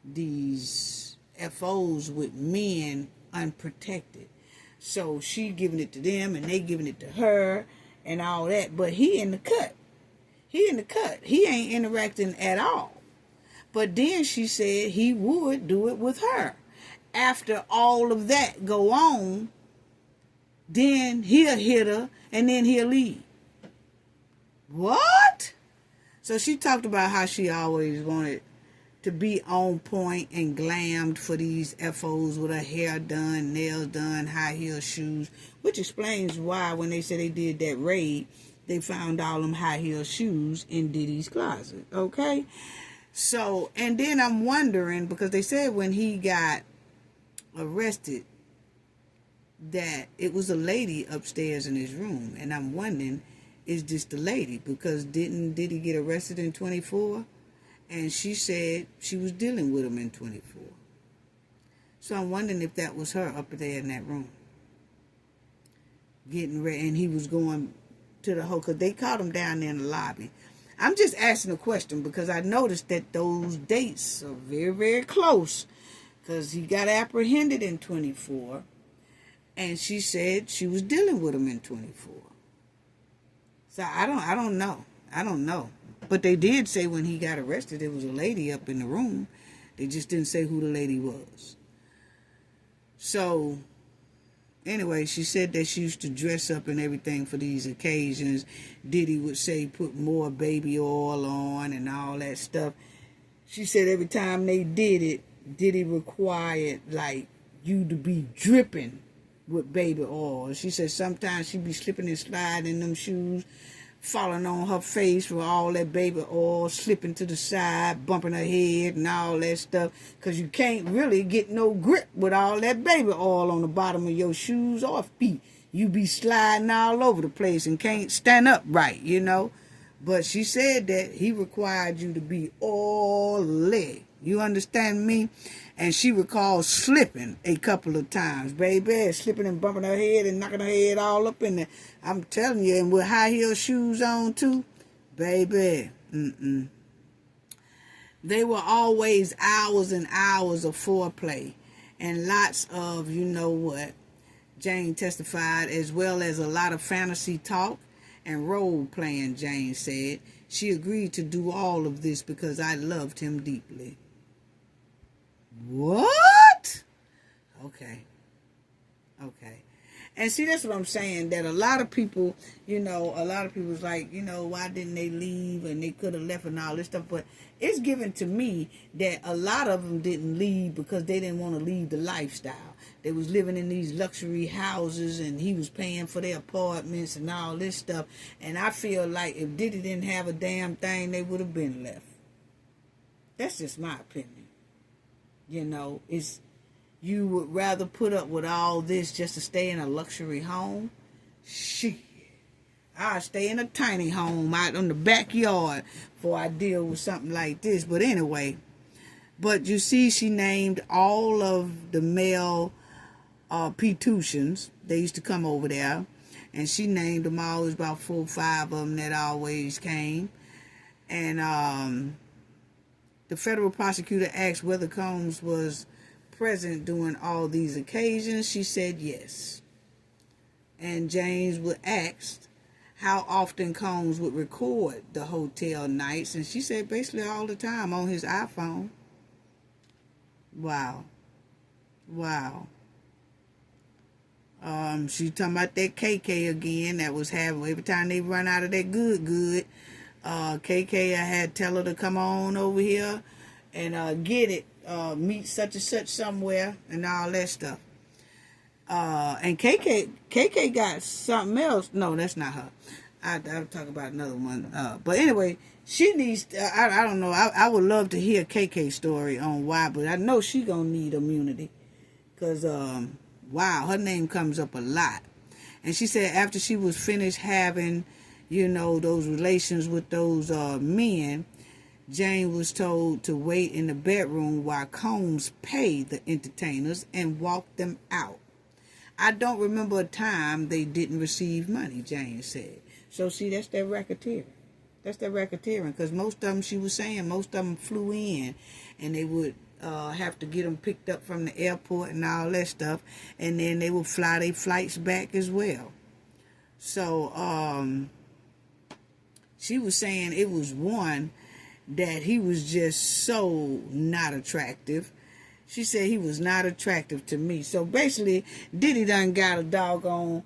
these FOs with men unprotected. So she giving it to them and they giving it to her and all that, but he in the cut. He ain't interacting at all. But then she said he would do it with her. After all of that go on, then he'll hit her and then he'll leave. What? So she talked about how she always wanted to be on point and glammed for these FOs with her hair done, nails done, high heel shoes, which explains why when they said they did that raid, they found all them high heel shoes in Diddy's closet. Okay? So, and then I'm wondering, because they said when he got arrested that it was a lady upstairs in his room, and I'm wondering, is this the lady? Because did he get arrested in 24? And she said she was dealing with him in 24. So I'm wondering if that was her up there in that room getting ready, and he was going to the whole, because they caught him down there in the lobby. I'm just asking a question because I noticed that those dates are very, very close, because he got apprehended in 24, and she said she was dealing with him in 24. So I don't know. But they did say when he got arrested, there was a lady up in the room. They just didn't say who the lady was. So Anyway, she said that she used to dress up and everything for these occasions. Diddy would say put more baby oil on and all that stuff. She said every time they did it, Diddy required like you to be dripping with baby oil. She said sometimes she'd be slipping and sliding in them shoes, falling on her face with all that baby oil, slipping to the side, bumping her head and all that stuff, because you can't really get no grip with all that baby oil on the bottom of your shoes or feet. You be sliding all over the place and can't stand up right, you know. But she said that he required you to be oily. You understand me? And she recalled slipping a couple of times, baby, slipping and bumping her head and knocking her head all up in there. I'm telling you, and with high heel shoes on too, baby. They were always hours and hours of foreplay and lots of, you know what, Jane testified, as well as a lot of fantasy talk and role playing. Jane said she agreed to do all of this because I loved him deeply. What? Okay. And see, that's what I'm saying, that a lot of people, you know, was like, you know, why didn't they leave, and they could have left and all this stuff. But it's given to me that a lot of them didn't leave because they didn't want to leave the lifestyle. They was living in these luxury houses and he was paying for their apartments and all this stuff. And I feel like if Diddy didn't have a damn thing, they would have been left. That's just my opinion. You know, you would rather put up with all this just to stay in a luxury home? Shit. I'd stay in a tiny home out in the backyard before I deal with something like this. But anyway, but you see, she named all of the male P-tutions. They used to come over there. And she named them all. It was about 4 or 5 of them that always came. And the federal prosecutor asked whether Combs was present during all these occasions. She said yes. And James was asked how often Combs would record the hotel nights. And she said basically all the time on his iPhone. Wow. She talking about that KK again. That was having, every time they run out of that good. KK, I had tell her to come on over here and get it, meet such and such somewhere and all that stuff. And KK got something else. No, that's not her. I'll talk about another one. But anyway, she needs, I don't know, I would love to hear KK's story on why, but I know she gonna need immunity. Because, wow, her name comes up a lot. And she said after she was finished having, you know, those relations with those men, Jane was told to wait in the bedroom while Combs paid the entertainers and walked them out. I don't remember a time they didn't receive money, Jane said. So, see, that's that racketeering. Because most of them, she was saying, most of them flew in and they would have to get them picked up from the airport and all that stuff. And then they would fly their flights back as well. So, she was saying it was one that he was just so not attractive. She said he was not attractive to me. So basically, Diddy done got a doggone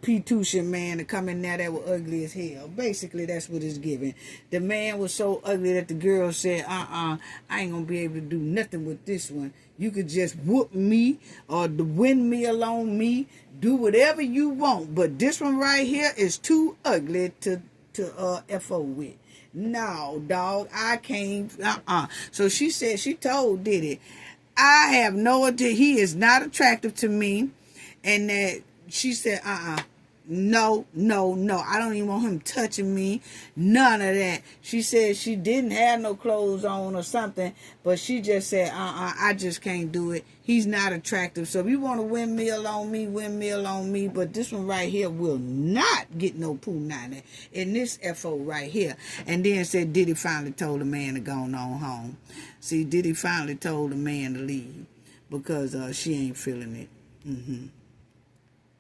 P-tution man to come in there that was ugly as hell. Basically, that's what it's giving. The man was so ugly that the girl said, I ain't gonna be able to do nothing with this one. You could just whoop me or the windmill on me, do whatever you want. But this one right here is too ugly to FO with. No, dog, I can't. So she said, she told Diddy, I have no idea, he is not attractive to me. And that she said, no, I don't even want him touching me. None of that. She said she didn't have no clothes on or something, but she just said, I just can't do it. He's not attractive. So if you want to windmill on me, but this one right here will not get no punani in this FO right here. And then said Diddy finally told the man to go on home. See, Diddy finally told the man to leave because she ain't feeling it.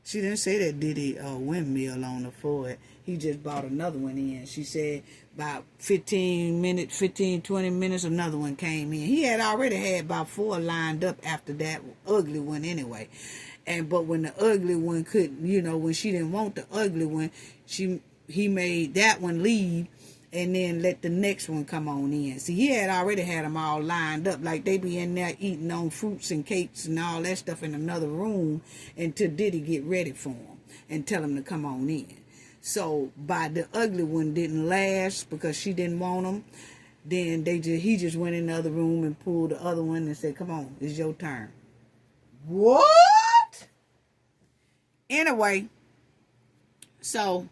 She didn't say that Diddy windmill on her for it. He just bought another one in. She said about 20 minutes, another one came in. He had already had about 4 lined up after that ugly one anyway. But when the ugly one couldn't, when she didn't want the ugly one, he made that one leave and then let the next one come on in. See, he had already had them all lined up. Like, they be in there eating on fruits and cakes and all that stuff in another room until Diddy get ready for them and tell them to come on in. So, by the ugly one didn't last because she didn't want them, then he just went in the other room and pulled the other one and said, come on, it's your turn. What? Anyway, so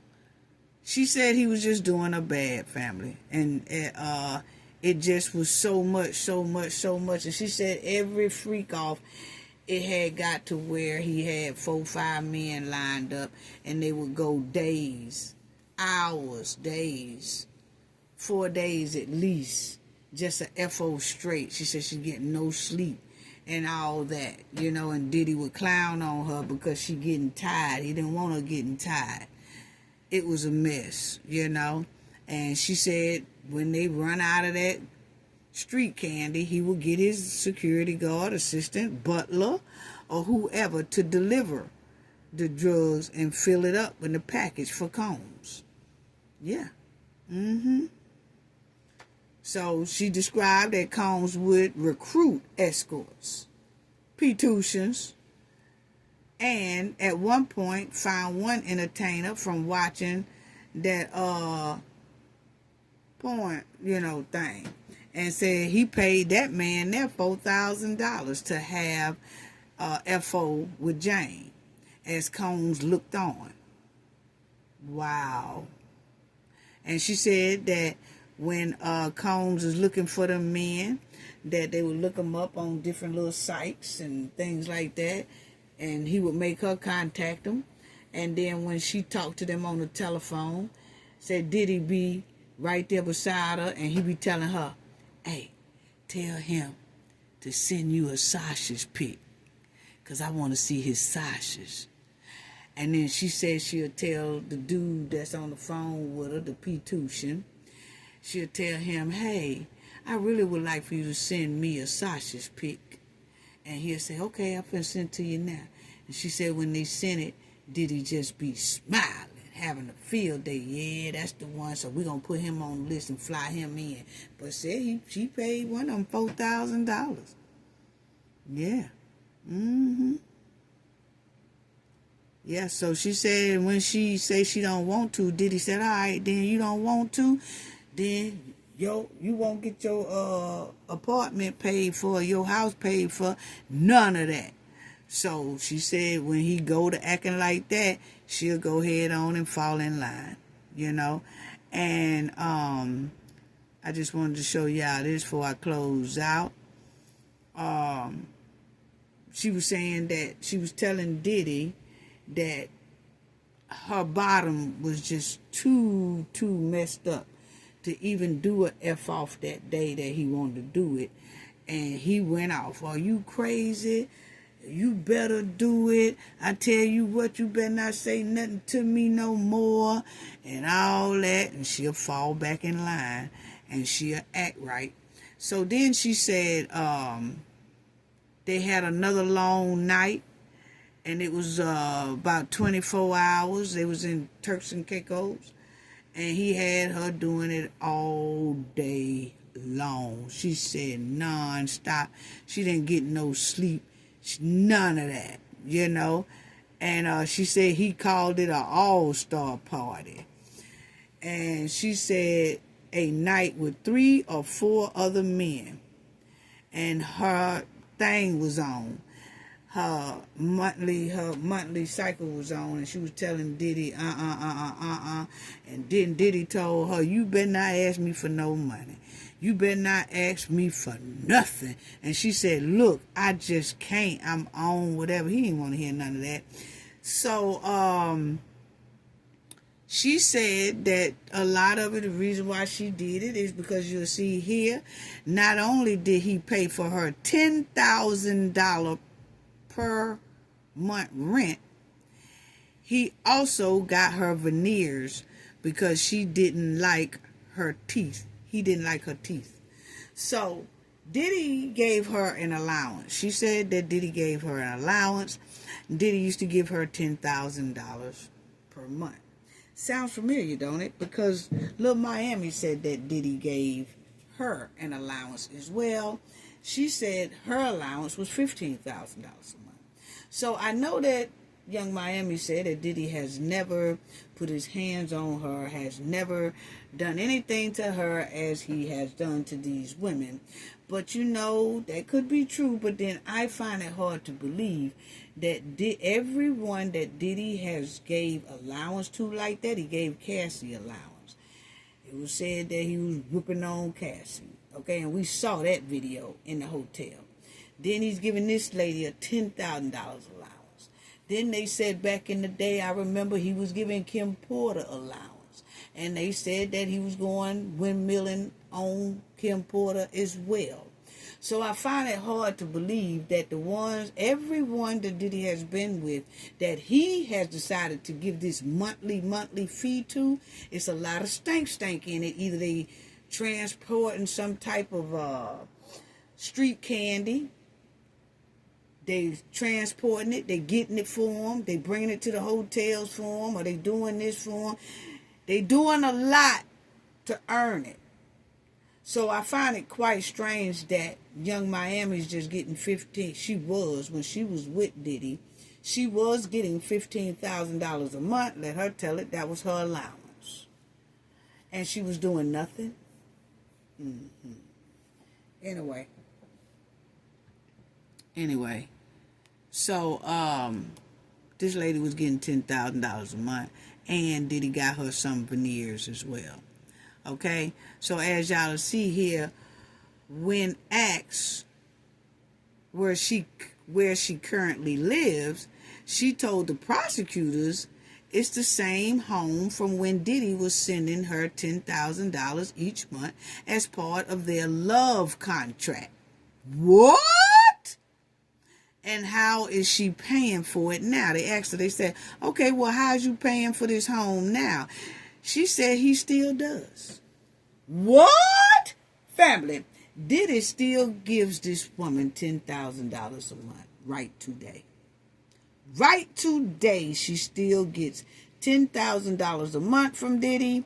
she said he was just doing a bad, family. And it just was so much. And she said every freak off, it had got to where he had 4-5 men lined up, and they would go days, hours, days, 4 days at least, just a FO straight. She said she's getting no sleep and all that, and Diddy would clown on her because she getting tired. He didn't want her getting tired. It was a mess, and she said when they run out of that street candy, he would get his security guard, assistant, butler, or whoever to deliver the drugs and fill it up in the package for Combs. Yeah. So she described that Combs would recruit escorts, P-tutions, and at one point found one entertainer from watching that porn, thing, and said he paid that man there $4,000 to have FO with Jane as Combs looked on. Wow. And she said that when Combs was looking for them men, that they would look them up on different little sites and things like that, and he would make her contact them. And then when she talked to them on the telephone, said Diddy be right there beside her, and he be telling her, hey, tell him to send you a sausage pic, because I want to see his sausage. And then she said she'll tell the dude that's on the phone with her, the P-tution, she'll tell him, hey, I really would like for you to send me a sausage pic. And he'll say, okay, I'm finna send it to you now. And she said when they sent it, Diddy just be smiling, having a field day. Yeah, that's the one. So we're going to put him on the list and fly him in. But said she paid one of them $4,000. Yeah. Yeah, so she said when she say she don't want to, Diddy said, all right, then you don't want to, then you won't get your apartment paid for, your house paid for, none of that. So she said when he go to acting like that, she'll go head on and fall in line, And I just wanted to show y'all this before I close out. She was saying that she was telling Diddy that her bottom was just too messed up to even do a F off that day that he wanted to do it. And he went off. Are you crazy? You better do it. I tell you what, you better not say nothing to me no more. And all that. And she'll fall back in line. And she'll act right. So then she said they had another long night. And it was about 24 hours. They was in Turks and Caicos. And he had her doing it all day long. She said non-stop. She didn't get no sleep. None of that, And she said he called it an all-star party. And she said a night with 3 or 4 other men. And her thing was on. Her monthly cycle was on, and she was telling Diddy, and then Diddy told her, you better not ask me for no money. You better not ask me for nothing. And she said, look, I just can't. I'm on whatever. He didn't want to hear none of that. So, she said that a lot of it, the reason why she did it is because you'll see here, not only did he pay for her $10,000 per month rent, he also got her veneers because she didn't like her teeth. He didn't like her teeth. So Diddy gave her an allowance. She said that Diddy gave her an allowance, Diddy used to give her $10,000 per month. Sounds familiar, don't it? Because Lil Miami said that Diddy gave her an allowance as well. She said her allowance was $15,000 a month. So I know that Young Miami said that Diddy has never put his hands on her, has never done anything to her as he has done to these women. But you know, that could be true, but then I find it hard to believe that everyone that Diddy has gave allowance to like that, he gave Cassie allowance. It was said that he was whipping on Cassie, okay, and we saw that video in the hotel. Then he's giving this lady a $10,000 allowance. Then they said back in the day, I remember he was giving Kim Porter allowance. And they said that he was going windmilling on Kim Porter as well. So I find it hard to believe that everyone that Diddy has been with, that he has decided to give this monthly fee to, it's a lot of stank in it. Either they transporting some type of street candy, they transporting it, they getting it for them, they bringing it to the hotels for them, or they doing this for them. They doing a lot to earn it. So I find it quite strange that Young Miami's just getting 15. When she was with Diddy, she was getting $15,000 a month. Let her tell it, that was her allowance. And she was doing nothing. Anyway. So, this lady was getting $10,000 a month, and Diddy got her some veneers as well. Okay? So, as y'all see here, when asked where she currently lives, she told the prosecutors it's the same home from when Diddy was sending her $10,000 each month as part of their love contract. What? And how is she paying for it now? They asked her, they said, okay, well, how's you paying for this home now? She said he still does. What? Family, Diddy still gives this woman $10,000 a month. Right today. Right today, she still gets $10,000 a month from Diddy.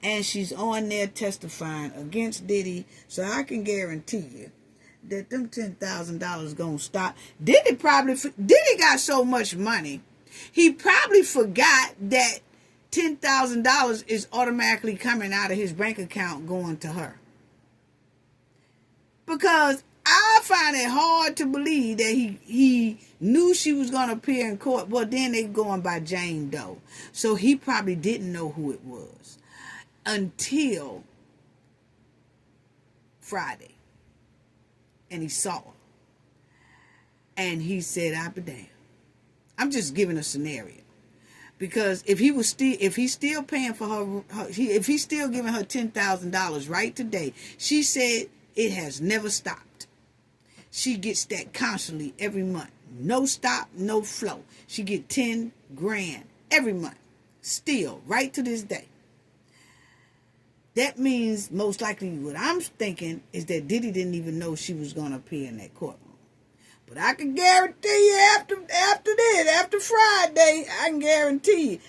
And she's on there testifying against Diddy. So I can guarantee you that them $10,000 gonna stop. Diddy got so much money, he probably forgot that $10,000 is automatically coming out of his bank account going to her. Because I find it hard to believe that he knew she was gonna appear in court. Well, then they going by Jane Doe, so he probably didn't know who it was until Friday. And he saw her. And he said, I'll be damned. I'm just giving a scenario. Because if he's still paying for her, if he's still giving her $10,000 right today, she said it has never stopped. She gets that constantly every month. No stop, no flow. She get 10 grand every month. Still, right to this day. That means most likely what I'm thinking is that Diddy didn't even know she was going to appear in that courtroom. But I can guarantee you after Friday, I guarantee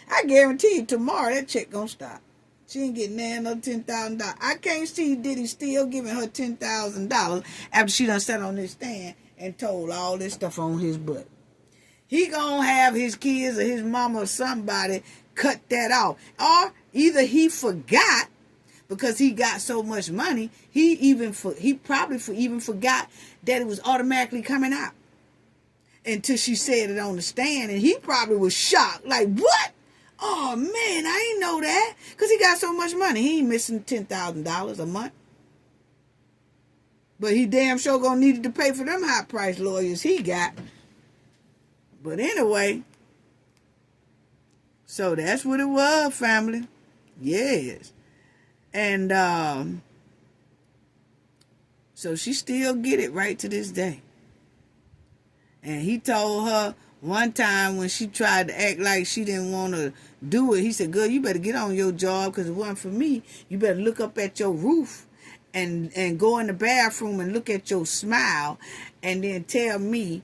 you tomorrow that check going to stop. She ain't getting another $10,000. I can't see Diddy still giving her $10,000 after she done sat on this stand and told all this stuff on his butt. He going to have his kids or his mama or somebody cut that off. Or either he forgot, because he got so much money, he probably even forgot that it was automatically coming out until she said it on the stand, and he probably was shocked. Like, what? Oh, man, I didn't know that. Because he got so much money. He ain't missing $10,000 a month. But he damn sure gonna need to pay for them high-priced lawyers he got. But anyway, so that's what it was, family. Yes. And so she still get it right to this day. And he told her one time when she tried to act like she didn't want to do it, he said, girl, you better get on your job, because it wasn't for me. You better look up at your roof and go in the bathroom and look at your smile, and then tell me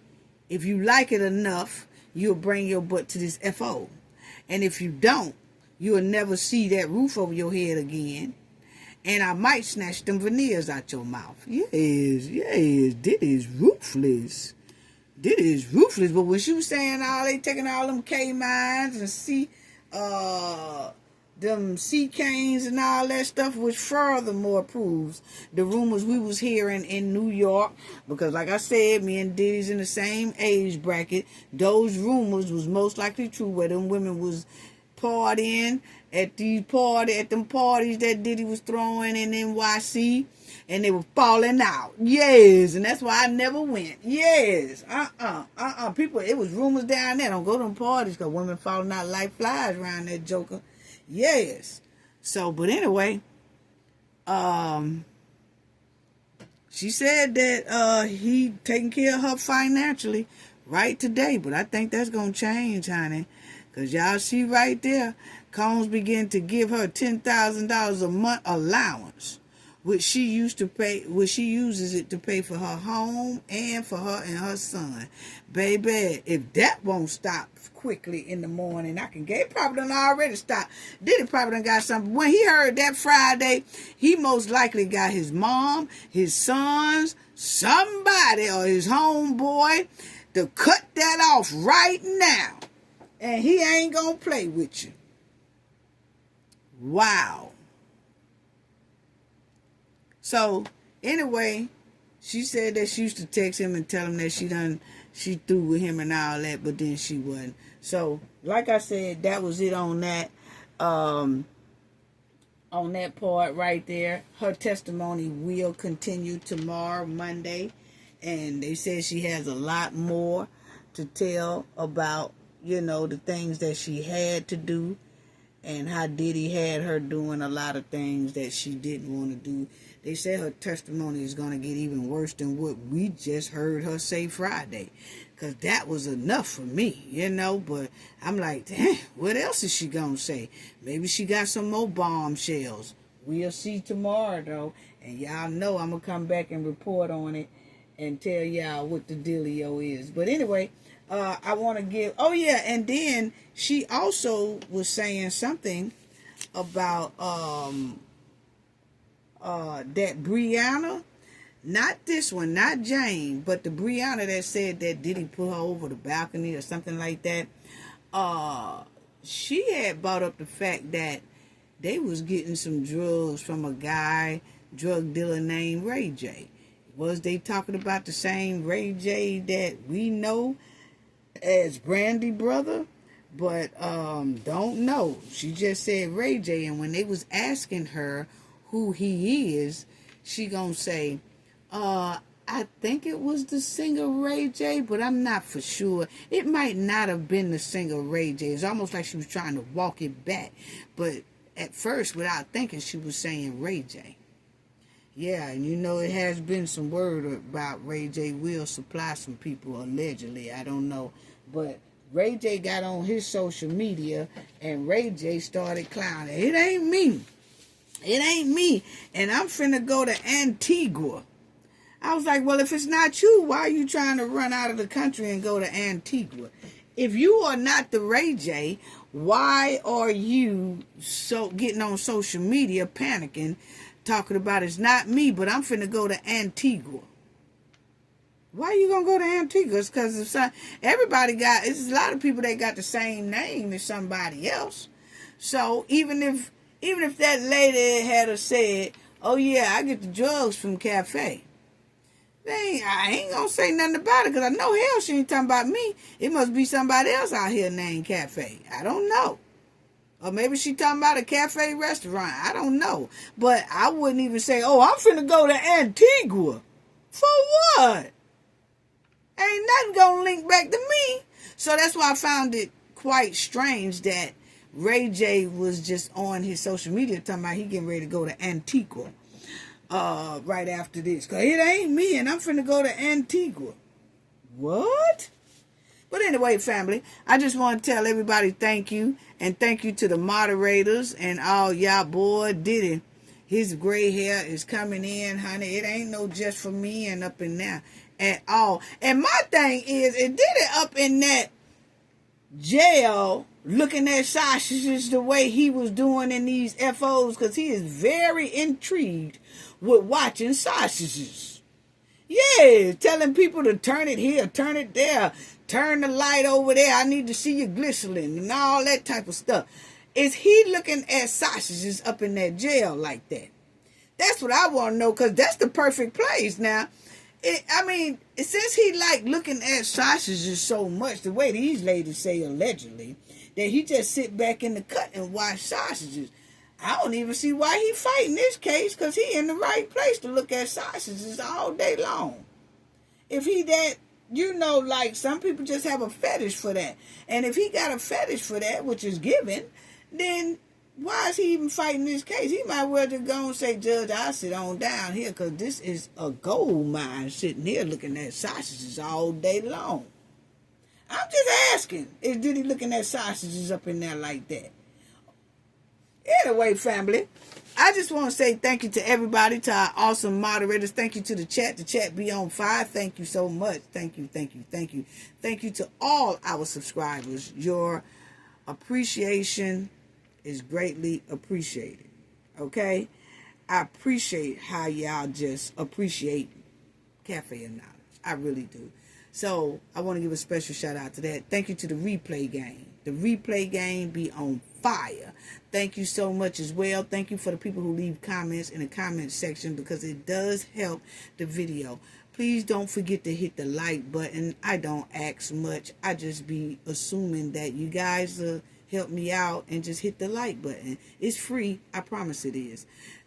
if you like it enough, you'll bring your butt to this FO. And if you don't, you'll never see that roof over your head again. And I might snatch them veneers out your mouth. Yes, Diddy's ruthless. Diddy's ruthless. But when she was saying they taking all them K-mines and them C-canes and all that stuff, which furthermore proves the rumors we was hearing in New York. Because like I said, me and Diddy's in the same age bracket. Those rumors was most likely true, where them women was partying at them parties that Diddy was throwing in NYC, and they were falling out. Yes, and that's why I never went. Yes, people, it was rumors down there. Don't go to them parties because women falling out like flies around that joker. Yes. So, but anyway, she said that he taking care of her financially right today, but I think that's gonna change, honey. Because y'all see right there, Combs began to give her $10,000 a month allowance, which she uses it to pay for her home and for her and her son. Baby, if that won't stop quickly in the morning, it probably done already stopped. Diddy probably done got something. When he heard that Friday, he most likely got his mom, his sons, somebody, or his homeboy to cut that off right now. And he ain't gonna play with you. Wow. So, anyway, she said that she used to text him and tell him that she through with him and all that, but then she wasn't. So, like I said, that was it on that part right there. Her testimony will continue tomorrow, Monday, and they said she has a lot more to tell about, the things that she had to do and how Diddy had her doing a lot of things that she didn't want to do. They said her testimony is going to get even worse than what we just heard her say Friday. Because that was enough for me, But I'm like, damn, what else is she going to say? Maybe she got some more bombshells. We'll see tomorrow, though. And y'all know I'm going to come back and report on it and tell y'all what the dealio is. But anyway, I want to give... Oh, yeah, and then she also was saying something about that Brianna, not this one, not Jane, but the Brianna that said that Diddy put her over the balcony or something like that. She had brought up the fact that they was getting some drugs from a drug dealer named Ray J. Was they talking about the same Ray J that we know as Brandy brother? But don't know. She just said Ray J, and when they was asking her who he is, she gonna say, I think it was the singer Ray J, but I'm not for sure. It might not have been the singer Ray J. It's almost like she was trying to walk it back. But at first, without thinking, she was saying Ray J. Yeah, and it has been some word about Ray J will supply some people, allegedly. I don't know. But Ray J got on his social media, and Ray J started clowning. It ain't me. It ain't me. And I'm finna go to Antigua. I was like, well, if it's not you, why are you trying to run out of the country and go to Antigua? If you are not the Ray J, why are you getting on social media panicking, talking about it's not me, but I'm finna go to Antigua? Why are you gonna go to Antigua? It's because it's a lot of people that got the same name as somebody else. So even if that lady had said, oh yeah, I get the drugs from Cafe, I ain't gonna say nothing about it, because I know hell she ain't talking about me. It must be somebody else out here named Cafe. I don't know. Or maybe she talking about a cafe restaurant. I don't know. But I wouldn't even say, oh, I'm finna go to Antigua. For what? Ain't nothing gonna link back to me. So that's why I found it quite strange that Ray J was just on his social media talking about he getting ready to go to Antigua right after this. Because it ain't me, and I'm finna go to Antigua. What? But anyway, family, I just want to tell everybody thank you. And thank you to the moderators and all y'all. Boy, Diddy, his gray hair is coming in, honey. It ain't no just for me and up in there at all. And my thing is, it did it up in that jail looking at sausages the way he was doing in these FOs, because he is very intrigued with watching sausages. Yeah, telling people to turn it here, turn it there, turn the light over there, I need to see your glycerin and all that type of stuff. Is he looking at sausages up in that jail like that? That's what I want to know, because that's the perfect place. Now, since he like looking at sausages so much, the way these ladies say allegedly, that he just sit back in the cut and watch sausages. I don't even see why he fighting this case, because he in the right place to look at sausages all day long. If he that, like some people just have a fetish for that. And if he got a fetish for that, which is given, then why is he even fighting this case? He might well just go and say, Judge, I'll sit on down here, because this is a gold mine sitting here looking at sausages all day long. I'm just asking, is Diddy looking at sausages up in there like that? Anyway, family, I just want to say thank you to everybody, to our awesome moderators. Thank you to the chat. The chat be on fire. Thank you so much. Thank you, thank you, thank you. Thank you to all our subscribers. Your appreciation is greatly appreciated. Okay? I appreciate how y'all just appreciate Cafe and Knowledge. I really do. So I want to give a special shout out to that. Thank you to the replay game. The replay game be on fire. Thank you so much as well. Thank you for the people who leave comments in the comment section, because it does help the video. Please don't forget to hit the like button. I don't ask much. I just be assuming that you guys help me out and just hit the like button. It's free. I promise it is.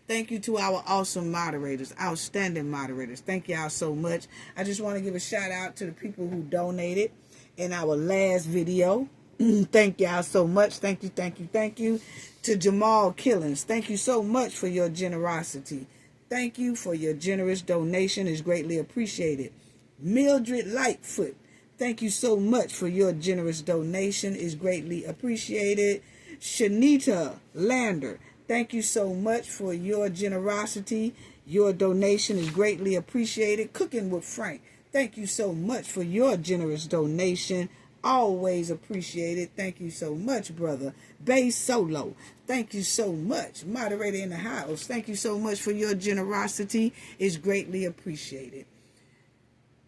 Thank you to our awesome moderators, outstanding moderators. Thank y'all so much. I just want to give a shout out to the people who donated in our last video. Thank y'all so much. Thank you, thank you, thank you. To Jamal Killings, thank you so much for your generosity. Thank you for your generous donation. It's greatly appreciated. Mildred Lightfoot, thank you so much for your generous donation. It's greatly appreciated. Shanita Lander, thank you so much for your generosity. Your donation is greatly appreciated. Cooking with Frank, thank you so much for your generous donation. Always appreciated. Thank you so much, brother. Bay Solo, thank you so much. Moderator in the house, thank you so much for your generosity. It's greatly appreciated.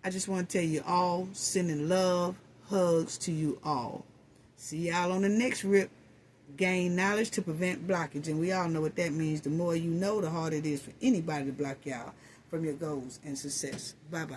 I just want to tell you all, sending love, hugs to you all. See y'all on the next rip. Gain knowledge to prevent blockage. And we all know what that means. The more you know, the harder it is for anybody to block y'all from your goals and success. Bye-bye.